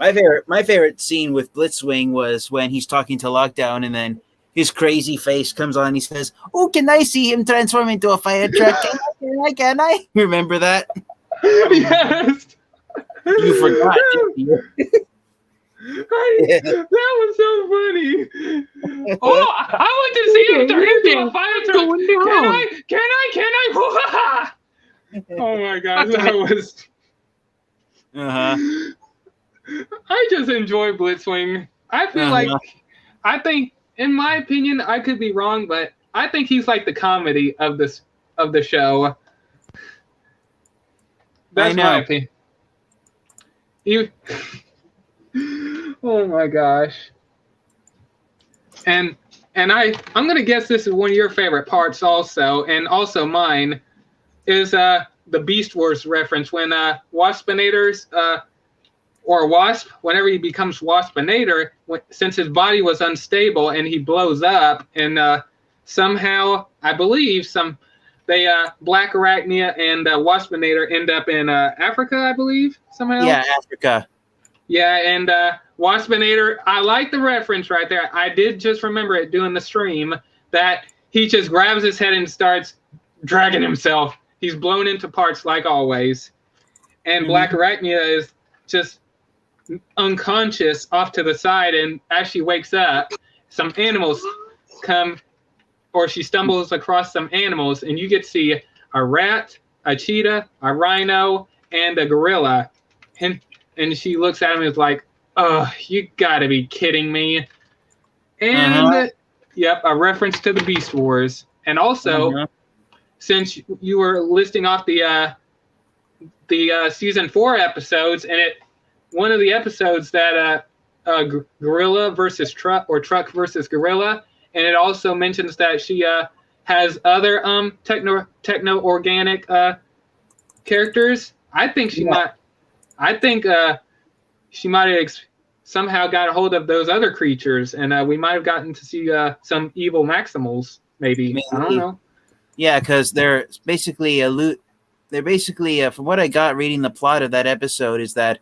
Speaker 4: My favorite scene with Blitzwing was when he's talking to Lockdown, and then his crazy face comes on. And he says, "Oh, can I see him transform into a fire truck? Can I? Remember that?
Speaker 1: Yes.
Speaker 4: You forgot.
Speaker 1: That was so funny. Oh, I want to see him turn into a fire truck.
Speaker 2: Going down.
Speaker 1: Can I? Oh my gosh, that was. I just enjoy Blitzwing. I feel like, I think, in my opinion, I could be wrong, but I think he's like the comedy of the show. That's my opinion. Oh my gosh. And I'm gonna guess this is one of your favorite parts also, and also mine, is the Beast Wars reference when Waspinator's or Wasp, whenever he becomes Waspinator, since his body was unstable and he blows up, and somehow I believe Black Arachnia and Waspinator end up in Africa, I believe, somehow.
Speaker 4: Yeah, Africa.
Speaker 1: Yeah, and Waspinator, I like the reference right there. I did just remember it doing the stream, that he just grabs his head and starts dragging himself. He's blown into parts like always. And Black Arachnia is just unconscious off to the side, and as she wakes up, some animals come, or she stumbles across some animals, and you get to see a rat, a cheetah, a rhino, and a gorilla. And she looks at him and is like, "Oh, you gotta be kidding me." And yep, a reference to the Beast Wars. And also, since you were listing off the season 4 episodes, and one of the episodes that gorilla versus truck, or truck versus gorilla, and it also mentions that she has other techno organic characters. I think she might. I think she might have somehow got a hold of those other creatures, and we might have gotten to see some evil Maximals. Maybe. I don't know.
Speaker 4: Yeah, because they're basically from what I got reading the plot of that episode, is that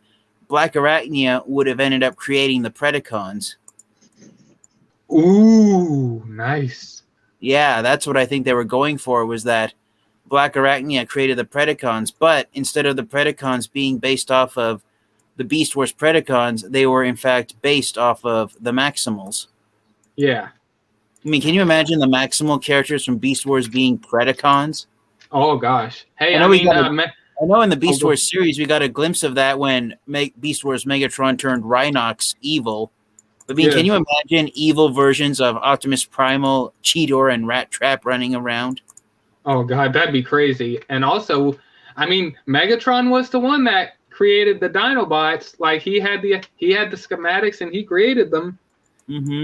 Speaker 4: Black Arachnia would have ended up creating the Predacons.
Speaker 1: Ooh, nice.
Speaker 4: Yeah, that's what I think they were going for, was that Black Arachnia created the Predacons, but instead of the Predacons being based off of the Beast Wars Predacons, they were in fact based off of the Maximals.
Speaker 1: Yeah.
Speaker 4: I mean, can you imagine the Maximal characters from Beast Wars being Predacons?
Speaker 1: Oh gosh. Hey,
Speaker 4: I know in the Beast Wars series we got a glimpse of that when Beast Wars Megatron turned Rhinox evil. I mean, can you imagine evil versions of Optimus Primal, Cheetor, and Rat Trap running around?
Speaker 1: Oh god, that'd be crazy. And also, I mean, Megatron was the one that created the Dinobots. Like he had the schematics and he created them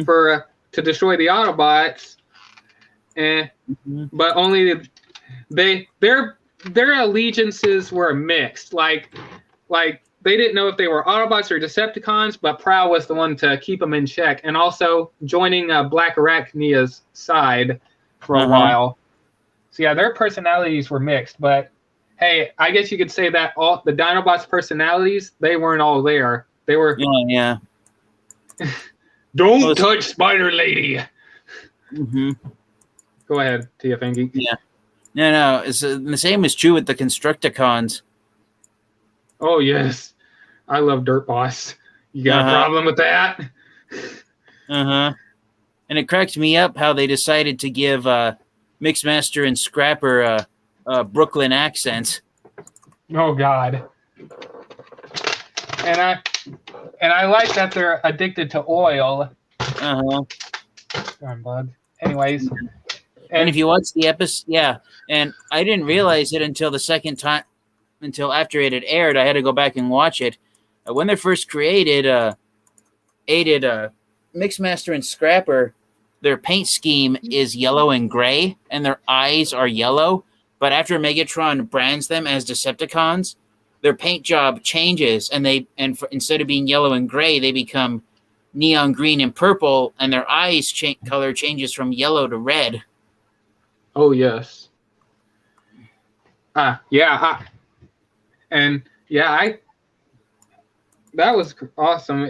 Speaker 1: for to destroy the Autobots. And but only their allegiances were mixed. Like they didn't know if they were Autobots or Decepticons, but Prowl was the one to keep them in check, and also joining Black Arachnia's side for a while. So yeah, their personalities were mixed, but hey, I guess you could say that all the Dinobots' personalities, they weren't all there. They were Don't touch Spider Lady. Go ahead, TFNG.
Speaker 4: Yeah. No. It's the same is true with the Constructicons.
Speaker 1: Oh yes, I love Dirt Boss. You got a problem with that?
Speaker 4: And it cracked me up how they decided to give Mixmaster and Scrapper Brooklyn accents.
Speaker 1: Oh God. And I like that they're addicted to oil. Darn bug. Anyways.
Speaker 4: And if you watch the episode, and I didn't realize it until the second time, until after it had aired. I had to go back and watch it. When they're first created, Mixmaster and Scrapper, their paint scheme is yellow and gray, and their eyes are yellow. But after Megatron brands them as Decepticons, their paint job changes, and instead of being yellow and gray, they become neon green and purple, and their eyes color changes from yellow to red.
Speaker 1: Oh yes. that was awesome.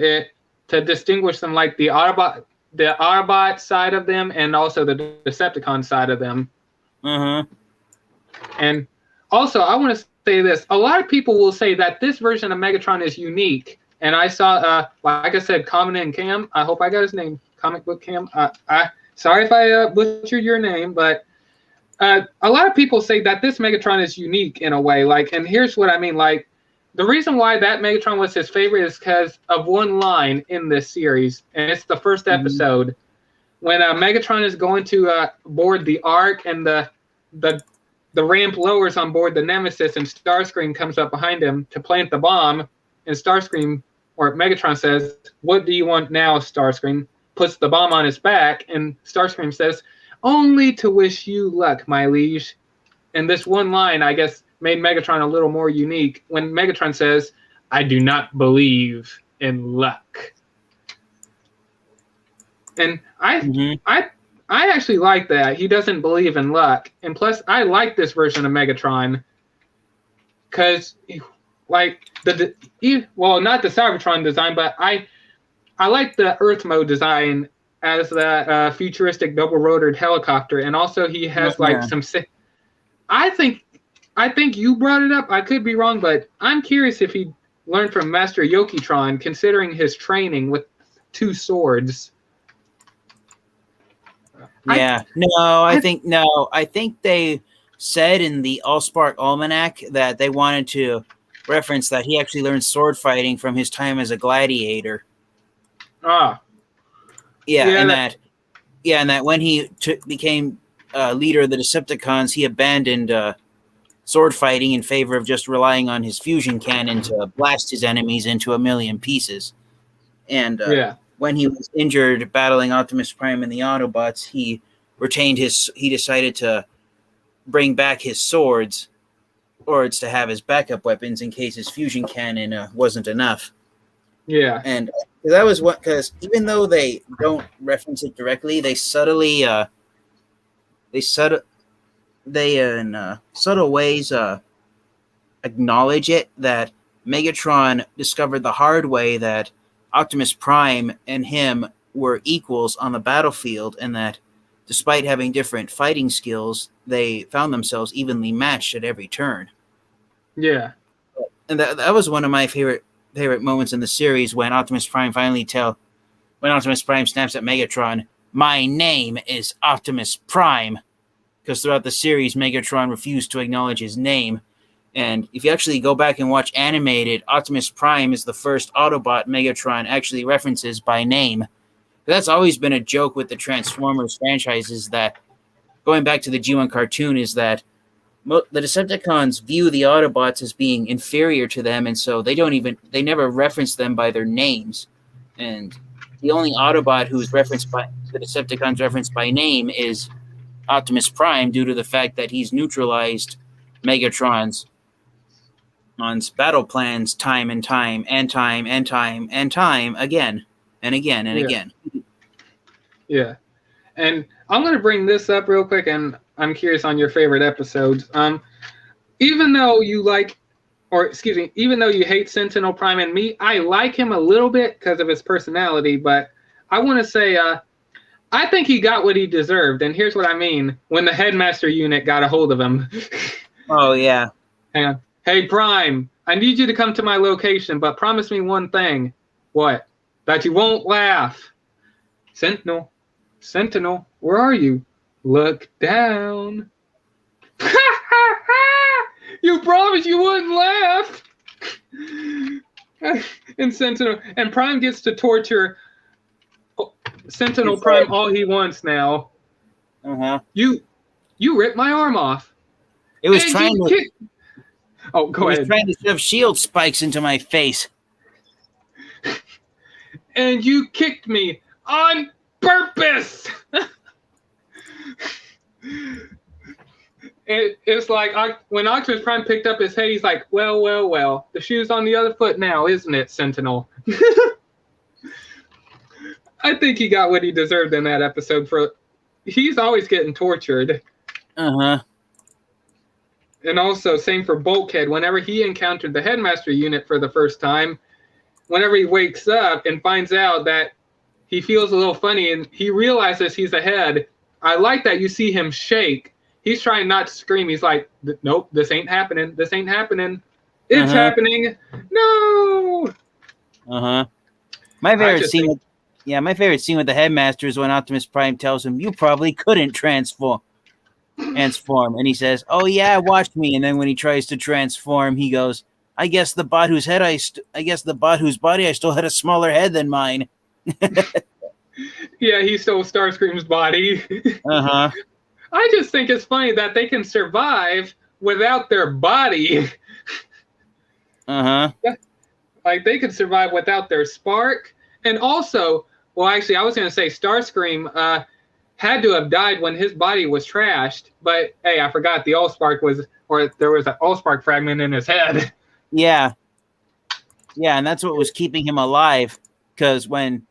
Speaker 1: To distinguish them, like the Autobot side of them, and also the Decepticon side of them. And also, I want to say this: a lot of people will say that this version of Megatron is unique. And I saw, like I said, Common and Cam. I hope I got his name, Comic Book Cam. Sorry if I butchered your name, but a lot of people say that this Megatron is unique in a way. Like, and here's what I mean. Like, the reason why that Megatron was his favorite is because of one line in this series, and it's the first episode when Megatron is going to board the Ark, and the ramp lowers on board the Nemesis, and Starscream comes up behind him to plant the bomb, and Starscream, or Megatron, says, "What do you want now, Starscream?" Puts the bomb on his back, and Starscream says, "Only to wish you luck, my liege." And this one line, I guess, made Megatron a little more unique when Megatron says, "I do not believe in luck." And I actually like that. He doesn't believe in luck. And plus, I like this version of Megatron because, like, not the Cybertron design, but I like the Earth mode design as that futuristic double-rotored helicopter. And also, he has like some. I think you brought it up. I could be wrong, but I'm curious if he learned from Master Yokitron, considering his training with 2 swords.
Speaker 4: Yeah. I think they said in the Allspark Almanac that they wanted to reference that he actually learned sword fighting from his time as a gladiator. And that when he became leader of the Decepticons, he abandoned sword fighting in favor of just relying on his fusion cannon to blast his enemies into a million pieces. And when he was injured battling Optimus Prime and the Autobots, he decided to bring back his swords, or it's to have his backup weapons in case his fusion cannon wasn't enough.
Speaker 1: Yeah.
Speaker 4: And that was because even though they don't reference it directly, they subtly, in subtle ways acknowledge it, that Megatron discovered the hard way that Optimus Prime and him were equals on the battlefield, and that despite having different fighting skills, they found themselves evenly matched at every turn.
Speaker 1: Yeah.
Speaker 4: And that was one of my favorite moments in the series, when Optimus Prime snaps at Megatron, "My name is Optimus Prime," because throughout the series, Megatron refused to acknowledge his name. And if you actually go back and watch animated, Optimus Prime is the first Autobot Megatron actually references by name. That's always been a joke with the Transformers franchises, that going back to the G1 cartoon, is that the Decepticons view the Autobots as being inferior to them, and so they never reference them by their names. And the only Autobot who's the Decepticons referenced by name is Optimus Prime, due to the fact that he's neutralized Megatron's battle plans time and time and time and time and time again and again and again.
Speaker 1: Yeah. And I'm going to bring this up real quick, and I'm curious on your favorite episodes. Even though you hate Sentinel Prime and me, I like him a little bit because of his personality, but I want to say I think he got what he deserved, and here's what I mean. When the Headmaster unit got a hold of him.
Speaker 4: Oh, yeah.
Speaker 1: Hang on. "Hey, Prime, I need you to come to my location, but promise me one thing." "What?" "That you won't laugh." Sentinel, where are you?" "Look down." "You promised you wouldn't laugh." And Prime gets to torture Sentinel Prime all he wants now. You ripped my arm off.
Speaker 4: It was trying to.
Speaker 1: Oh, go ahead.
Speaker 4: Trying to shove shield spikes into my face.
Speaker 1: "And you kicked me on purpose." It's like when Optimus Prime picked up his head, he's like, well, the shoe's on the other foot now, isn't it, Sentinel?" I think he got what he deserved in that episode. He's always getting tortured. And also, same for Bulkhead. Whenever he encountered the Headmaster unit for the first time, whenever he wakes up and finds out that he feels a little funny and he realizes he's ahead, I like that you see him shake. He's trying not to scream. He's like, nope, this ain't happening. This ain't happening. It's happening. No.
Speaker 4: My favorite scene. My favorite scene with the headmaster is when Optimus Prime tells him, "You probably couldn't transform," and he says, "Oh yeah, watch me." And then when he tries to transform, he goes, "I guess the bot whose body I still had a smaller head than mine."
Speaker 1: Yeah, he stole Starscream's body. I just think it's funny that they can survive without their body. Like they could survive without their spark. And also, well, actually, I was going to say Starscream had to have died when his body was trashed. But hey, I forgot the Allspark there was an Allspark fragment in his head.
Speaker 4: Yeah, and that's what was keeping him alive. Because when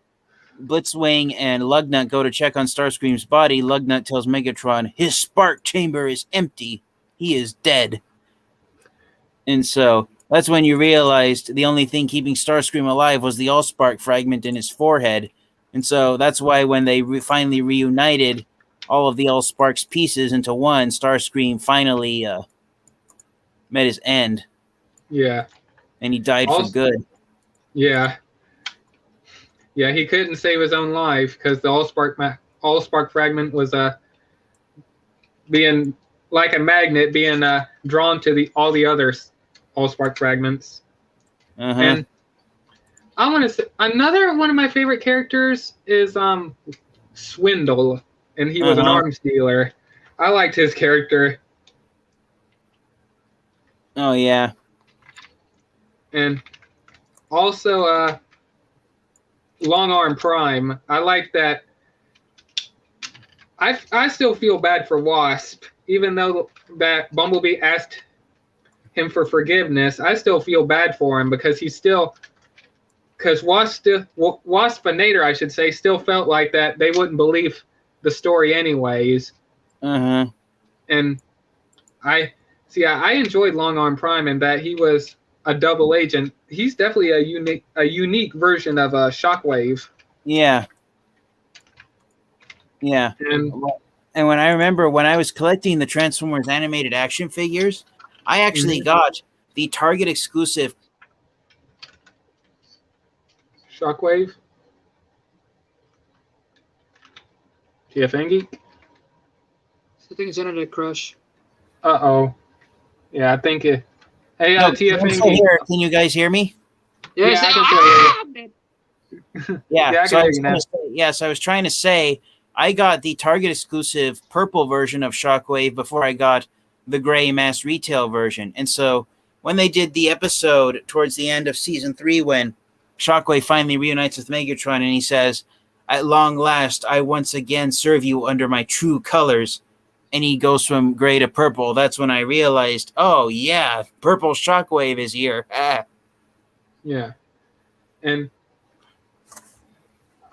Speaker 4: Blitzwing and Lugnut go to check on Starscream's body, Lugnut tells Megatron his spark chamber is empty. He is dead. And so that's when you realized the only thing keeping Starscream alive was the Allspark fragment in his forehead. And so that's why when they finally reunited all of the Allspark's pieces into one, Starscream finally met his end.
Speaker 1: Yeah.
Speaker 4: And he died for good.
Speaker 1: Yeah. Yeah, he couldn't save his own life because the Allspark fragment was being like a magnet, being drawn to all the other Allspark fragments. And I want to say another one of my favorite characters is Swindle, and he was an arms dealer. I liked his character.
Speaker 4: Oh yeah.
Speaker 1: And also Long Arm Prime. I like that. I still feel bad for Wasp, even though that Bumblebee asked him for forgiveness. I still feel bad for him because Wasp and Nader, I should say, still felt like that they wouldn't believe the story anyways. And I enjoyed Long Arm Prime in that he was a double agent. He's definitely a unique version of a Shockwave. Yeah.
Speaker 4: And when I remember when I was collecting the Transformers animated action figures, I actually got the Target exclusive
Speaker 1: Shockwave. TFN Geek.
Speaker 2: I think it's Internet Crush.
Speaker 1: Uh-oh. Yeah, I think it. Hey, TFN Geek.
Speaker 4: Can you guys hear me?
Speaker 2: Yes.
Speaker 1: Yeah,
Speaker 4: so I was trying to say I got the Target exclusive purple version of Shockwave before I got the gray mass retail version. And so when they did the episode towards the end of season 3, when Shockwave finally reunites with Megatron and he says, "At long last, I once again serve you under my true colors," and he goes from gray to purple, that's when I realized, oh yeah, purple Shockwave is here.
Speaker 1: Yeah. And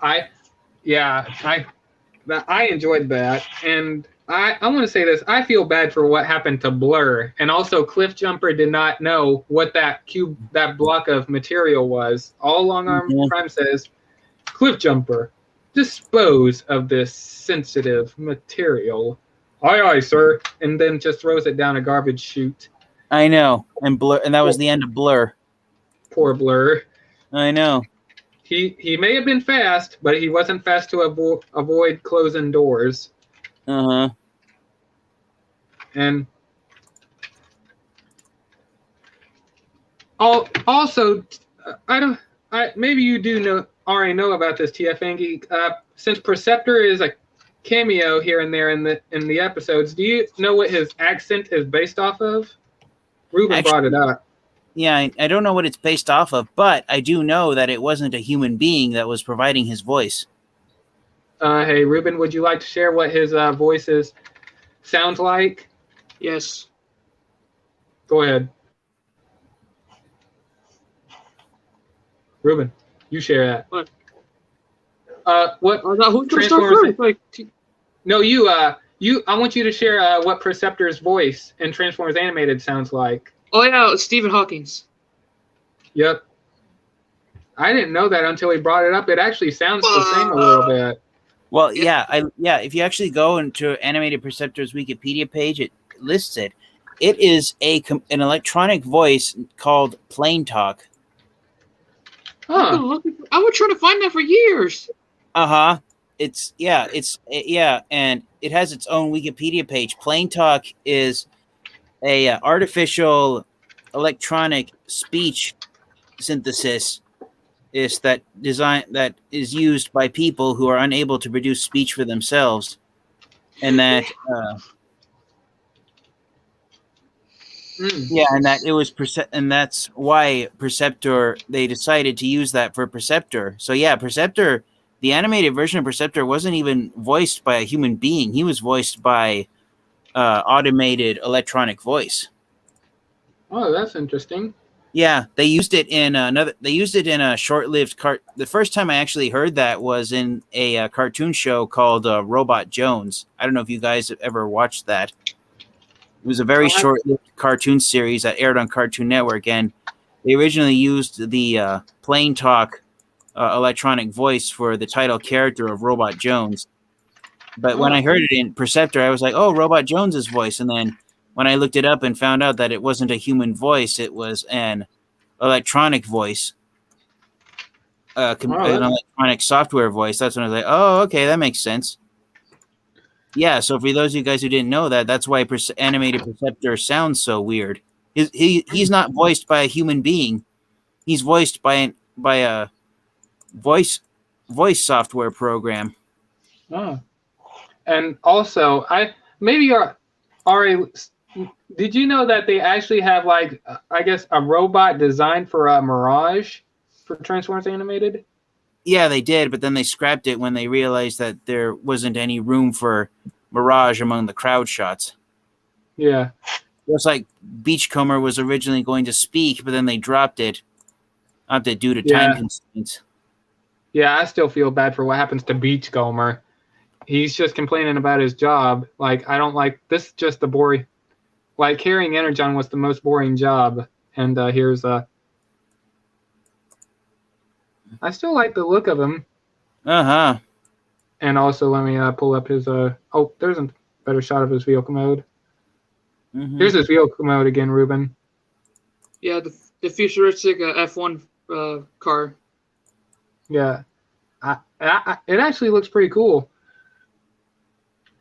Speaker 1: I enjoyed that. And I want to say this. I feel bad for what happened to Blur. And also Cliff Jumper did not know what that block of material was. All Long Arm Prime says, "Cliff Jumper, dispose of this sensitive material." "Aye, aye, sir," and then just throws it down a garbage chute.
Speaker 4: I know. And that was the end of Blur.
Speaker 1: Poor Blur.
Speaker 4: I know.
Speaker 1: He may have been fast, but he wasn't fast to avoid closing doors. And also, maybe you already know about this, TFN Geek. Since Perceptor is a cameo here and there in the episodes, do you know what his accent is based off of? Ruben brought it up.
Speaker 4: Yeah, I don't know what it's based off of, but I do know that it wasn't a human being that was providing his voice.
Speaker 1: Hey, Ruben, would you like to share what his voice sounds like?
Speaker 2: Yes.
Speaker 1: Go ahead. Ruben, you share that.
Speaker 2: What?
Speaker 1: Who's
Speaker 2: Transformers?
Speaker 1: No, you. I want you to share what Perceptor's voice in Transformers Animated sounds like.
Speaker 2: Oh yeah, Stephen Hawking's.
Speaker 1: Yep. I didn't know that until he brought it up. It actually sounds the same a little bit.
Speaker 4: Well, if you actually go into Animated Perceptor's Wikipedia page, it lists it. It is an electronic voice called Plain Talk.
Speaker 2: Huh. I was trying to find that for years.
Speaker 4: And it has its own Wikipedia page. Plain Talk is a artificial electronic speech synthesis that is used by people who are unable to produce speech for themselves, and that and that it was and that's why Perceptor, they decided to use that for Perceptor. So yeah, Perceptor, the animated version of Perceptor wasn't even voiced by a human being. He was voiced by automated electronic voice.
Speaker 1: Oh, that's interesting.
Speaker 4: Yeah, they used it in a short-lived The first time I actually heard that was in a cartoon show called Robot Jones. I don't know if you guys have ever watched that. It was a very short-lived cartoon series that aired on Cartoon Network, and they originally used the Plain Talk electronic voice for the title character of Robot Jones. But when I heard it in Perceptor, I was like, "Oh, Robot Jones's voice," and then when I looked it up and found out that it wasn't a human voice, it was an electronic voice, an electronic software voice. That's when I was like, oh, okay, that makes sense. Yeah, so for those of you guys who didn't know that, that's why Animated Perceptor sounds so weird. He's not voiced by a human being. He's voiced by a voice software program.
Speaker 1: Oh. And also, did you know that they actually have, like, I guess, a robot designed for Mirage for Transformers Animated?
Speaker 4: Yeah, they did, but then they scrapped it when they realized that there wasn't any room for Mirage among the crowd shots.
Speaker 1: Yeah.
Speaker 4: Just like Beachcomber was originally going to speak, but then they dropped it due to time constraints. Yeah,
Speaker 1: I still feel bad for what happens to Beachcomber. He's just complaining about his job. Like, I don't like this. Is just the boring. Like, carrying Energon was the most boring job, and here's I still like the look of him. And also, let me pull up his there's a better shot of his vehicle mode. Here's his vehicle mode again, Ruben.
Speaker 2: Yeah, the futuristic F1 car.
Speaker 1: Yeah, it actually looks pretty cool.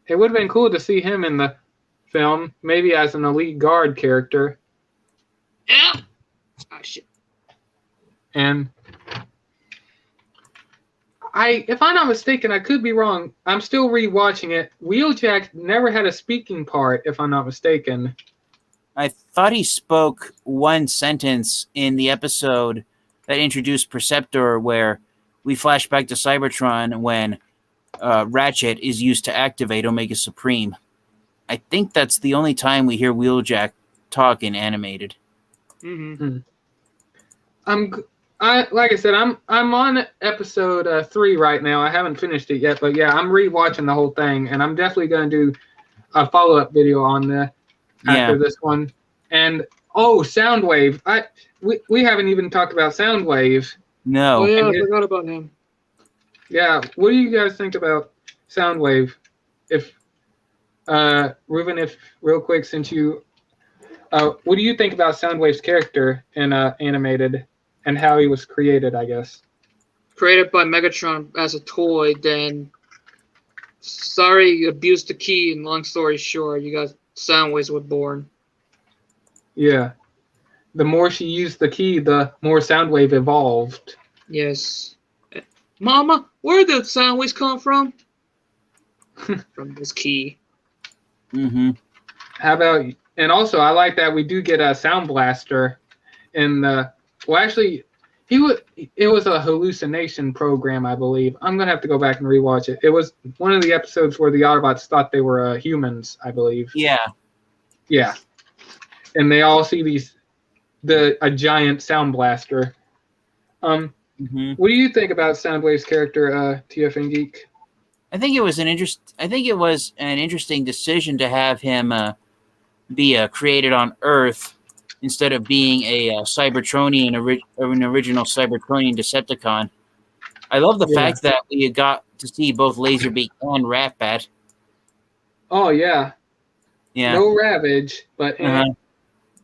Speaker 1: It would have been cool to see him in the film, maybe as an elite guard character.
Speaker 2: Yeah. Ah, shit.
Speaker 1: And if I'm not mistaken, I could be wrong. I'm still rewatching it. Wheeljack never had a speaking part, if I'm not mistaken.
Speaker 4: I thought he spoke one sentence in the episode that introduced Perceptor, where we flash back to Cybertron when Ratchet is used to activate Omega Supreme. I think that's the only time we hear Wheeljack talk in animated.
Speaker 1: Like I said, I'm on episode 3 right now. I haven't finished it yet, but yeah, I'm rewatching the whole thing, and I'm definitely going to do a follow-up video on after this one. And Soundwave, we haven't even talked about Soundwave.
Speaker 4: No.
Speaker 2: Oh yeah, I forgot about him.
Speaker 1: Yeah, what do you guys think about Soundwave? Ruben, real quick, since you, what do you think about Soundwave's character in animated and how he was created? I guess
Speaker 2: created by Megatron as a toy. Then, sorry, abused the key. And long story short, you got Soundwaves were born.
Speaker 1: Yeah, the more she used the key, the more Soundwave evolved.
Speaker 2: Yes. Mama, where did Soundwaves come from? From this key.
Speaker 1: How about, and also I like that we do get a Sound Blaster in the, well actually it was a hallucination program, I believe. I'm going to have to go back and rewatch it. It was one of the episodes where the Autobots thought they were humans, I believe.
Speaker 4: Yeah.
Speaker 1: Yeah. And they all see a giant Sound Blaster. What do you think about Soundwave's character, TFN Geek?
Speaker 4: I think it was an interesting decision to have him be created on Earth instead of being a Cybertronian, an original Cybertronian Decepticon. I love the fact that we got to see both Laserbeak and Ratbat.
Speaker 1: Oh yeah.
Speaker 4: Yeah.
Speaker 1: No Ravage, but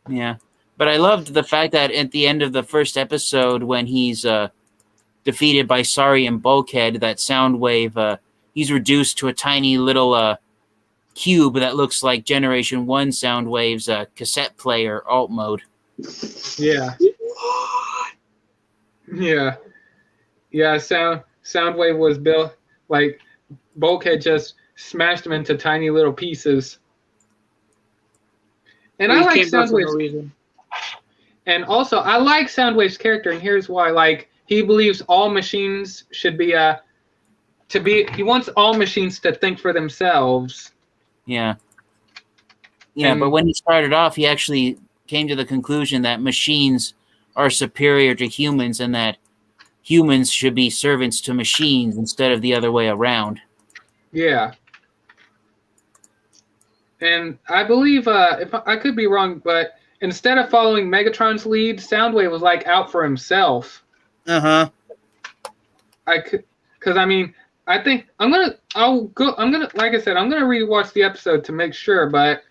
Speaker 4: yeah. But I loved the fact that at the end of the first episode, when he's defeated by Sari and Bulkhead, that Soundwave, he's reduced to a tiny little cube that looks like Generation 1 Soundwave's cassette player alt mode.
Speaker 1: Yeah. Yeah. Yeah, Soundwave was built like Bulkhead just smashed him into tiny little pieces. And I like Soundwave's and also I like Soundwave's character, and here's why. Like, he believes all machines should be he wants all machines to think for themselves.
Speaker 4: Yeah. Yeah, but when he started off, he actually came to the conclusion that machines are superior to humans and that humans should be servants to machines instead of the other way around.
Speaker 1: Yeah. And I believe, if I could be wrong, but instead of following Megatron's lead, Soundwave was like out for himself.
Speaker 4: Uh-huh.
Speaker 1: Because I mean, I think like I said, I'm gonna rewatch the episode to make sure, but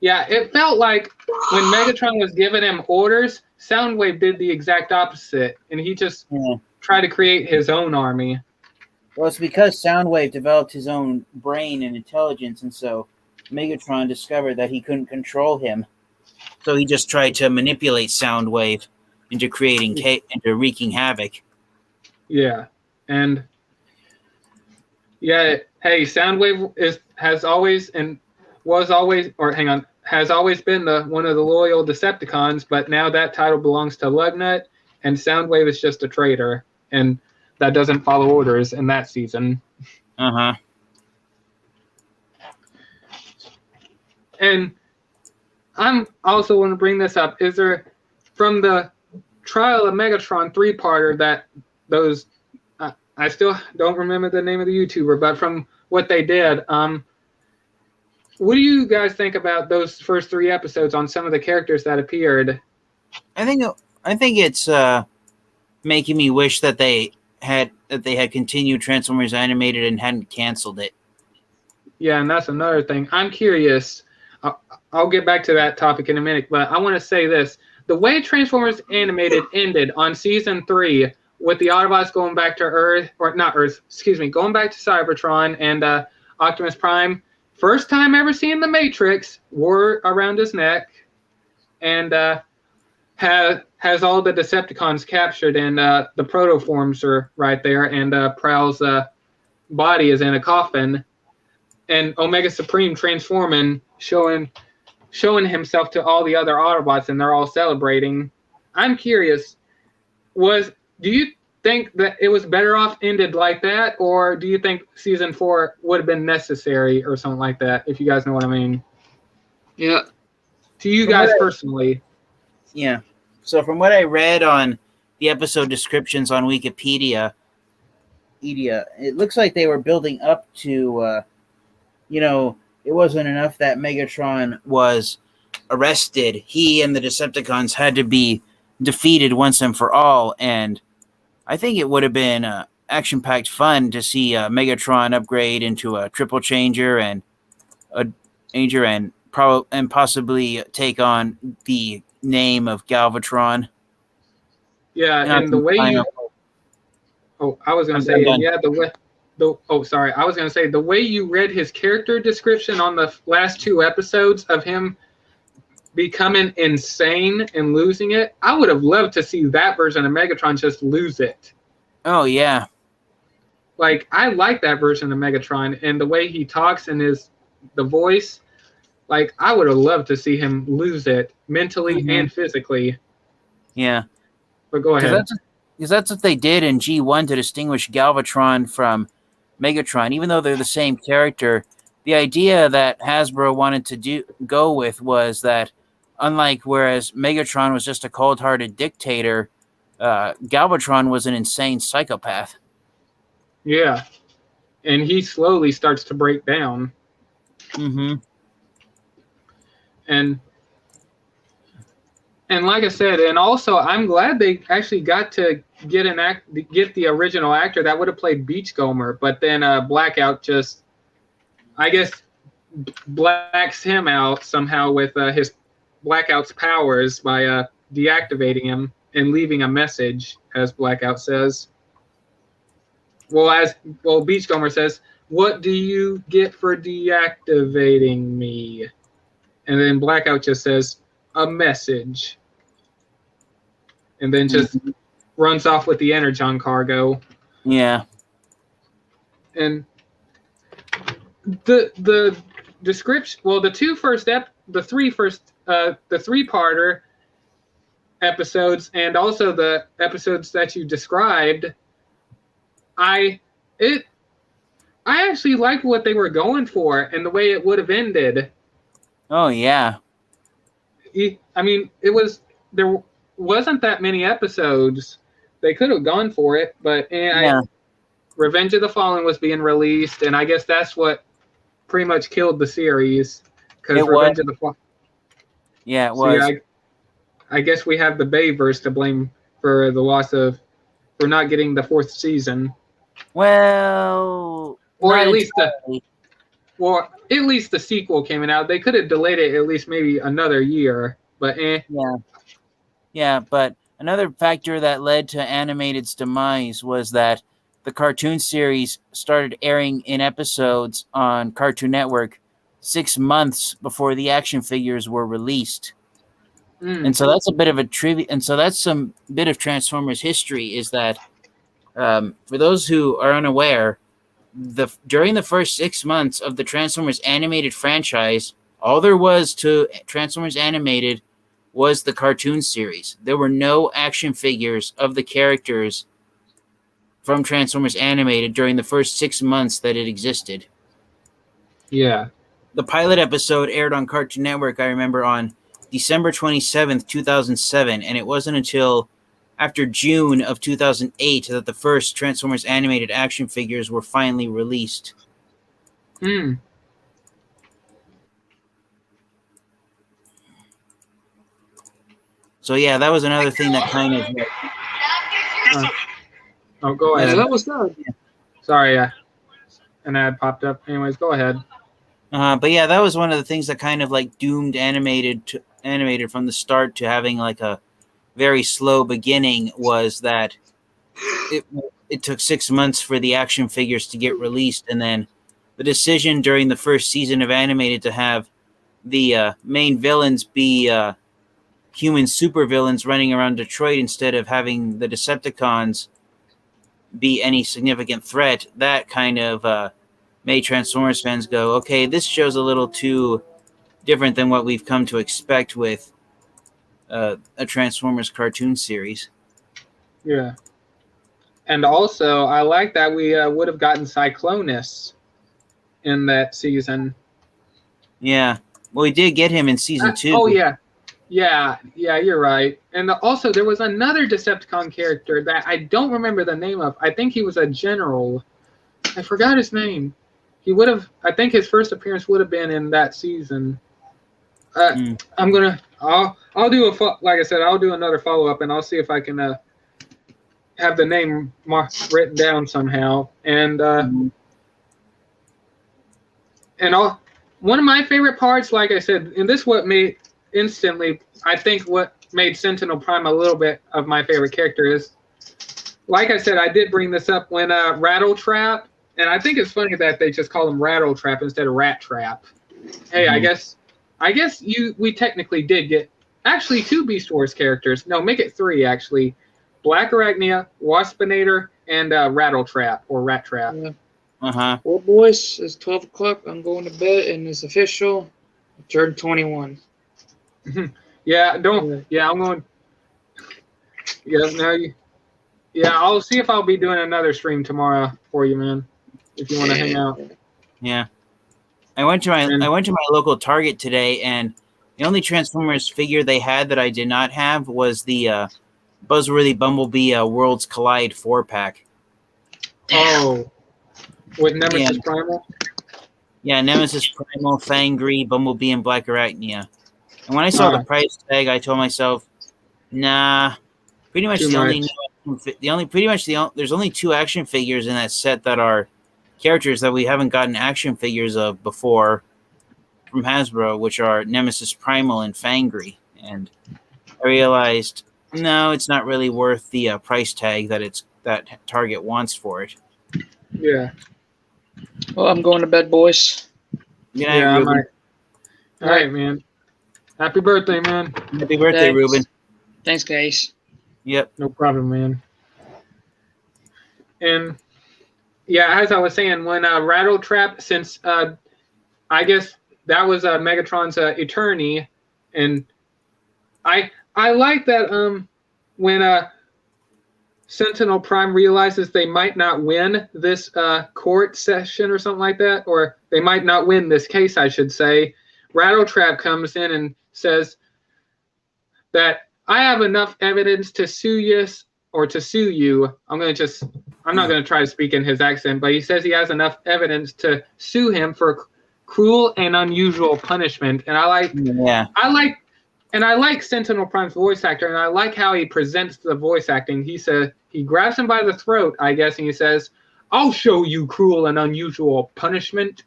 Speaker 1: yeah, it felt like when Megatron was giving him orders, Soundwave did the exact opposite, and he just tried to create his own army.
Speaker 4: Well, it's because Soundwave developed his own brain and intelligence, and so Megatron discovered that he couldn't control him. So he just tried to manipulate Soundwave into wreaking havoc.
Speaker 1: Yeah, and yeah, hey, Soundwave has always been one of the loyal Decepticons, but now that title belongs to Lugnut, and Soundwave is just a traitor, and that doesn't follow orders in that season.
Speaker 4: Uh-huh.
Speaker 1: And I'm also want to bring this up. Is there, from the Trial of Megatron 3-parter, that those, I still don't remember the name of the YouTuber, but from what they did, what do you guys think about those first 3 episodes on some of the characters that appeared?
Speaker 4: I think it's making me wish that they had continued Transformers Animated and hadn't canceled it.
Speaker 1: Yeah, and that's another thing. I'm curious. I'll get back to that topic in a minute, but I want to say this. The way Transformers Animated ended on Season 3, with the Autobots going back to Earth, or not Earth, excuse me, going back to Cybertron and Optimus Prime, first time ever seeing the Matrix, wore around his neck, and has all the Decepticons captured, and the protoforms are right there, and Prowl's body is in a coffin, and Omega Supreme transforming, showing himself to all the other Autobots, and they're all celebrating. I'm curious, do you think that it was better off ended like that, or do you think Season 4 would have been necessary or something like that, if you guys know what I mean?
Speaker 2: Yeah.
Speaker 1: To you guys personally.
Speaker 4: Yeah. So from what I read on the episode descriptions on Wikipedia, it looks like they were building up to, it wasn't enough that Megatron was arrested. He and the Decepticons had to be defeated once and for all, and I think it would have been action-packed fun to see Megatron upgrade into a triple changer and possibly take on the name of Galvatron.
Speaker 1: Yeah, and the way you... Oh, I was going to say, yeah, I was going to say, the way you read his character description on the last 2 episodes of him becoming insane and losing it, I would have loved to see that version of Megatron just lose it.
Speaker 4: Oh, yeah.
Speaker 1: Like, I like that version of Megatron, and the way he talks and the voice, like, I would have loved to see him lose it mentally and physically.
Speaker 4: Yeah.
Speaker 1: But go ahead.
Speaker 4: Because that's what they did in G1 to distinguish Galvatron from Megatron. Even though they're the same character, the idea that Hasbro wanted to go with was that, whereas Megatron was just a cold-hearted dictator, Galvatron was an insane psychopath.
Speaker 1: Yeah. And he slowly starts to break down.
Speaker 4: Mm-hmm.
Speaker 1: And And like I said, and also I'm glad they actually got to get the original actor that would have played Beachcomber, but then Blackout just, I guess, blacks him out somehow with his Blackout's powers by deactivating him and leaving a message, as Blackout says. Well, Beachcomber says, "What do you get for deactivating me?" And then Blackout just says, "A message." And then just runs off with the Energon cargo.
Speaker 4: Yeah.
Speaker 1: And the description, well, the three-parter episodes, and also the episodes that you described, I actually liked what they were going for and the way it would have ended.
Speaker 4: Oh yeah.
Speaker 1: I mean, there wasn't that many episodes. They could have gone for it, but Revenge of the Fallen was being released, and I guess that's what pretty much killed the series. Because Revenge of the Fallen.
Speaker 4: Yeah, it was.
Speaker 1: So, I guess we have the Bayverse to blame for the loss of, for not getting the 4th season.
Speaker 4: Well,
Speaker 1: or at least at least the sequel came out. They could have delayed it at least maybe another year, but
Speaker 4: Yeah, but another factor that led to Animated's demise was that the cartoon series started airing in episodes on Cartoon Network 6 months before the action figures were released. And so that's a bit of a trivia. And so that's some bit of Transformers history, is that for those who are unaware, during the first 6 months of the Transformers animated franchise, all there was to Transformers Animated was the cartoon series. There were no action figures of the characters from Transformers Animated during the first 6 months that it existed.
Speaker 1: Yeah.
Speaker 4: The pilot episode aired on Cartoon Network, I remember, on December 27th, 2007, and it wasn't until after June of 2008 that the first Transformers Animated action figures were finally released. So yeah, that was another thing that kind of...
Speaker 1: go ahead.
Speaker 2: Yeah, that was that.
Speaker 1: Sorry, an ad popped up. Anyways, go ahead.
Speaker 4: But yeah, that was one of the things that kind of like doomed animated from the start to having like a very slow beginning, was that it took 6 months for the action figures to get released, and then the decision during the first season of Animated to have the main villains be human supervillains running around Detroit instead of having the Decepticons be any significant threat, that kind of made Transformers fans go, okay, this show's a little too different than what we've come to expect with a Transformers cartoon series.
Speaker 1: Yeah. And also, I like that we would have gotten Cyclonus in that season.
Speaker 4: Yeah. Well, we did get him in season 2.
Speaker 1: Oh, yeah. Yeah, you're right. And also, there was another Decepticon character that I don't remember the name of. I think he was a general. I forgot his name. He would have, I think his first appearance would have been in that season. I'll do like I said, I'll do another follow-up, and I'll see if I can have the name written down somehow. And one of my favorite parts, like I said, and this what made instantly, I think what made Sentinel Prime a little bit of my favorite character is, like I said, I did bring this up when Rattletrap, and I think it's funny that they just call him Rattletrap instead of Rat Trap. Hey, I guess we technically did get actually 2 Beast Wars characters. No, make it 3 actually. Black Arachnia, Waspinator, and Rattletrap or Rat Trap.
Speaker 2: Yeah.
Speaker 4: Well,
Speaker 2: boys, it's 12 o'clock. I'm going to bed, and it's official. I turned 21.
Speaker 1: I'm going. I'll see if I'll be doing another stream tomorrow for you, man. If you want to hang out.
Speaker 4: Yeah. I went to my local Target today, and the only Transformers figure they had that I did not have was the Buzzworthy Bumblebee Worlds Collide 4-pack.
Speaker 1: Oh, with Nemesis Primal?
Speaker 4: Yeah, Nemesis Primal, Fangry, Bumblebee, and Black Arachnia. And when I saw the price tag, I told myself, Nah, pretty much
Speaker 1: Too
Speaker 4: there's only 2 action figures in that set that are characters that we haven't gotten action figures of before from Hasbro, which are Nemesis Primal and Fangry. And I realized, no, it's not really worth the price tag that Target wants for it.
Speaker 1: Yeah.
Speaker 2: Well, I'm going to bed, boys.
Speaker 4: Good night,
Speaker 1: Yeah, I
Speaker 4: Ruben.
Speaker 1: might. All right, man. Happy birthday, man.
Speaker 4: Happy birthday,
Speaker 2: Thanks.
Speaker 4: Ruben.
Speaker 2: Thanks, guys.
Speaker 4: Yep.
Speaker 1: No problem, man. And yeah, as I was saying, when Rattletrap, since I guess that was Megatron's attorney, and I like that when Sentinel Prime realizes they might not win this court session or something like that, or they might not win this case, I should say. Rattletrap comes in and says that I have enough evidence to sue you. I'm not going to try to speak in his accent, but he says he has enough evidence to sue him for cruel and unusual punishment. And I like Sentinel Prime's voice actor, and I like how he presents the voice acting. He said he grabs him by the throat, I guess, and he says, "I'll show you cruel and unusual punishment."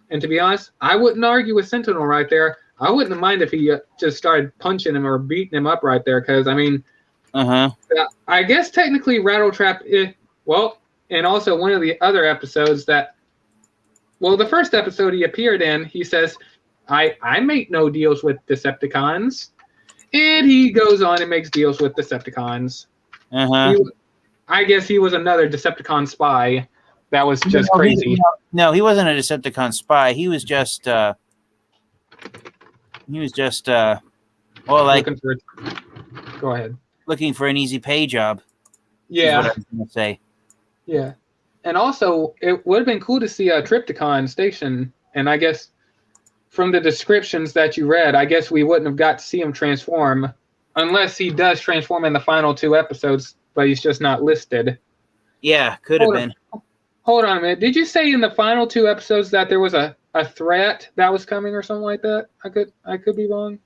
Speaker 1: And to be honest, I wouldn't argue with Sentinel right there. I wouldn't mind if he just started punching him or beating him up right there, because I mean, I guess technically Rattletrap, and also one of the other episodes the first episode he appeared in, he says, I make no deals with Decepticons. And he goes on and makes deals with Decepticons. I guess he was another Decepticon spy. That was just crazy.
Speaker 4: No, he wasn't a Decepticon spy. He was just
Speaker 1: Go ahead.
Speaker 4: Looking for an easy pay job.
Speaker 1: Yeah.
Speaker 4: Is what I was going to say.
Speaker 1: Yeah. And also, it would have been cool to see a Tripticon station. And I guess from the descriptions that you read, I guess we wouldn't have got to see him transform unless he does transform in the final 2 episodes, but he's just not listed.
Speaker 4: Yeah, could have been.
Speaker 1: Hold on a minute. Did you say in the final 2 episodes that there was a threat that was coming or something like that? I could be wrong.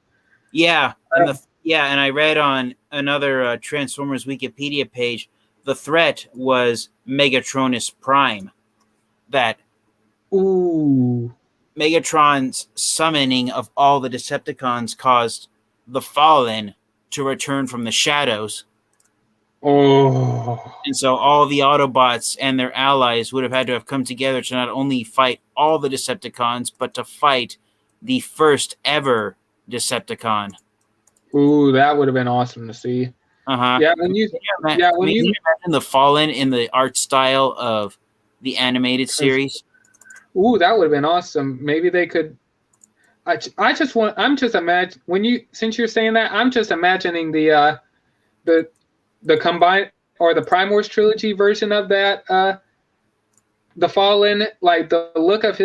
Speaker 4: Yeah. And I read on another Transformers Wikipedia page, the threat was Megatronus Prime. That Megatron's summoning of all the Decepticons caused the Fallen to return from the shadows.
Speaker 1: Oh.
Speaker 4: And so all the Autobots and their allies would have had to have come together to not only fight all the Decepticons, but to fight the first ever Decepticon.
Speaker 1: Ooh, that would have been awesome to see. Yeah, when you imagine
Speaker 4: the Fallen in the art style of the animated series.
Speaker 1: Ooh, that would have been awesome. Maybe they could. Since you're saying that, I'm just imagining the combined or the Prime Wars trilogy version of that. The Fallen, like the look of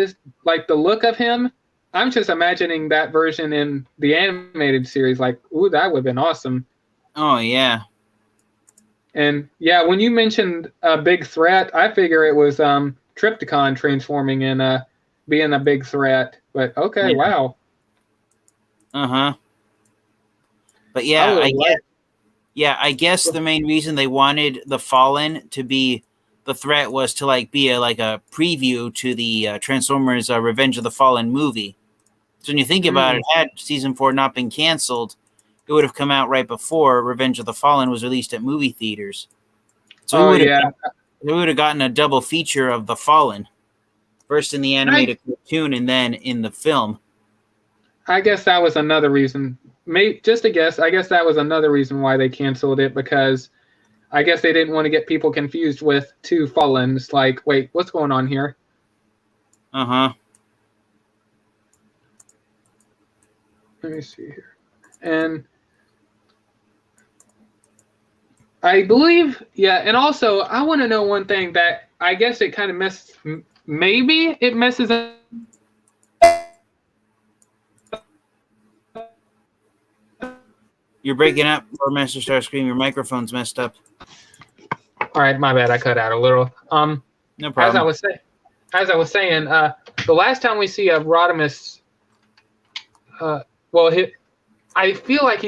Speaker 1: him. I'm just imagining that version in the animated series. Like, ooh, that would have been awesome.
Speaker 4: Oh yeah.
Speaker 1: And yeah, when you mentioned a big threat, I figure it was Tripticon transforming and being a big threat. But okay, wow.
Speaker 4: But I guess the main reason they wanted the Fallen to be the threat was to be a preview to the Transformers Revenge of the Fallen movie. So when you think about it, had season 4 not been canceled, it would have come out right before Revenge of the Fallen was released at movie theaters. So we would have gotten a double feature of the Fallen, first in the animated cartoon and then in the film.
Speaker 1: I guess that was another reason. Just a guess. I guess that was another reason why they canceled it, because I guess they didn't want to get people confused with 2 Fallens. Like, wait, what's going on here? Let me see here. And I believe, and also I want to know one thing that I guess it kind of messes up.
Speaker 4: You're breaking up, or Master Starscream. Your microphone's messed up.
Speaker 1: All right, my bad. I cut out a little.
Speaker 4: No problem.
Speaker 1: As I was saying, the last time we see Rodimus, I feel like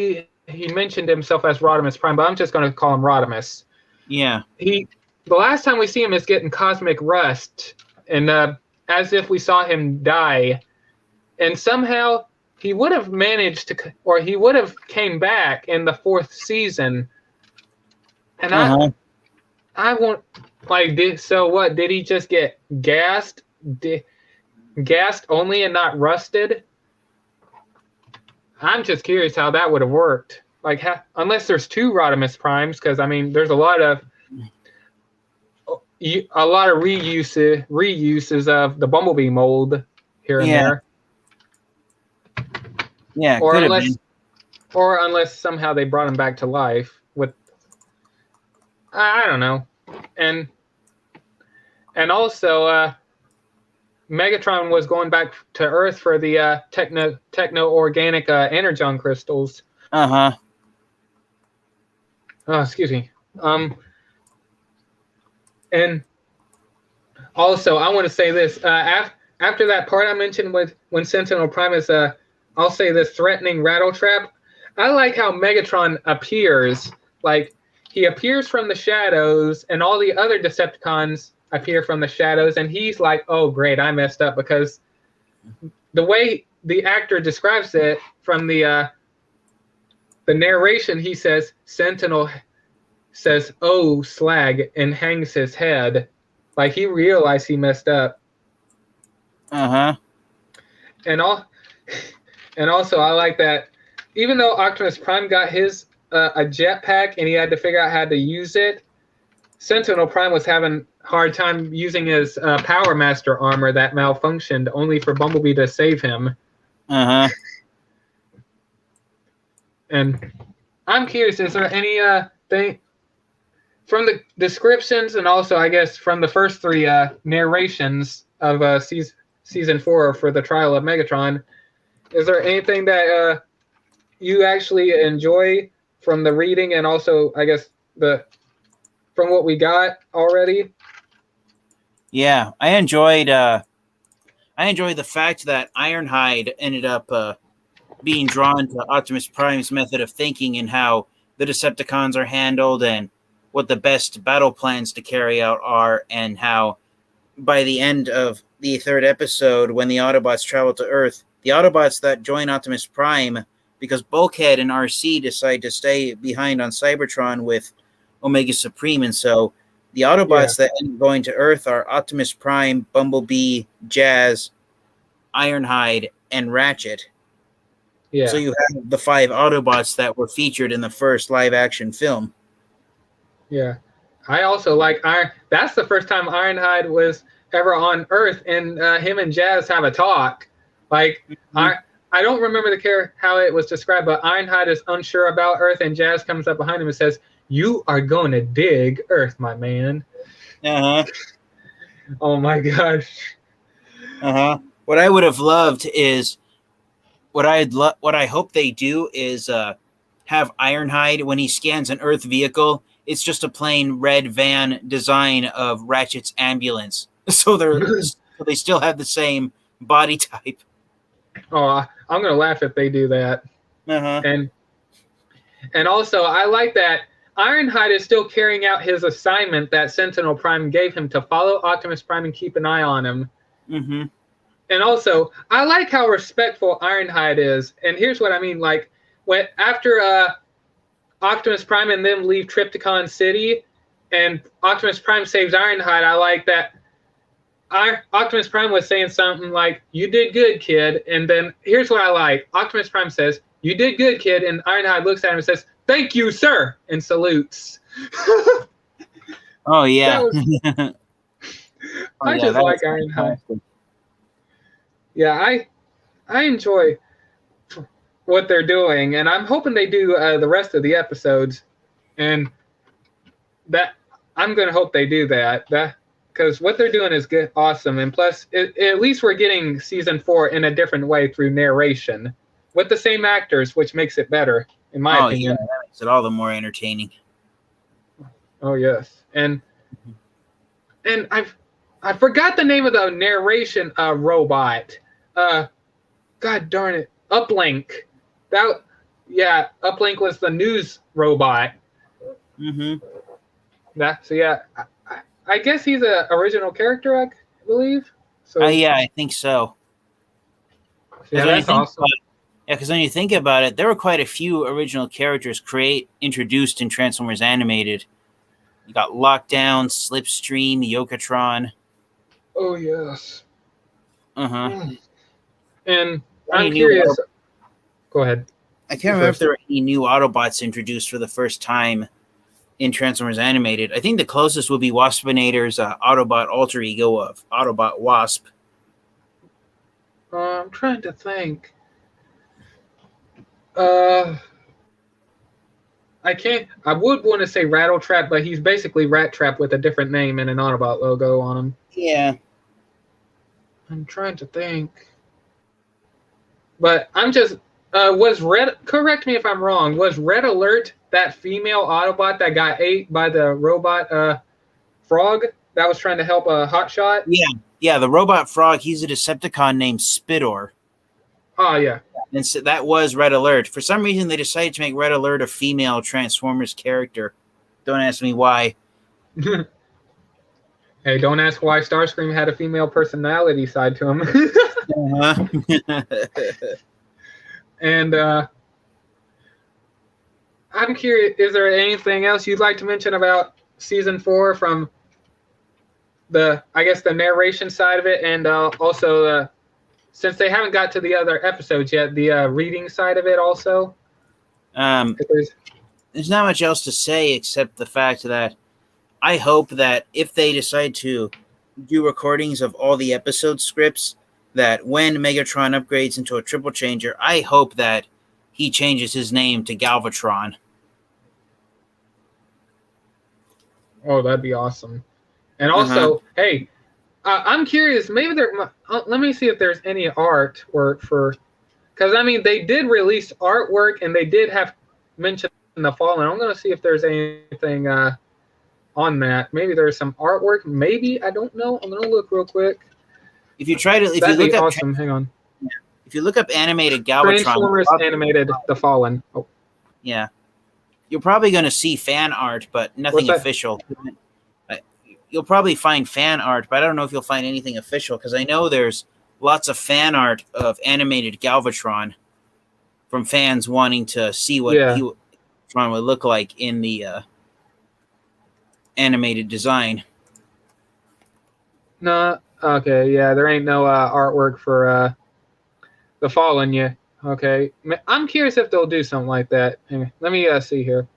Speaker 1: he mentioned himself as Rodimus Prime, but I'm just going to call him Rodimus.
Speaker 4: Yeah.
Speaker 1: The last time we see him is getting cosmic rust, and as if we saw him die, and somehow he would have managed to, or he would have came back in the 4th season. And I won't so what? Did he just get gassed? Gassed only and not rusted? I'm just curious how that would have worked. Like, unless there's 2 Rodimus Primes, because I mean, there's a lot of reuses of the Bumblebee mold here and there.
Speaker 4: Yeah,
Speaker 1: or unless somehow they brought him back to life with, I don't know, and also Megatron was going back to Earth for the techno-organic energon crystals.
Speaker 4: Uh-huh.
Speaker 1: Oh, excuse me. And also, I want to say this. After that part I mentioned with when Sentinel Prime is, I'll say this, threatening Rattletrap, I like how Megatron appears. Like, he appears from the shadows, and all the other Decepticons appear from the shadows, and he's like, oh, great, I messed up, because the way the actor describes it from the narration, he says, Sentinel says, oh, slag, and hangs his head. Like, he realized he messed up.
Speaker 4: Uh-huh.
Speaker 1: And also, I like that even though Optimus Prime got his a jetpack and he had to figure out how to use it, Sentinel Prime was having a hard time using his Power Master armor that malfunctioned, only for Bumblebee to save him.
Speaker 4: Uh-huh.
Speaker 1: And I'm curious, is there any thing from the descriptions and also, I guess, from the first 3 narrations of season 4 for the Trial of Megatron, is there anything that you actually enjoy from the reading and also, I guess, from what we got already?
Speaker 4: Yeah, I enjoyed the fact that Ironhide ended up being drawn to Optimus Prime's method of thinking and how the Decepticons are handled and what the best battle plans to carry out are, and how by the end of the 3rd episode, when the Autobots travel to Earth, the Autobots that join Optimus Prime, because Bulkhead and RC decide to stay behind on Cybertron with Omega Supreme, and so the Autobots that end up going to Earth are Optimus Prime, Bumblebee, Jazz, Ironhide, and Ratchet.
Speaker 1: Yeah.
Speaker 4: So you have the 5 Autobots that were featured in the first live-action film.
Speaker 1: Yeah. I also like that's the first time Ironhide was ever on Earth, and him and Jazz have a talk. Like, I don't remember how it was described, but Ironhide is unsure about Earth, and Jazz comes up behind him and says, "You are going to dig Earth, my man."
Speaker 4: Uh-huh.
Speaker 1: Oh my gosh.
Speaker 4: Uh-huh. What I would have loved is what I hope they do is have Ironhide, when he scans an Earth vehicle, it's just a plain red van design of Ratchet's ambulance. So they still have the same body type.
Speaker 1: Oh, I'm gonna laugh if they do that.
Speaker 4: Uh-huh.
Speaker 1: And also, I like that Ironhide is still carrying out his assignment that Sentinel Prime gave him to follow Optimus Prime and keep an eye on him.
Speaker 4: Mm-hmm.
Speaker 1: And also, I like how respectful Ironhide is. And here's what I mean: like, after Optimus Prime and them leave Trypticon City, and Optimus Prime saves Ironhide, I like that. Optimus Prime was saying something like, "You did good, kid." And then here's what I like: Optimus Prime says, "You did good, kid," and Ironhide looks at him and says, "Thank you, sir," and salutes.
Speaker 4: Oh yeah.
Speaker 1: I just like Ironhide. Yeah, I enjoy what they're doing, and I'm hoping they do the rest of the episodes, and that I'm gonna hope they do that. Because what they're doing is good, awesome, and plus, at least we're getting season 4 in a different way through narration with the same actors, which makes it better, in my opinion.
Speaker 4: Yeah, that makes it all the more entertaining.
Speaker 1: Oh yes, and I forgot the name of the narration robot. God darn it, Uplink. yeah, Uplink was the news robot.
Speaker 4: Mm-hmm.
Speaker 1: I guess he's an original character, I believe. So
Speaker 4: Yeah, I think so.
Speaker 1: yeah, that's awesome.
Speaker 4: Because when you think about it, there were quite a few original characters introduced in Transformers Animated. You got Lockdown, Slipstream, Yokotron.
Speaker 1: Oh yes.
Speaker 4: Uh-huh.
Speaker 1: And I'm curious. Go ahead.
Speaker 4: I can't remember if there were any new Autobots introduced for the first time in Transformers Animated. I think the closest would be Waspinator's Autobot alter ego of Autobot Wasp.
Speaker 1: I'm trying to think. I would want to say Rattletrap, but he's basically Rat Trap with a different name and an Autobot logo on him.
Speaker 4: Yeah.
Speaker 1: I'm trying to think. But I'm just correct me if I'm wrong, was Red Alert that female Autobot that got ate by the robot frog that was trying to help a Hotshot?
Speaker 4: Yeah, the robot frog, he's a Decepticon named Spidor.
Speaker 1: Oh, yeah.
Speaker 4: And so that was Red Alert. For some reason, they decided to make Red Alert a female Transformers character. Don't ask me why.
Speaker 1: Hey, don't ask why Starscream had a female personality side to him.
Speaker 4: Uh-huh.
Speaker 1: And I'm curious, is there anything else you'd like to mention about season 4 from the narration side of it, and also since they haven't got to the other episodes yet, the reading side of it also?
Speaker 4: There's not much else to say except the fact that I hope that if they decide to do recordings of all the episode scripts, that when Megatron upgrades into a triple changer, I hope that he changes his name to Galvatron.
Speaker 1: Oh, that'd be awesome. And also, hey, I'm curious, maybe let me see if there's any artwork for, because I mean, they did release artwork and they did have mentioned the Fallen. I'm going to see if there's anything on that. Maybe there's some artwork. Maybe, I don't know. I'm going to look real quick.
Speaker 4: If you try to,
Speaker 1: That'd be awesome. Hang on.
Speaker 4: If you look up animated Galvatron,
Speaker 1: Transformers animated The Fallen. Oh.
Speaker 4: Yeah, you're probably going to see fan art, but nothing official. You'll probably find fan art, but I don't know if you'll find anything official, because I know there's lots of fan art of animated Galvatron from fans wanting to see what Galvatron would look like in the animated design.
Speaker 1: No, okay, yeah, there ain't no artwork for The Fallen yet. Okay, I'm curious if they'll do something like that. Let me see here.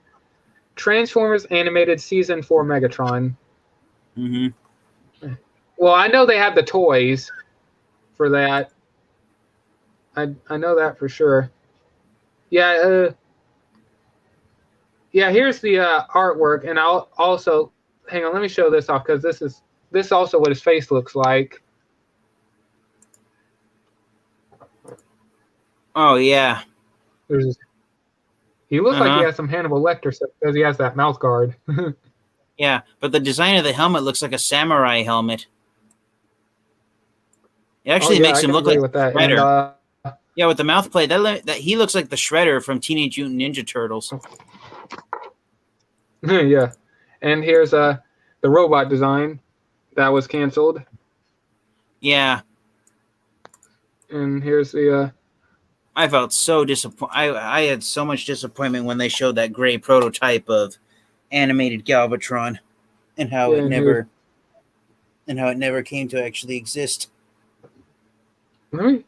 Speaker 1: Transformers animated season 4 Megatron.
Speaker 4: Mm-hmm.
Speaker 1: Well, I know they have the toys for that. I know that for sure. Yeah. Here's the artwork, and I'll also hang on. Let me show this off, because this also what his face looks like.
Speaker 4: Oh yeah.
Speaker 1: He looks like he has some Hannibal Lecter stuff because he has that mouth guard.
Speaker 4: Yeah, but the design of the helmet looks like a samurai helmet. It actually makes him look like
Speaker 1: with that.
Speaker 4: Shredder. Yeah, with the mouth plate, that he looks like the Shredder from Teenage Mutant Ninja Turtles.
Speaker 1: Yeah, and here's the robot design that was canceled.
Speaker 4: Yeah,
Speaker 1: and here's the.
Speaker 4: I felt so disappointed. I had so much disappointment when they showed that gray prototype of animated Galvatron, and how it never came to actually exist.
Speaker 1: Let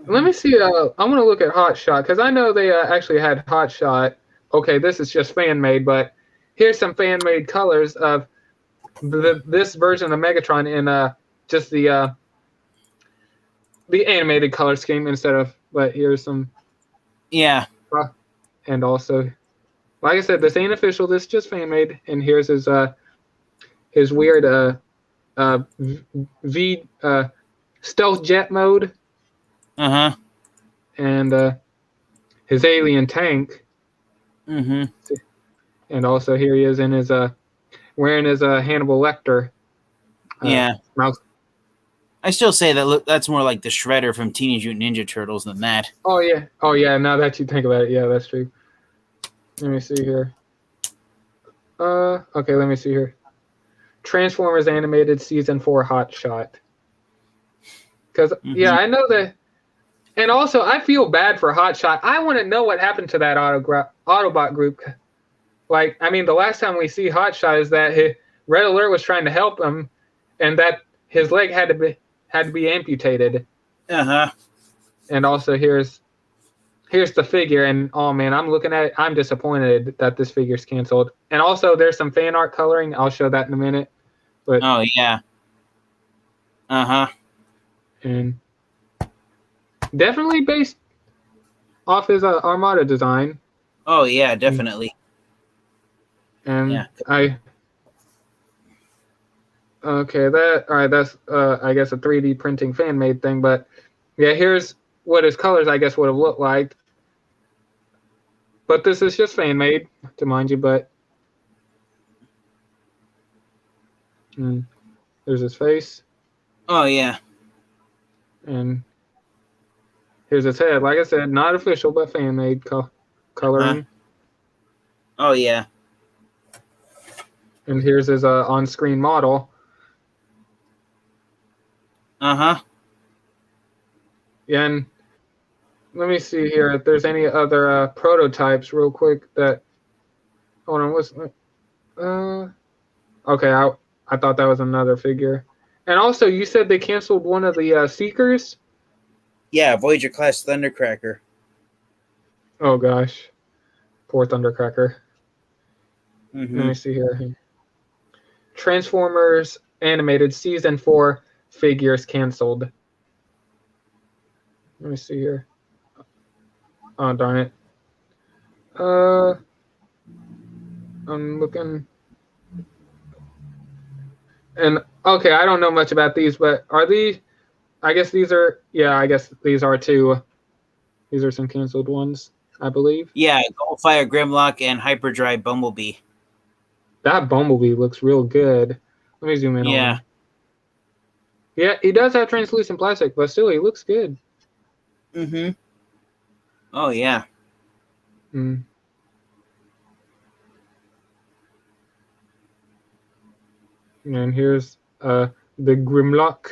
Speaker 1: me see. I'm gonna look at Hotshot, because I know they actually had Hotshot. Okay, this is just fan made, but here's some fan made colors of this version of Megatron in just the animated color scheme instead of. But here's some. Yeah. And also, like I said, this ain't official. This is just fan made. And here's his weird stealth jet mode.
Speaker 4: Uh-huh.
Speaker 1: And his alien tank.
Speaker 4: Mm-hmm.
Speaker 1: And also here he is in his wearing his Hannibal Lecter.
Speaker 4: Mouth. I still say that's more like the Shredder from Teenage Mutant Ninja Turtles than that.
Speaker 1: Oh yeah. Now that you think about it, yeah, that's true. Let me see here. Okay, let me see here. Transformers Animated Season 4 Hot Shot. Because yeah, I know that. And also, I feel bad for Hot Shot. I want to know what happened to that Autobot group. Like, I mean, the last time we see Hot Shot is that Red Alert was trying to help him, and that his leg had to be amputated. And also, here's the figure, and oh man, I'm looking at it. I'm disappointed that this figure's canceled. And also, there's some fan art coloring. I'll show that in a minute. But
Speaker 4: oh yeah.
Speaker 1: And definitely based off his Armada design.
Speaker 4: Oh yeah, definitely.
Speaker 1: And yeah. That's I guess a 3D printing fan made thing, but yeah, here's what his colors I guess would have looked like. But this is just fan made, to mind you, but there's his face.
Speaker 4: Oh yeah.
Speaker 1: And here's his head. Like I said, not official, but fan made coloring.
Speaker 4: Oh yeah.
Speaker 1: And here's his on-screen model. Yeah, and let me see here if there's any other prototypes real quick that. Hold on, what's okay, I thought that was another figure. And also, you said they canceled one of the Seekers?
Speaker 4: Yeah, Voyager class Thundercracker.
Speaker 1: Oh gosh, poor Thundercracker. Let me see here. Transformers Animated Season 4 figures canceled. Let me see here. Oh darn it. I'm looking. And okay, I don't know much about these, but are these? I guess these are. Yeah, I guess these are two. These are some canceled ones, I believe.
Speaker 4: Yeah, Goldfire Grimlock and Hyperdrive Bumblebee.
Speaker 1: That Bumblebee looks real good. Let me zoom in on him. Yeah, he does have translucent plastic, but still, he looks good.
Speaker 4: Oh yeah.
Speaker 1: And here's the Grimlock.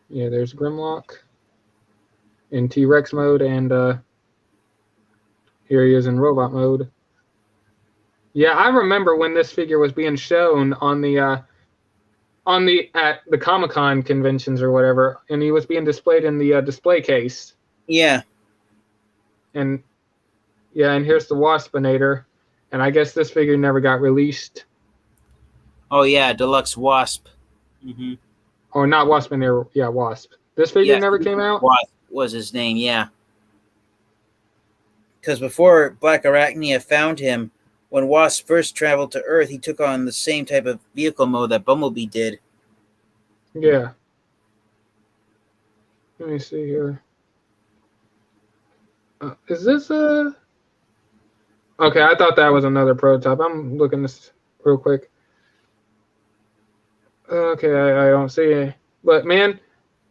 Speaker 1: Yeah, there's Grimlock in T-Rex mode, and here he is in robot mode. Yeah, I remember when this figure was being shown on the at the Comic-Con conventions or whatever, and he was being displayed in the display case.
Speaker 4: Yeah.
Speaker 1: And yeah, and here's the Waspinator, and I guess this figure never got released.
Speaker 4: Oh yeah, Deluxe Wasp.
Speaker 1: Or not Waspinator, yeah, Wasp. This figure never came out?
Speaker 4: Wasp was his name, yeah. Because before Black Arachnia found him, when Wasp first traveled to Earth, he took on the same type of vehicle mode that Bumblebee did.
Speaker 1: Yeah. Let me see here. Is this a... Okay, I thought that was another prototype. I'm looking this real quick. Okay, I don't see it. But man,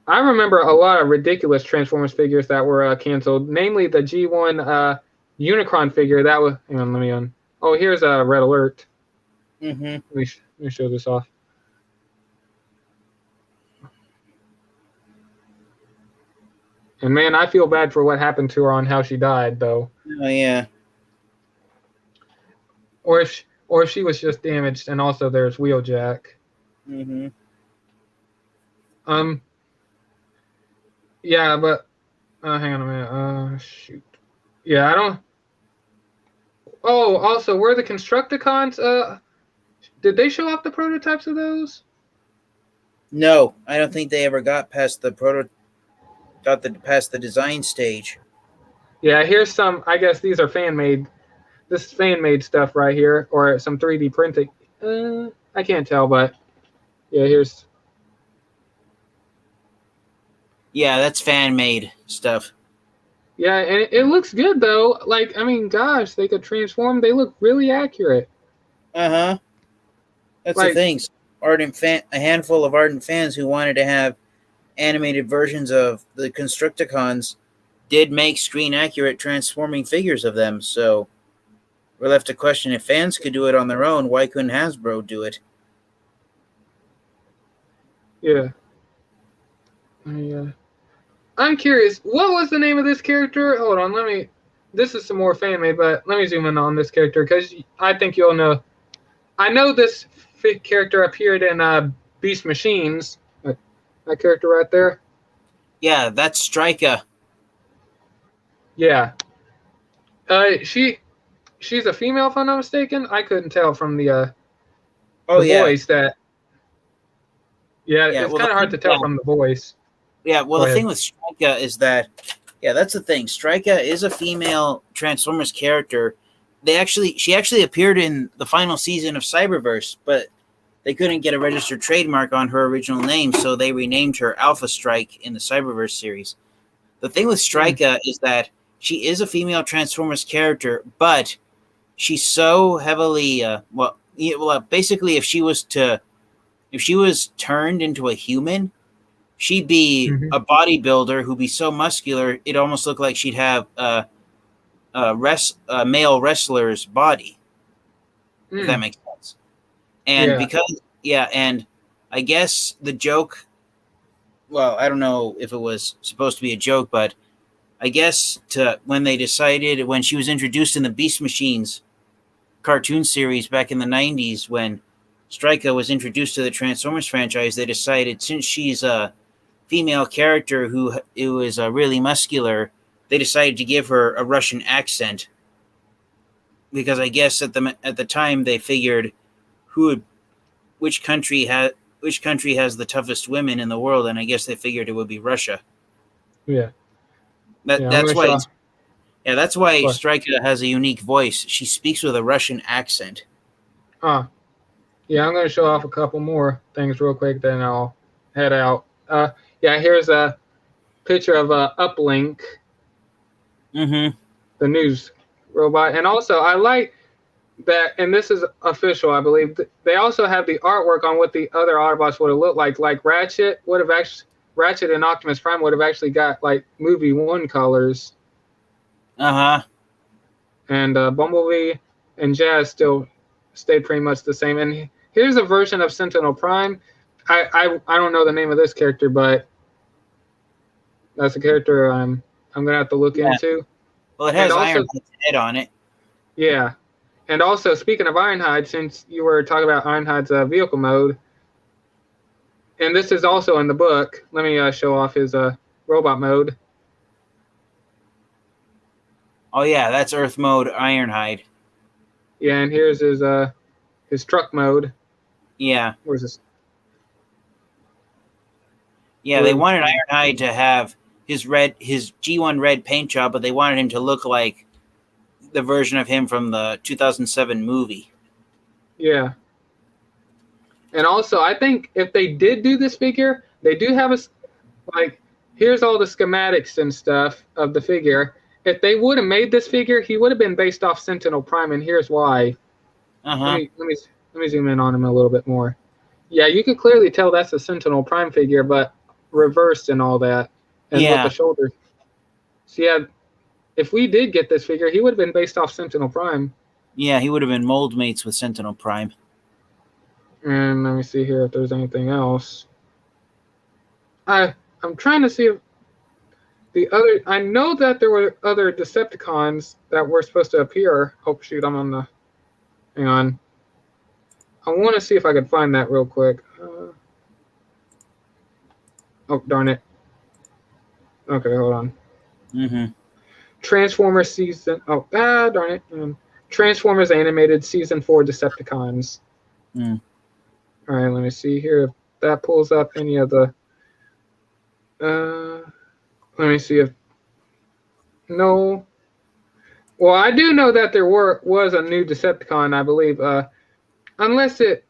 Speaker 1: I remember a lot of ridiculous Transformers figures that were canceled. Namely, the G1 Unicron figure that was. Hang on, let me. Oh, here's a Red Alert. Let me show this off. And man, I feel bad for what happened to her on how she died, though.
Speaker 4: Oh yeah.
Speaker 1: Or if she was just damaged, and also there's Wheeljack. Yeah, but hang on a minute. Shoot. Yeah, I don't. Oh, also, were the Constructicons? Did they show off the prototypes of those?
Speaker 4: No, I don't think they ever got past the past the design stage.
Speaker 1: Yeah, here's some. I guess these are fan made. This is fan made stuff right here, or some 3D printing. I can't tell, but yeah, here's.
Speaker 4: Yeah, that's fan made stuff.
Speaker 1: Yeah, and it looks good though. Like, I mean, gosh, they could transform. They look really accurate.
Speaker 4: That's like, the thing. A handful of ardent fans who wanted to have animated versions of the Constructicons did make screen-accurate transforming figures of them, so we're left to question if fans could do it on their own, why couldn't Hasbro do it?
Speaker 1: Yeah. I'm curious, what was the name of this character? Hold on, this is some more fan made, but let me zoom in on this character because I think you'll know. I know this character appeared in Beast Machines. That character right there.
Speaker 4: Yeah, that's Strika.
Speaker 1: Yeah. She's a female, if I'm not mistaken. I couldn't tell from the voice that. Yeah, it's kind of hard to tell from the voice.
Speaker 4: Yeah, well, the thing with Strika is that, that's the thing. Strika is a female Transformers character. She actually appeared in the final season of Cyberverse, but they couldn't get a registered trademark on her original name, so they renamed her Alpha Strike in the Cyberverse series. The thing with Strika is that she is a female Transformers character, but she's so heavily basically if she was turned into a human, she'd be a bodybuilder who'd be so muscular it almost looked like she'd have a male wrestler's body. If that makes sense. And and I guess the joke, well, I don't know if it was supposed to be a joke, but I guess when she was introduced in the Beast Machines cartoon series back in the 90s, when Strika was introduced to the Transformers franchise, they decided, since she's a female character who is really muscular, they decided to give her a Russian accent, because I guess at the time they figured which country has the toughest women in the world, and I guess they figured it would be Russia.
Speaker 1: Yeah.
Speaker 4: That's why Strika has a unique voice. She speaks with a Russian accent.
Speaker 1: Yeah, I'm going to show off a couple more things real quick, then I'll head out. Here's a picture of Uplink, the news robot. And also, I like that, and this is official, I believe, they also have the artwork on what the other Autobots would have looked like. Like Ratchet and Optimus Prime would have actually got, like, movie 1 colors. And Bumblebee and Jazz still stayed pretty much the same. And here's a version of Sentinel Prime. I don't know the name of this character, but that's a character I'm gonna have to look into.
Speaker 4: Well, it has Ironhide's head on it.
Speaker 1: Yeah, and also speaking of Ironhide, since you were talking about Ironhide's vehicle mode, and this is also in the book. Let me show off his robot mode.
Speaker 4: Oh yeah, that's Earth mode Ironhide.
Speaker 1: Yeah, and here's his truck mode.
Speaker 4: Yeah.
Speaker 1: Where's this?
Speaker 4: Yeah, they wanted Ironhide to have his G1 red paint job, but they wanted him to look like the version of him from the 2007 movie.
Speaker 1: Yeah. And also, I think if they did do this figure, they do have here's all the schematics and stuff of the figure. If they would have made this figure, he would have been based off Sentinel Prime, and here's why. Let me zoom in on him a little bit more. Yeah, you can clearly tell that's a Sentinel Prime figure, but reversed and all that, and with the shoulders. So yeah, if we did get this figure, he would have been based off Sentinel Prime.
Speaker 4: Yeah, he would have been mold mates with Sentinel Prime.
Speaker 1: And let me see here if there's anything else. I'm trying to see if I know that there were other Decepticons that were supposed to appear. Oh shoot, I'm on the. Hang on. I want to see if I could find that real quick. Oh darn it. Okay, hold on. Transformers season. Oh darn it. Transformers animated season 4 Decepticons. All right, let me see here if that pulls up any of the. Let me see if. No. Well, I do know that there was a new Decepticon, I believe. Unless it.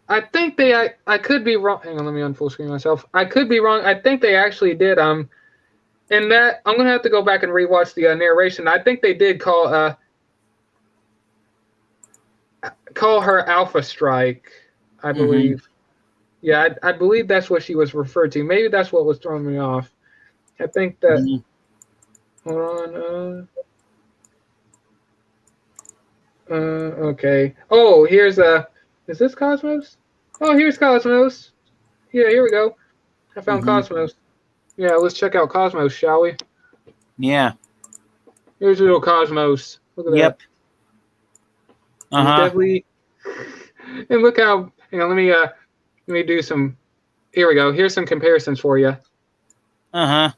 Speaker 1: I think I could be wrong. Hang on, let me unfull screen myself. I could be wrong. I think they actually did. In that, I'm gonna have to go back and rewatch the narration. I think they did call her Alpha Strike, I believe. Yeah, I believe that's what she was referred to. Maybe that's what was throwing me off. I think that.
Speaker 4: Mhm.
Speaker 1: Hold on. Okay. Oh, here's Is this Cosmos? Oh, here's Cosmos. Yeah, here we go. I found
Speaker 4: Mhm.
Speaker 1: Cosmos. Yeah, let's check out Cosmos, shall we?
Speaker 4: Yeah.
Speaker 1: Here's little Cosmos. Look at
Speaker 4: Yep.
Speaker 1: that.
Speaker 4: Uh
Speaker 1: He's
Speaker 4: huh.
Speaker 1: definitely. And look how. Hang on, let me do some. Here we go. Here's some comparisons for you.
Speaker 4: Uh huh.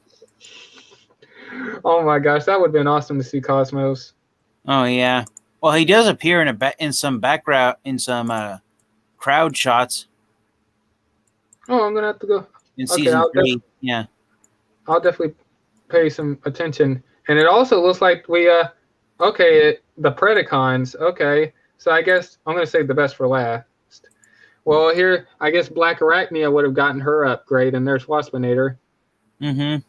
Speaker 1: Oh my gosh, that would have been awesome to see Cosmos.
Speaker 4: Oh yeah. Well, he does appear in some background in some crowd shots
Speaker 1: Oh, I'm gonna have to go.
Speaker 4: in
Speaker 1: Okay,
Speaker 4: season 3. Yeah.
Speaker 1: I'll definitely pay some attention. And it also looks like the Predacons. Okay, so I guess I'm gonna save the best for last. Well, here I guess Black Arachnia would have gotten her upgrade, and there's Waspinator.
Speaker 4: Mm-hmm.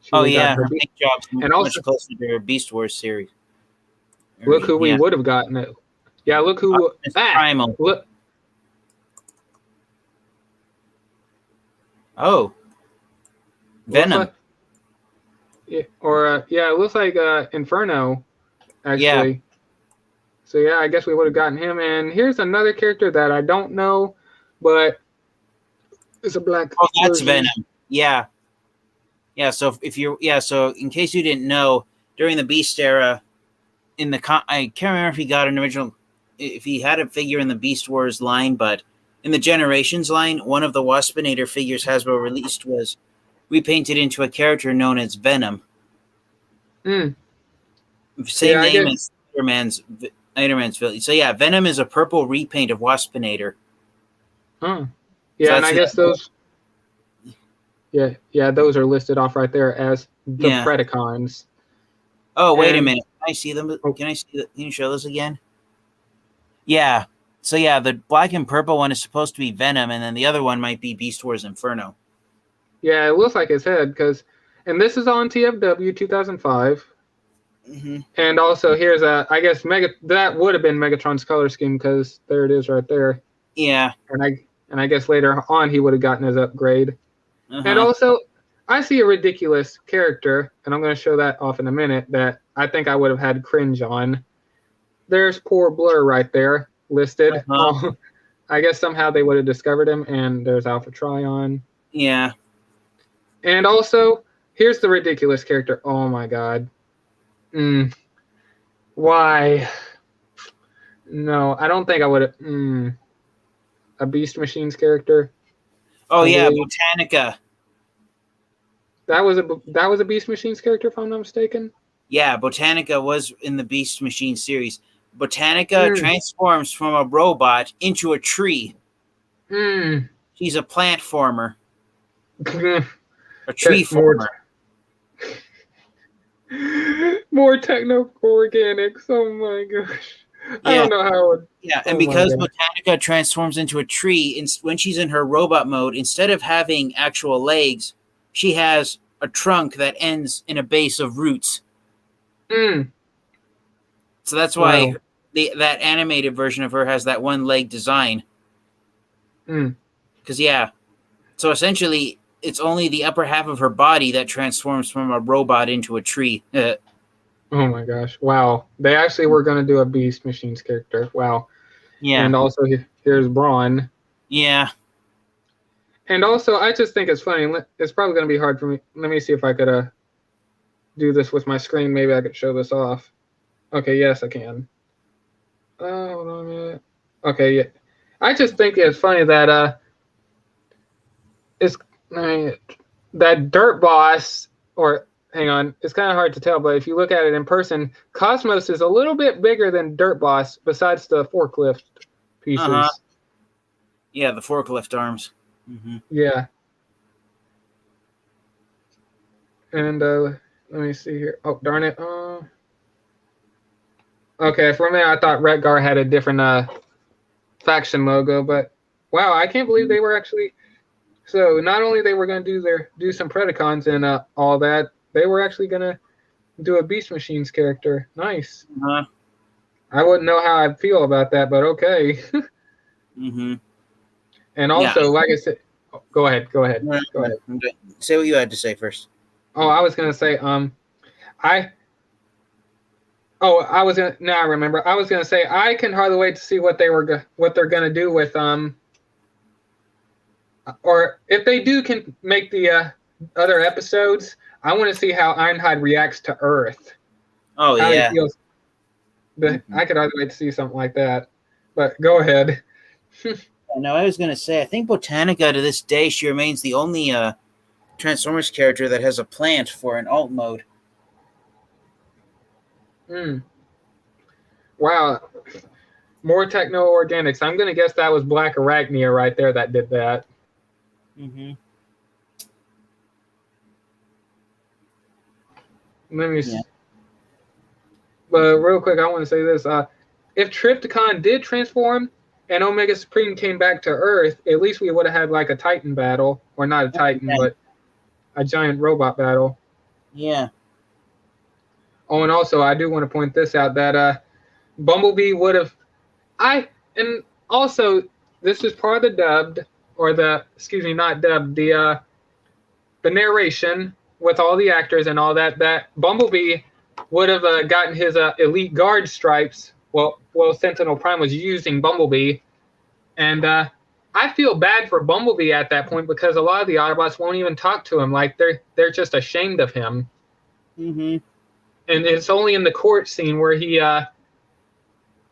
Speaker 1: She
Speaker 4: Oh
Speaker 1: would have
Speaker 4: yeah,
Speaker 1: gotten her
Speaker 4: her paint job's
Speaker 1: and
Speaker 4: much
Speaker 1: also
Speaker 4: closer to her Beast Wars series.
Speaker 1: look who we
Speaker 4: Yeah.
Speaker 1: would have gotten it. Yeah, look who.
Speaker 4: Optimus Primal.
Speaker 1: Look.
Speaker 4: Oh. Venom.
Speaker 1: Looks like, yeah, or yeah, it looks like Inferno, actually.
Speaker 4: Yeah.
Speaker 1: So yeah, I guess we would have gotten him. And here's another character that I don't know, but it's a black.
Speaker 4: Oh, that's
Speaker 1: version.
Speaker 4: Venom. Yeah. Yeah, so so in case you didn't know, during the Beast era, I can't remember if he got an original, if he had a figure in the Beast Wars line, but in the Generations line, one of the Waspinator figures Hasbro released was repainted into a character known as Venom.
Speaker 1: Mm.
Speaker 4: Same
Speaker 1: Yeah, I
Speaker 4: name
Speaker 1: guess-
Speaker 4: as Spider-Man's villain. So yeah, Venom is a purple repaint of Waspinator.
Speaker 1: Huh. Yeah, and I guess those. Yeah, those are listed off right there as the
Speaker 4: Yeah.
Speaker 1: Predacons.
Speaker 4: Oh, wait a
Speaker 1: And-
Speaker 4: minute. Can I see them?
Speaker 1: Oh.
Speaker 4: Can I see that? Can you show those again? Yeah. So yeah, the black and purple one is supposed to be Venom, and then the other one might be Beast Wars Inferno.
Speaker 1: Yeah, it looks like his head and this is on TFW 2005.
Speaker 4: Mm-hmm.
Speaker 1: And also here's I guess that would have been Megatron's color scheme because there it is right there.
Speaker 4: Yeah.
Speaker 1: And I guess later on he would have gotten his upgrade.
Speaker 4: Uh-huh.
Speaker 1: And also I see a ridiculous character, and I'm going to show that off in a minute, that I think I would have had cringe on. There's poor Blur right there listed.
Speaker 4: Uh-huh.
Speaker 1: I guess somehow they would have discovered him, and there's Alpha Trion.
Speaker 4: Yeah.
Speaker 1: And also, here's the ridiculous character. Oh my god. Why? No, I don't think I would have. A Beast Machines character.
Speaker 4: Oh yeah,
Speaker 1: believe-
Speaker 4: Botanica.
Speaker 1: That was a Beast Machines character, if I'm not mistaken.
Speaker 4: Yeah, Botanica was in the Beast Machine series. Botanica transforms from a robot into a tree. She's a plant former. A tree former.
Speaker 1: More techno-organics. Oh my gosh. I don't know how it would.
Speaker 4: Yeah, and
Speaker 1: Oh my
Speaker 4: because
Speaker 1: God.
Speaker 4: Botanica transforms into a tree, when she's in her robot mode, instead of having actual legs, she has a trunk that ends in a base of roots. So that's why that animated version of her has that one leg design. Because, so essentially, it's only the upper half of her body that transforms from a robot into a tree.
Speaker 1: Oh my gosh. Wow. They actually were going to do a Beast Machines character. Wow.
Speaker 4: Yeah.
Speaker 1: And also, here's Brawn.
Speaker 4: Yeah.
Speaker 1: And also, I just think it's funny. It's probably going to be hard for me. Let me see if I could do this with my screen. Maybe I could show this off. Okay, yes, I can. Hold on a minute. Okay, yeah. I just think it's funny that that Dirt Boss, or hang on, it's kind of hard to tell, but if you look at it in person, Cosmos is a little bit bigger than Dirt Boss, besides the forklift pieces.
Speaker 4: Yeah, the forklift arms.
Speaker 1: Yeah. And let me see here. Oh, darn it. Okay, for a minute I thought Redgar had a different faction logo, but wow, I can't believe they were actually. So not only they were going to do some Predacons and all that, they were actually going to do a Beast Machines character. Nice. I wouldn't know how I'd feel about that, but okay. And also,
Speaker 4: Yeah.
Speaker 1: like I said, go ahead.
Speaker 4: No, go ahead. Say what you had to say first.
Speaker 1: Oh, I was gonna say, I now I remember. I was gonna say I can hardly wait to see what they're gonna do with or if they can make the other episodes. I want to see how Einhard reacts to Earth.
Speaker 4: Oh
Speaker 1: How
Speaker 4: yeah.
Speaker 1: he feels. I could hardly wait to see something like that. But go ahead.
Speaker 4: No, I was gonna say I think Botanica to this day she remains the only Transformers character that has a plant for an alt mode.
Speaker 1: Wow. More techno-organics. I'm gonna guess that was Black Arachnia right there that did that.
Speaker 4: Mm-hmm.
Speaker 1: Let me see. But real quick, I want to say this. If Trypticon did transform and Omega Supreme came back to Earth, at least we would have had like a Titan battle. Or not a Titan, but a giant robot battle.
Speaker 4: Yeah.
Speaker 1: Oh, and also, I do want to point this out, that Bumblebee would have... And also, this is part of the dubbed, or the... Excuse me, not dubbed. The narration with all the actors and all that Bumblebee would have gotten his elite guard stripes. Well, Sentinel Prime was using Bumblebee, and I feel bad for Bumblebee at that point because a lot of the Autobots won't even talk to him. Like they're just ashamed of him.
Speaker 4: Mm-hmm.
Speaker 1: And it's only in the court scene where he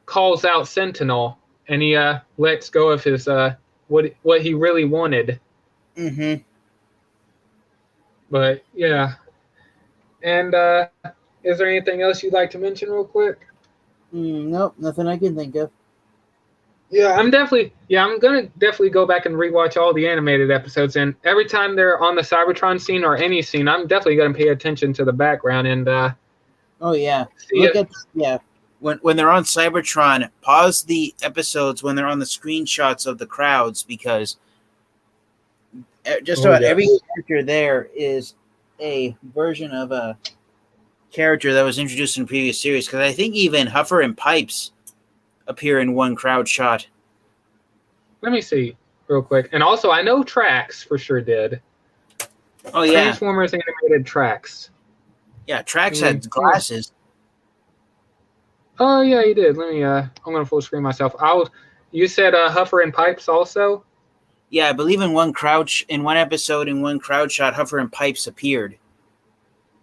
Speaker 1: calls out Sentinel and he lets go of his what he really wanted.
Speaker 4: Mm-hmm.
Speaker 1: But yeah. And is there anything else you'd like to mention real quick?
Speaker 4: Nope, nothing I can think of.
Speaker 1: Yeah, I'm gonna definitely go back and rewatch all the animated episodes, and every time they're on the Cybertron scene or any scene, I'm definitely gonna pay attention to the background and
Speaker 4: oh yeah. When they're on Cybertron, pause the episodes when they're on the screenshots of the crowds because just about every character there is a version of a character that was introduced in the previous series. Because I think even Huffer and Pipes appear in one crowd shot.
Speaker 1: Let me see real quick. And also, I know Trax for sure did.
Speaker 4: Oh yeah,
Speaker 1: Transformers animated Trax.
Speaker 4: Yeah, Trax had glasses.
Speaker 1: Oh yeah, he did. Let me. I'm gonna full screen myself. You said Huffer and Pipes also.
Speaker 4: Yeah, I believe in one episode, in one crowd shot, Huffer and Pipes appeared.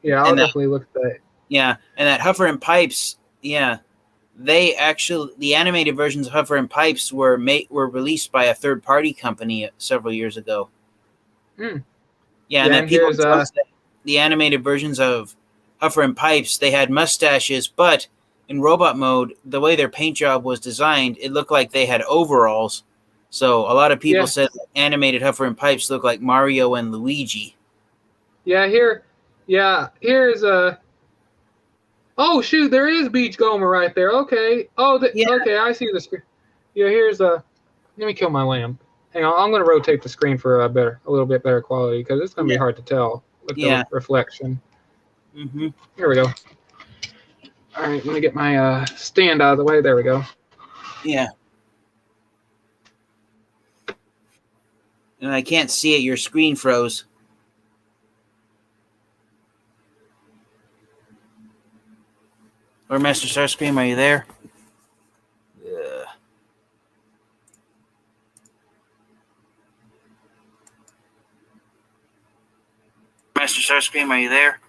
Speaker 1: Yeah, I'll definitely look at that.
Speaker 4: Yeah, and that Huffer and Pipes, the animated versions of Huffer and Pipes were released by a third-party company several years ago.
Speaker 1: Hmm.
Speaker 4: Yeah, and then people tell us that the animated versions of Huffer and Pipes, they had mustaches, but in robot mode, the way their paint job was designed, it looked like they had overalls. So a lot of people said that animated Huffer and Pipes look like Mario and Luigi.
Speaker 1: Yeah, here's a... Oh, shoot, there is Beachcomber right there. Okay. Okay, I see the screen. Yeah, here's a... Let me kill my lamp. Hang on, I'm going to rotate the screen for a little bit better quality because it's going to be hard to tell with the reflection.
Speaker 4: Mm-hmm.
Speaker 1: Here we go. All right, let me get my stand out of the way. There we go.
Speaker 4: Yeah. And I can't see it. Your screen froze. Or Master Starscream, are you there? Yeah. Master Starscream, are you there?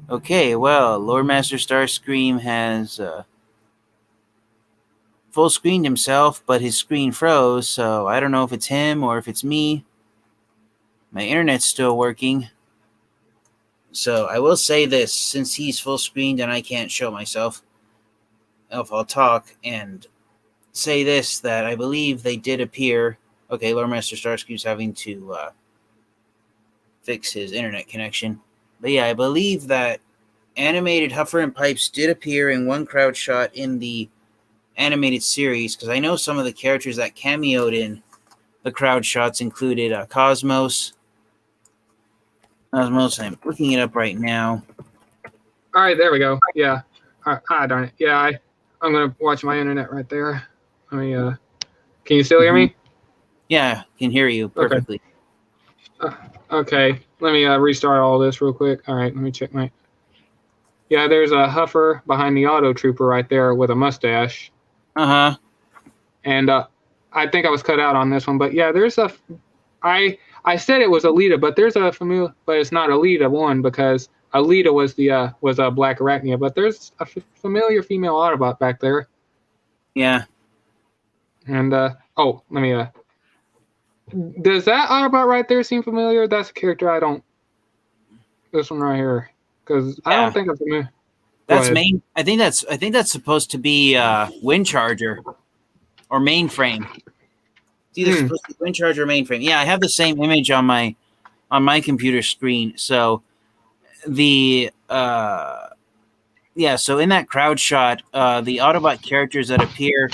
Speaker 4: Okay, well, Lord Master Starscream has full screened himself, but his screen froze, so I don't know if it's him or if it's me. My internet's still working. So I will say this, since he's full screened and I can't show myself, I'll talk and say this, that I believe they did appear. Okay, Lord Master Starscream's having to fix his internet connection. But yeah, I believe that animated Huffer and Pipes did appear in one crowd shot in the animated series, because I know some of the characters that cameoed in the crowd shots included Cosmos. I'm looking it up right now.
Speaker 1: All right, there we go. Yeah. Hi, darn it. Yeah, I'm going to watch my internet right there. Let me. Can you still hear me?
Speaker 4: Yeah, can hear you perfectly.
Speaker 1: Okay. Let me restart all this real quick. All right. Let me check my. Yeah, there's a Huffer behind the Auto Trooper right there with a mustache. And I think I was cut out on this one, but yeah, there's a. I said it was Alita, but there's a familiar, but it's not Alita one because Alita was a Black Arachnia, but there's a familiar female Autobot back there.
Speaker 4: Yeah.
Speaker 1: And let me does that Autobot right there seem familiar? That's a character I don't. This one right here, because I don't think I'm familiar.
Speaker 4: That's main. I think that's supposed to be Windcharger or Mainframe. It's either supposed to be Windcharger or Mainframe. Yeah, I have the same image on my computer screen. So the so in that crowd shot, the Autobot characters that appear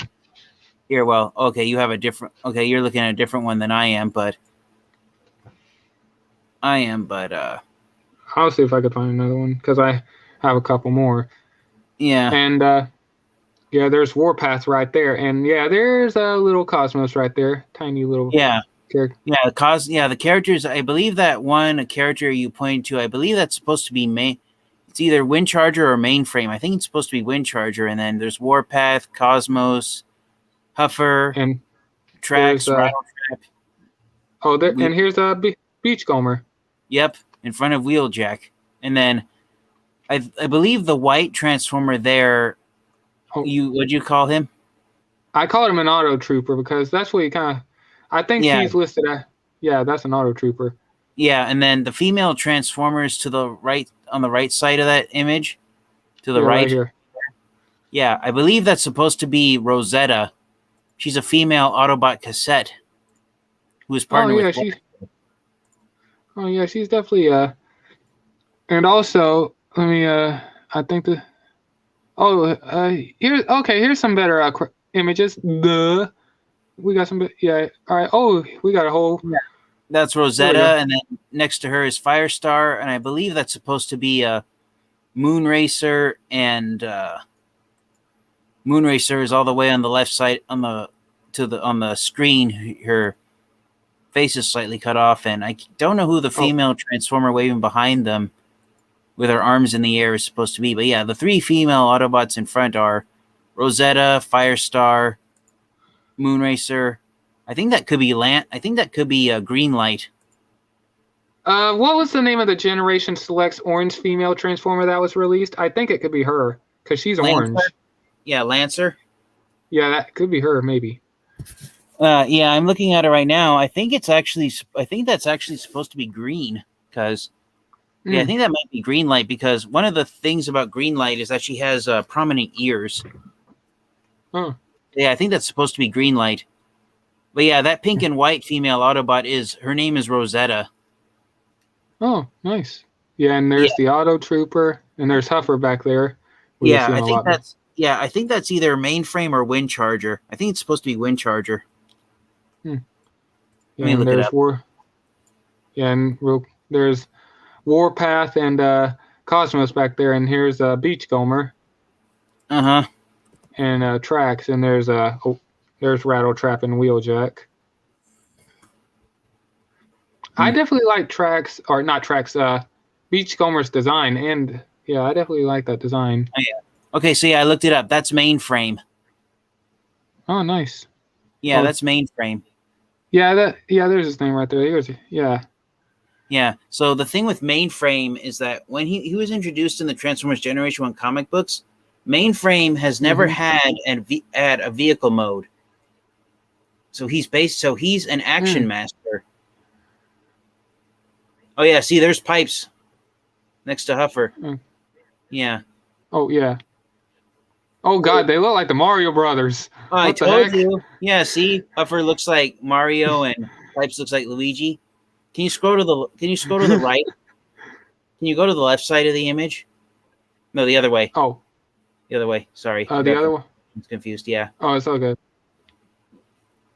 Speaker 4: here. Well, okay, you have a different. Okay, you're looking at a different one than I am, but
Speaker 1: I'll see if I could find another one because I have a couple more.
Speaker 4: Yeah.
Speaker 1: And there's Warpath right there, and there's a little Cosmos right there, tiny little character.
Speaker 4: Yeah, the characters. I believe that a character you pointed to. I believe that's supposed to be main. It's either Windcharger or Mainframe. I think it's supposed to be Windcharger, and then there's Warpath, Cosmos, Huffer,
Speaker 1: and
Speaker 4: Trax, Rattletrap.
Speaker 1: Oh, there, and here's a Beachcomber.
Speaker 4: Yep, in front of Wheeljack, and then I believe the white Transformer there. What'd you call him?
Speaker 1: I called him an Auto Trooper because that's what he kind of. I think he's listed at. Yeah, that's an Auto Trooper.
Speaker 4: Yeah, and then the female Transformers to the right, on the right side of that image, to the right
Speaker 1: here.
Speaker 4: Yeah, I believe that's supposed to be Rosetta. She's a female Autobot cassette who is partnered with.
Speaker 1: She's definitely and also let me I think the. Here's some better images. We got some. Yeah. All right. Oh, we got a whole.
Speaker 4: Yeah. That's Rosetta, and then next to her is Firestar, and I believe that's supposed to be a Moonracer, and Moonracer is all the way on the left side on the screen. Her face is slightly cut off, and I don't know who the female Transformer waving behind them with her arms in the air is supposed to be. But yeah, the three female Autobots in front are Rosetta, Firestar, Moonracer. I think that could be Greenlight.
Speaker 1: What was the name of the Generation Selects orange female Transformer that was released? I think it could be her because she's
Speaker 4: Lancer?
Speaker 1: Orange.
Speaker 4: Yeah, Lancer.
Speaker 1: Yeah, that could be her, maybe.
Speaker 4: I'm looking at it right now. I think that's actually supposed to be green because. Yeah, I think that might be Greenlight because one of the things about Greenlight is that she has prominent ears.
Speaker 1: Oh.
Speaker 4: Yeah, I think that's supposed to be Greenlight. But yeah, that pink and white female Autobot her name is Rosetta.
Speaker 1: Oh, nice. Yeah, and there's the Auto Trooper, and there's Huffer back there.
Speaker 4: I think that's either Mainframe or Windcharger. I think it's supposed to be Windcharger.
Speaker 1: Yeah, and there's there's Warpath and Cosmos back there, and here's Beachcomber. And Trax, and there's Rattletrap and Wheeljack. I definitely like Beachcomber's design, and I definitely like that design.
Speaker 4: Oh, yeah. Okay, so I looked it up. That's Mainframe.
Speaker 1: Oh, nice.
Speaker 4: Yeah, that's Mainframe.
Speaker 1: Yeah, there's his name right there.
Speaker 4: Yeah, so the thing with Mainframe is that when he was introduced in the Transformers Generation 1 comic books, Mainframe has never had a vehicle mode. So he's an action master. Oh yeah, see there's pipes next to Huffer. Yeah.
Speaker 1: Oh yeah. Oh god, they look like the Mario Brothers.
Speaker 4: I told you. Yeah, see, Huffer looks like Mario and Pipes looks like Luigi. Can you scroll to the right? Can you go to the left side of the image? No, the other way.
Speaker 1: Oh.
Speaker 4: The other way. Sorry.
Speaker 1: The other one?
Speaker 4: I'm confused, yeah.
Speaker 1: Oh, it's all good.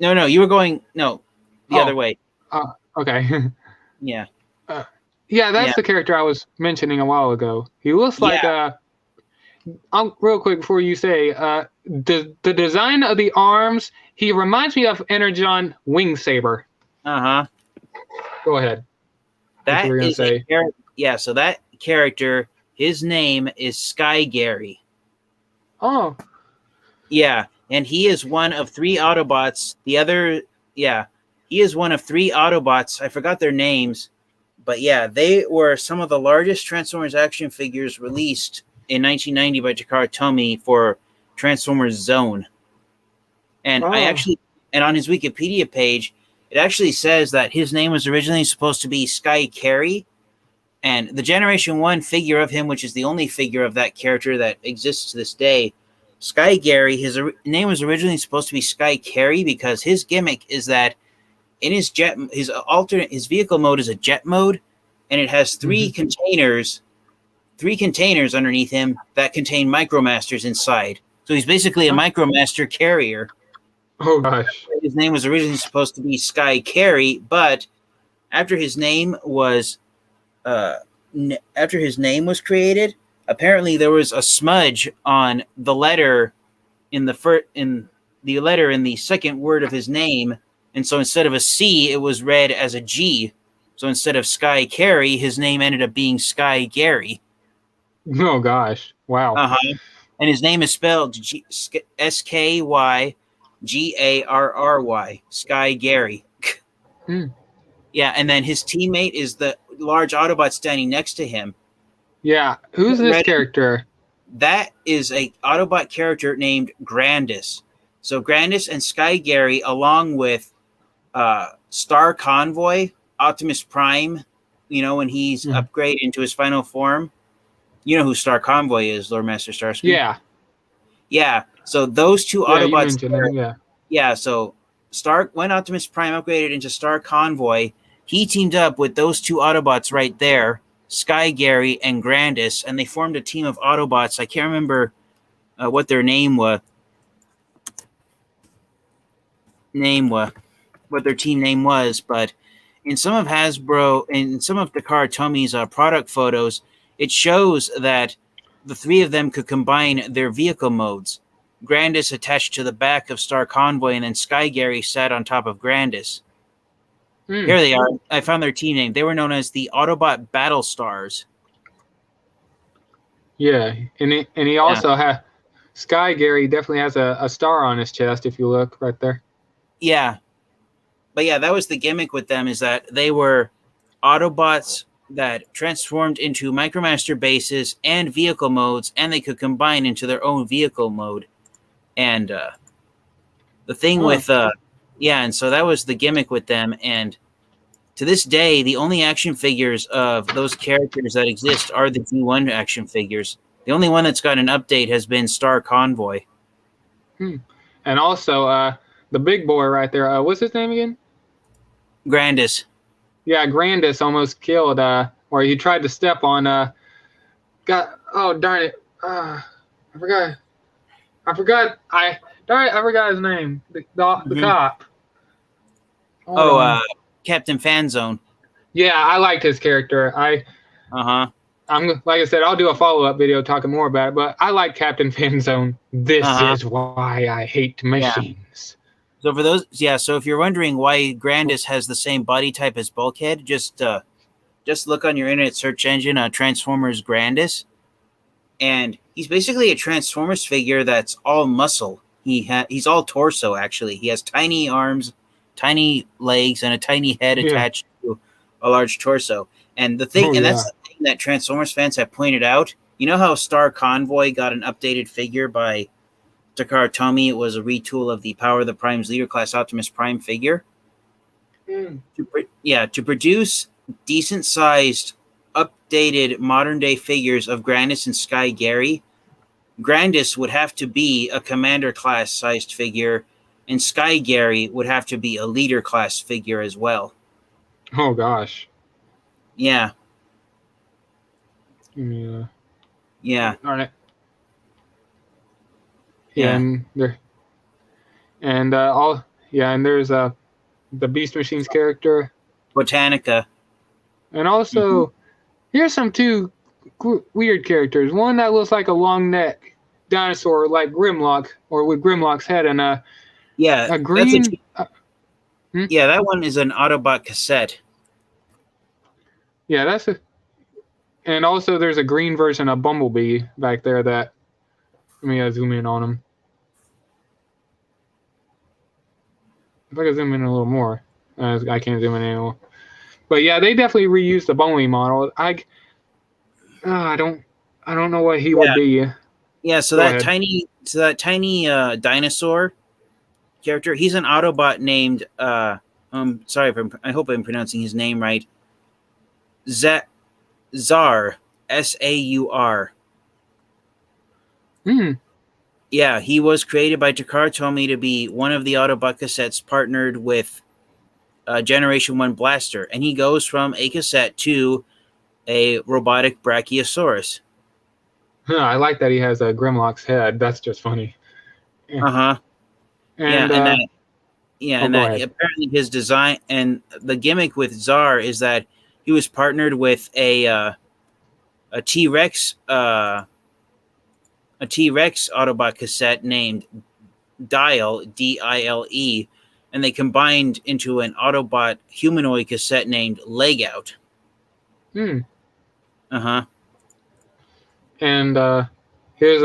Speaker 4: No, you were going the other way.
Speaker 1: Okay.
Speaker 4: Yeah.
Speaker 1: That's the character I was mentioning a while ago. He looks like real quick before you say, the design of the arms, he reminds me of Energon Wing Saber.
Speaker 4: Uh-huh.
Speaker 1: Go ahead. What you
Speaker 4: That
Speaker 1: were gonna
Speaker 4: is
Speaker 1: say?
Speaker 4: so that character, his name is Sky Gary.
Speaker 1: Oh,
Speaker 4: Yeah, and he is one of 3 Autobots. He is one of 3 Autobots. I forgot their names, but yeah, they were some of the largest Transformers action figures released in 1990 by Takara Tomy for Transformers Zone. And and on his Wikipedia page, it actually says that his name was originally supposed to be Sky Carey, and the Generation 1 figure of him, which is the only figure of that character that exists to this day, Sky Gary, his name was originally supposed to be Sky Carey because his gimmick is that in his vehicle mode is a jet mode, and it has 3 containers underneath him that contain Micromasters inside. So he's basically a Micromaster carrier.
Speaker 1: Oh gosh.
Speaker 4: His name was originally supposed to be Sky Carey, but after his name was created, apparently there was a smudge on the letter in the second word of his name, and so instead of a C, it was read as a G. So instead of Sky Carey, his name ended up being Sky Gary.
Speaker 1: Oh gosh. Wow.
Speaker 4: And his name is spelled SkyGarry, Sky Gary. Yeah, and then his teammate is the large Autobot standing next to him.
Speaker 1: Yeah, who's this character?
Speaker 4: That is a Autobot character named Grandis. So Grandis and Sky Gary, along with Star Convoy, Optimus Prime, when he's upgraded into his final form. You know who Star Convoy is, Lord Master Starscream?
Speaker 1: Yeah.
Speaker 4: Yeah, so those 2 Autobots... so when Optimus Prime upgraded into Star Convoy, he teamed up with those 2 Autobots right there, Sky Gary and Grandis, and they formed a team of Autobots. I can't remember what their what their team name was, but in some of Hasbro, in some of Takara Tomy's product photos, it shows that the 3 of them could combine their vehicle modes. Grandis attached to the back of Star Convoy, and then Sky Gary sat on top of Grandis. Here they are. I found their team name. They were known as the Autobot Battle Stars.
Speaker 1: Yeah, and he also has Sky Gary definitely has a star on his chest if you look right there.
Speaker 4: Yeah. But yeah, that was the gimmick with them, is that they were Autobots that transformed into Micromaster bases and vehicle modes, and they could combine into their own vehicle mode. And the thing with and so that was the gimmick with them. And to this day, the only action figures of those characters that exist are the G1 action figures. The only one that's got an update has been Star Convoy.
Speaker 1: And also, the big boy right there, what's his name again?
Speaker 4: Grandis. Yeah,
Speaker 1: Grandis almost killed, or he tried to step on, oh, darn it. I forgot his name. The cop.
Speaker 4: Captain Fanzone.
Speaker 1: Yeah, I liked his character. I'm like I said, I'll do a follow-up video talking more about it, but I like Captain Fanzone. This is why I hate machines.
Speaker 4: So for those, so if you're wondering why Grandis has the same body type as Bulkhead, just look on your internet search engine, Transformers Grandis, and he's basically a Transformers figure that's all muscle. He's all torso, actually. He has tiny arms, tiny legs, and a tiny head attached to a large torso. And that's the thing that Transformers fans have pointed out. You know how Star Convoy got an updated figure by Takara Tomy? It was a retool of the Power of the Prime's Leader Class Optimus Prime figure. To produce decent-sized, updated, modern-day figures of Grandis and Sky Gary, Grandis would have to be a Commander class-sized figure, and Sky Gary would have to be a Leader class figure as well.
Speaker 1: Oh gosh.
Speaker 4: Yeah.
Speaker 1: Yeah. Darn it. And there's the Beast Machines character,
Speaker 4: Botanica,
Speaker 1: and also here's some 2 weird characters. One that looks like a long neck dinosaur like Grimlock, or with Grimlock's head, and
Speaker 4: Yeah,
Speaker 1: a green.
Speaker 4: Yeah, that one is an Autobot cassette.
Speaker 1: Yeah, and also there's a green version of Bumblebee back there. That let me zoom in on him. If I can zoom in a little more, I can't zoom in anymore. But yeah, they definitely reused the Bumblebee model. I don't know what he would be.
Speaker 4: Yeah, so
Speaker 1: Go
Speaker 4: that
Speaker 1: ahead.
Speaker 4: tiny dinosaur character, he's an Autobot named sorry if I hope I'm pronouncing his name right. Zar, Saur.
Speaker 1: Hmm.
Speaker 4: Yeah, he was created by Takara Tomy to be one of the Autobot cassettes partnered with Generation 1 Blaster, and he goes from a cassette to a robotic Brachiosaurus.
Speaker 1: I like that he has a Grimlock's head. That's just funny.
Speaker 4: Uh-huh.
Speaker 1: And go ahead.
Speaker 4: Apparently his design and the gimmick with Zar is that he was partnered with a T-Rex Autobot cassette named Dial, Dile, and they combined into an Autobot humanoid cassette named Legout.
Speaker 1: Hmm.
Speaker 4: Uh-huh.
Speaker 1: And here's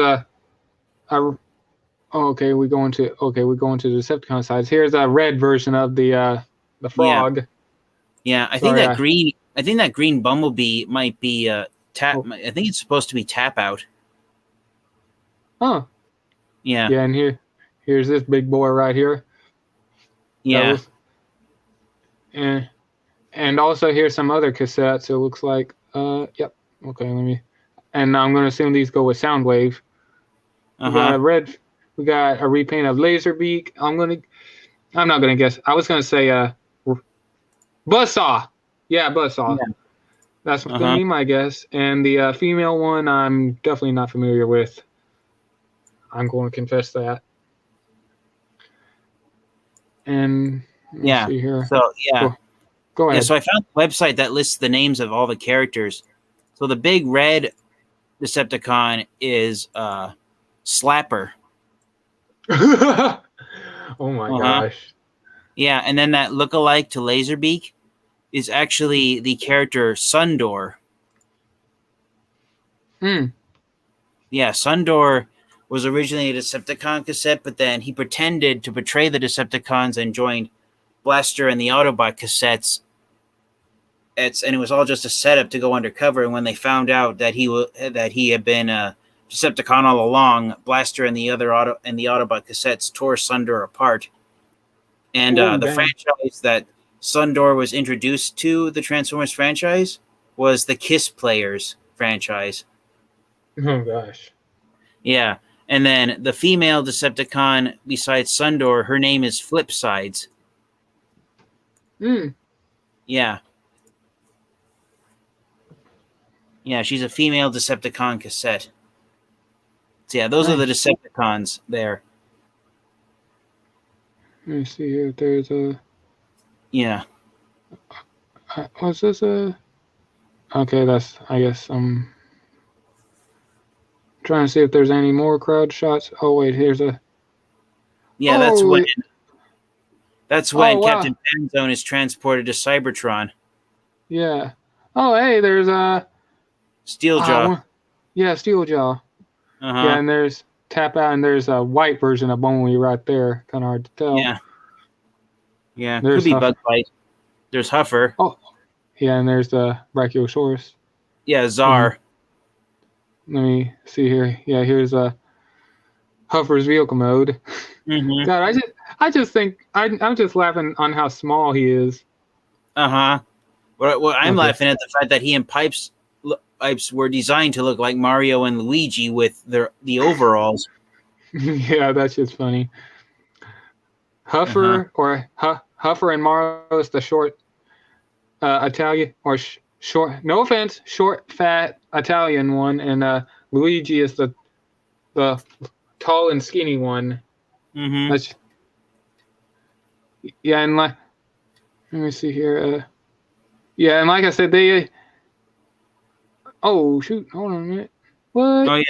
Speaker 1: okay, we go into the Decepticon sides. Here's a red version of the frog.
Speaker 4: Yeah, I think that green Bumblebee might be tap.
Speaker 1: Oh.
Speaker 4: I think it's supposed to be Tap Out.
Speaker 1: Huh.
Speaker 4: Yeah.
Speaker 1: Yeah, and here's this big boy right here.
Speaker 4: Yeah.
Speaker 1: And also here's some other cassettes. It looks like yep. Okay, and I'm gonna assume these go with Soundwave. We got a repaint of Laserbeak. I'm not gonna guess. I was gonna say Buzzsaw. Yeah, Buzzsaw. Yeah. That's gonna be my guess. And the female one, I'm definitely not familiar with. I'm going to confess that. And let's see here.
Speaker 4: So
Speaker 1: go ahead.
Speaker 4: Yeah, so I found a website that lists the names of all the characters. So the big red Decepticon is Slapper.
Speaker 1: Oh my gosh.
Speaker 4: Yeah, and then that look-alike to Laserbeak is actually the character Sundor.
Speaker 1: Hmm.
Speaker 4: Yeah, Sundor was originally a Decepticon cassette, but then he pretended to betray the Decepticons and joined Blaster and the Autobot cassettes. And it was all just a setup to go undercover. And when they found out that he had been a Decepticon all along, Blaster and the Autobot cassettes tore Sundor apart. And the franchise that Sundor was introduced to, the Transformers franchise, was the Kiss Players franchise.
Speaker 1: Oh gosh.
Speaker 4: Yeah. And then the female Decepticon besides Sundor, her name is Flipsides.
Speaker 1: Hmm.
Speaker 4: Yeah. Yeah, she's a female Decepticon cassette. So yeah, those are the Decepticons there.
Speaker 1: Let me see here. There's a...
Speaker 4: Yeah.
Speaker 1: Was this a... Okay, that's... I guess I'm trying to see if there's any more crowd shots. Oh, wait, here's a...
Speaker 4: Yeah, that's when Captain Penzone is transported to Cybertron.
Speaker 1: Yeah. Oh, hey, there's a...
Speaker 4: Steeljaw.
Speaker 1: Yeah, Steeljaw. Yeah, and there's Tap Out, and there's a white version of Bumblebee right there. Kind of hard to tell.
Speaker 4: Yeah. Yeah, could be Bugfight. There's Huffer.
Speaker 1: Oh, yeah, and there's the Brachiosaurus.
Speaker 4: Yeah, Zar.
Speaker 1: Let me see here. Yeah, here's Huffer's vehicle mode.
Speaker 4: Mm-hmm.
Speaker 1: God, I just think I'm just laughing on how small he is.
Speaker 4: Well, I'm laughing at the fact that he and Pipes were designed to look like Mario and Luigi with the overalls.
Speaker 1: Yeah, that's just funny. Huffer Huffer and Mario is the short Italian or short. No offense, short, fat Italian one, and Luigi is the tall and skinny one.
Speaker 4: Mm-hmm.
Speaker 1: And let me see here. Yeah, and like I said, they. Oh shoot! Hold on a minute. What?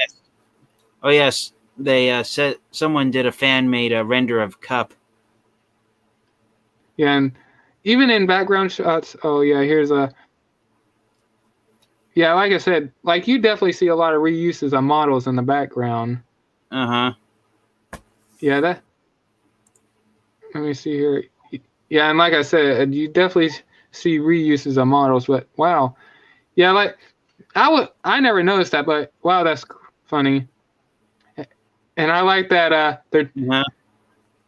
Speaker 4: Oh yes. They said someone did a fan made a render of Cup.
Speaker 1: Yeah, and even in background shots. Oh yeah, here's a. Yeah, like I said, like you definitely see a lot of reuses of models in the background. Yeah, that. Let me see here. Yeah, and like I said, you definitely see reuses of models. But wow, yeah, like I never noticed that, but wow, that's funny. And I like that.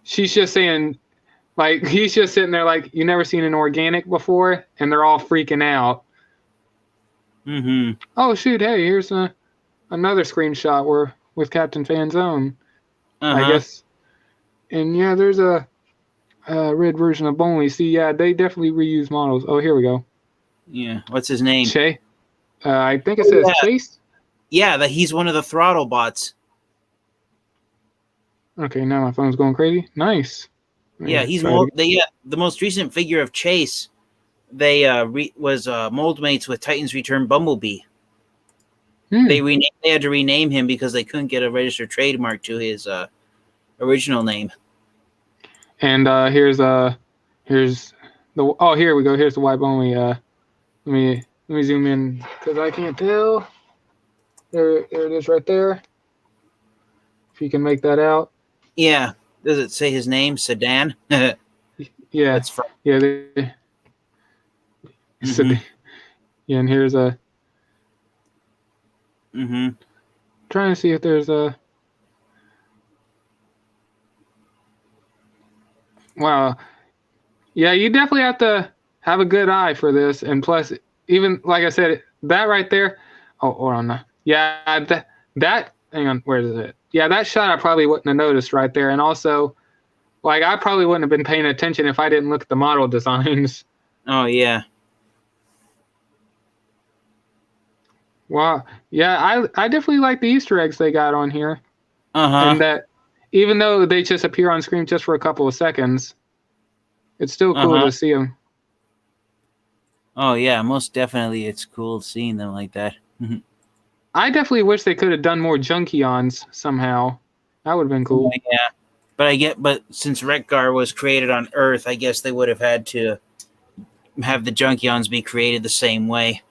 Speaker 1: She's just saying, like he's just sitting there, like you never seen an organic before, and they're all freaking out. Oh shoot! Hey, here's another screenshot where with Captain Fanzone. I guess. And yeah, there's a red version of Bonley. See, yeah, they definitely reuse models. Oh, here we go.
Speaker 4: Yeah, what's his name?
Speaker 1: Che. I think it says Chase.
Speaker 4: Yeah, he's one of the throttle bots.
Speaker 1: Okay, now my phone's going crazy. Nice.
Speaker 4: Yeah, he's the most recent figure of Chase. They was mold mates with Titan's Return Bumblebee. They had to rename him because they couldn't get a registered trademark to his original name.
Speaker 1: And here's the here we go. Here's the white Bonley. Let me zoom in because I can't tell. There it is right there. If you can make that out.
Speaker 4: Yeah. Does it say his name? Sedan?
Speaker 1: Yeah.
Speaker 4: That's fine.
Speaker 1: Yeah. Yeah, and here's a. Trying to see if there's a. Wow. Yeah, you definitely have to have a good eye for this, and plus, even like I said, that right there. Oh, hold on. Yeah, that. Hang on. Where is it? Yeah, that shot I probably wouldn't have noticed right there, and also, like I probably wouldn't have been paying attention if I didn't look at the model designs.
Speaker 4: Oh yeah.
Speaker 1: Wow. Yeah, I definitely like the Easter eggs they got on here. And that even though they just appear on screen just for a couple of seconds, it's still cool to see them.
Speaker 4: Oh yeah, most definitely, it's cool seeing them like that.
Speaker 1: I definitely wish they could have done more Junkions somehow. That would have been cool.
Speaker 4: Yeah, but since Rekgar was created on Earth, I guess they would have had to have the Junkions be created the same way.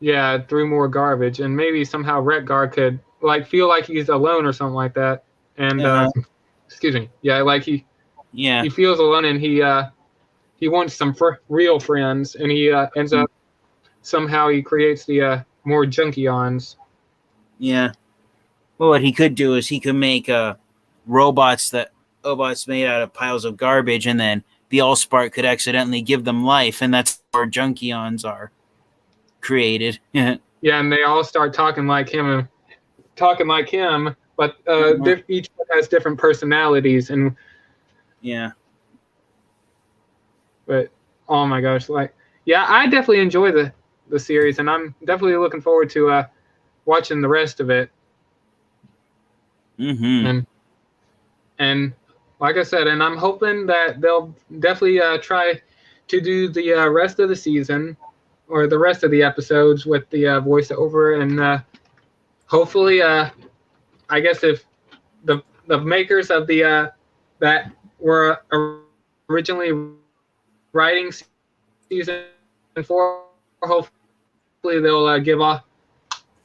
Speaker 1: Yeah, through more garbage, and maybe somehow Rekgar could like feel like he's alone or something like that. And excuse me, yeah, like he feels alone, and he wants some real friends, and he ends up somehow he creates the more Junkions.
Speaker 4: Yeah. Well, what he could do is he could make robots made out of piles of garbage, and then the Allspark could accidentally give them life, and that's where Junkions are created. Yeah,
Speaker 1: and they all start talking like him, but each one has different personalities, and but oh my gosh, like I definitely enjoy the series, and I'm definitely looking forward to watching the rest of it. And like I said, and I'm hoping that they'll definitely try to do the rest of the season or the rest of the episodes with the voiceover, and hopefully, I guess if the makers of the that were originally writing season 4, hopefully they'll give off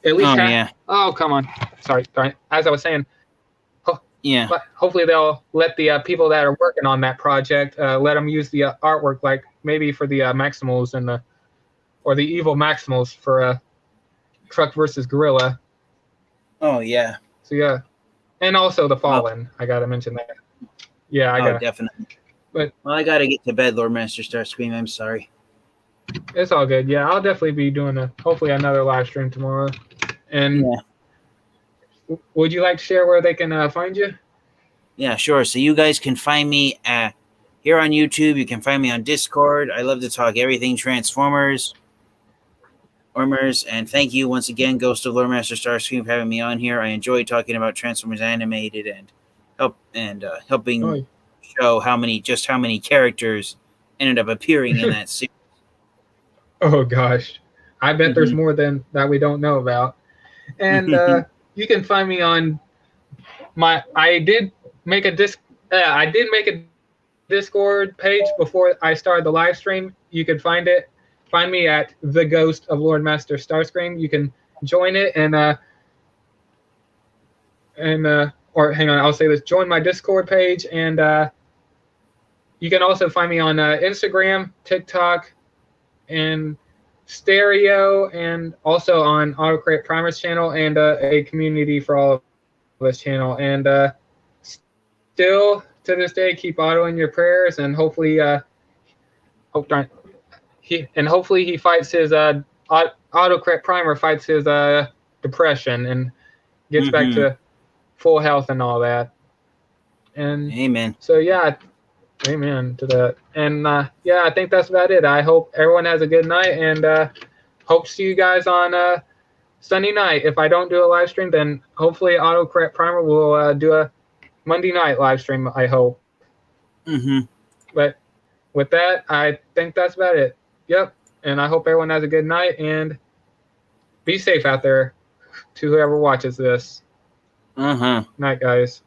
Speaker 1: at least Oh, come on. Sorry. As I was saying, but hopefully they'll let the people that are working on that project let them use the artwork, like maybe for the Maximals and the evil Maximals for Truck versus Gorilla.
Speaker 4: Oh yeah.
Speaker 1: So yeah, and also the Fallen. I gotta mention that. Yeah, I gotta
Speaker 4: definitely.
Speaker 1: But
Speaker 4: I gotta get to bed, Lord Master Starscream. I'm sorry.
Speaker 1: It's all good. Yeah, I'll definitely be doing hopefully another live stream tomorrow. And would you like to share where they can find you?
Speaker 4: Yeah, sure. So you guys can find me here on YouTube. You can find me on Discord. I love to talk everything Transformers. And thank you once again, Ghost of Lord Master Starscream, for having me on here. I enjoy talking about Transformers Animated and helping show how many characters ended up appearing in that series.
Speaker 1: Oh gosh, I bet there's more than that we don't know about. And you can find me on I did make a Discord page before I started the live stream. You can find me at the Ghost of Lord Master Starscream. You can join it or hang on, I'll say this: join my Discord page, and you can also find me on Instagram, TikTok, and Stereo, and also on Autocrat Primer's channel, and a Community for All of Us channel. And still to this day, keep Otto in your prayers, and hopefully, he fights his Autocrat Primer fights his depression and gets back to full health and all that. And
Speaker 4: amen.
Speaker 1: So yeah, amen to that. And yeah, I think that's about it. I hope everyone has a good night, and hope to see you guys on Sunday night. If I don't do a live stream, then hopefully Autocrat Primer will do a Monday night live stream, I hope. But with that, I think that's about it. Yep. And I hope everyone has a good night, and be safe out there to whoever watches this. Night, guys.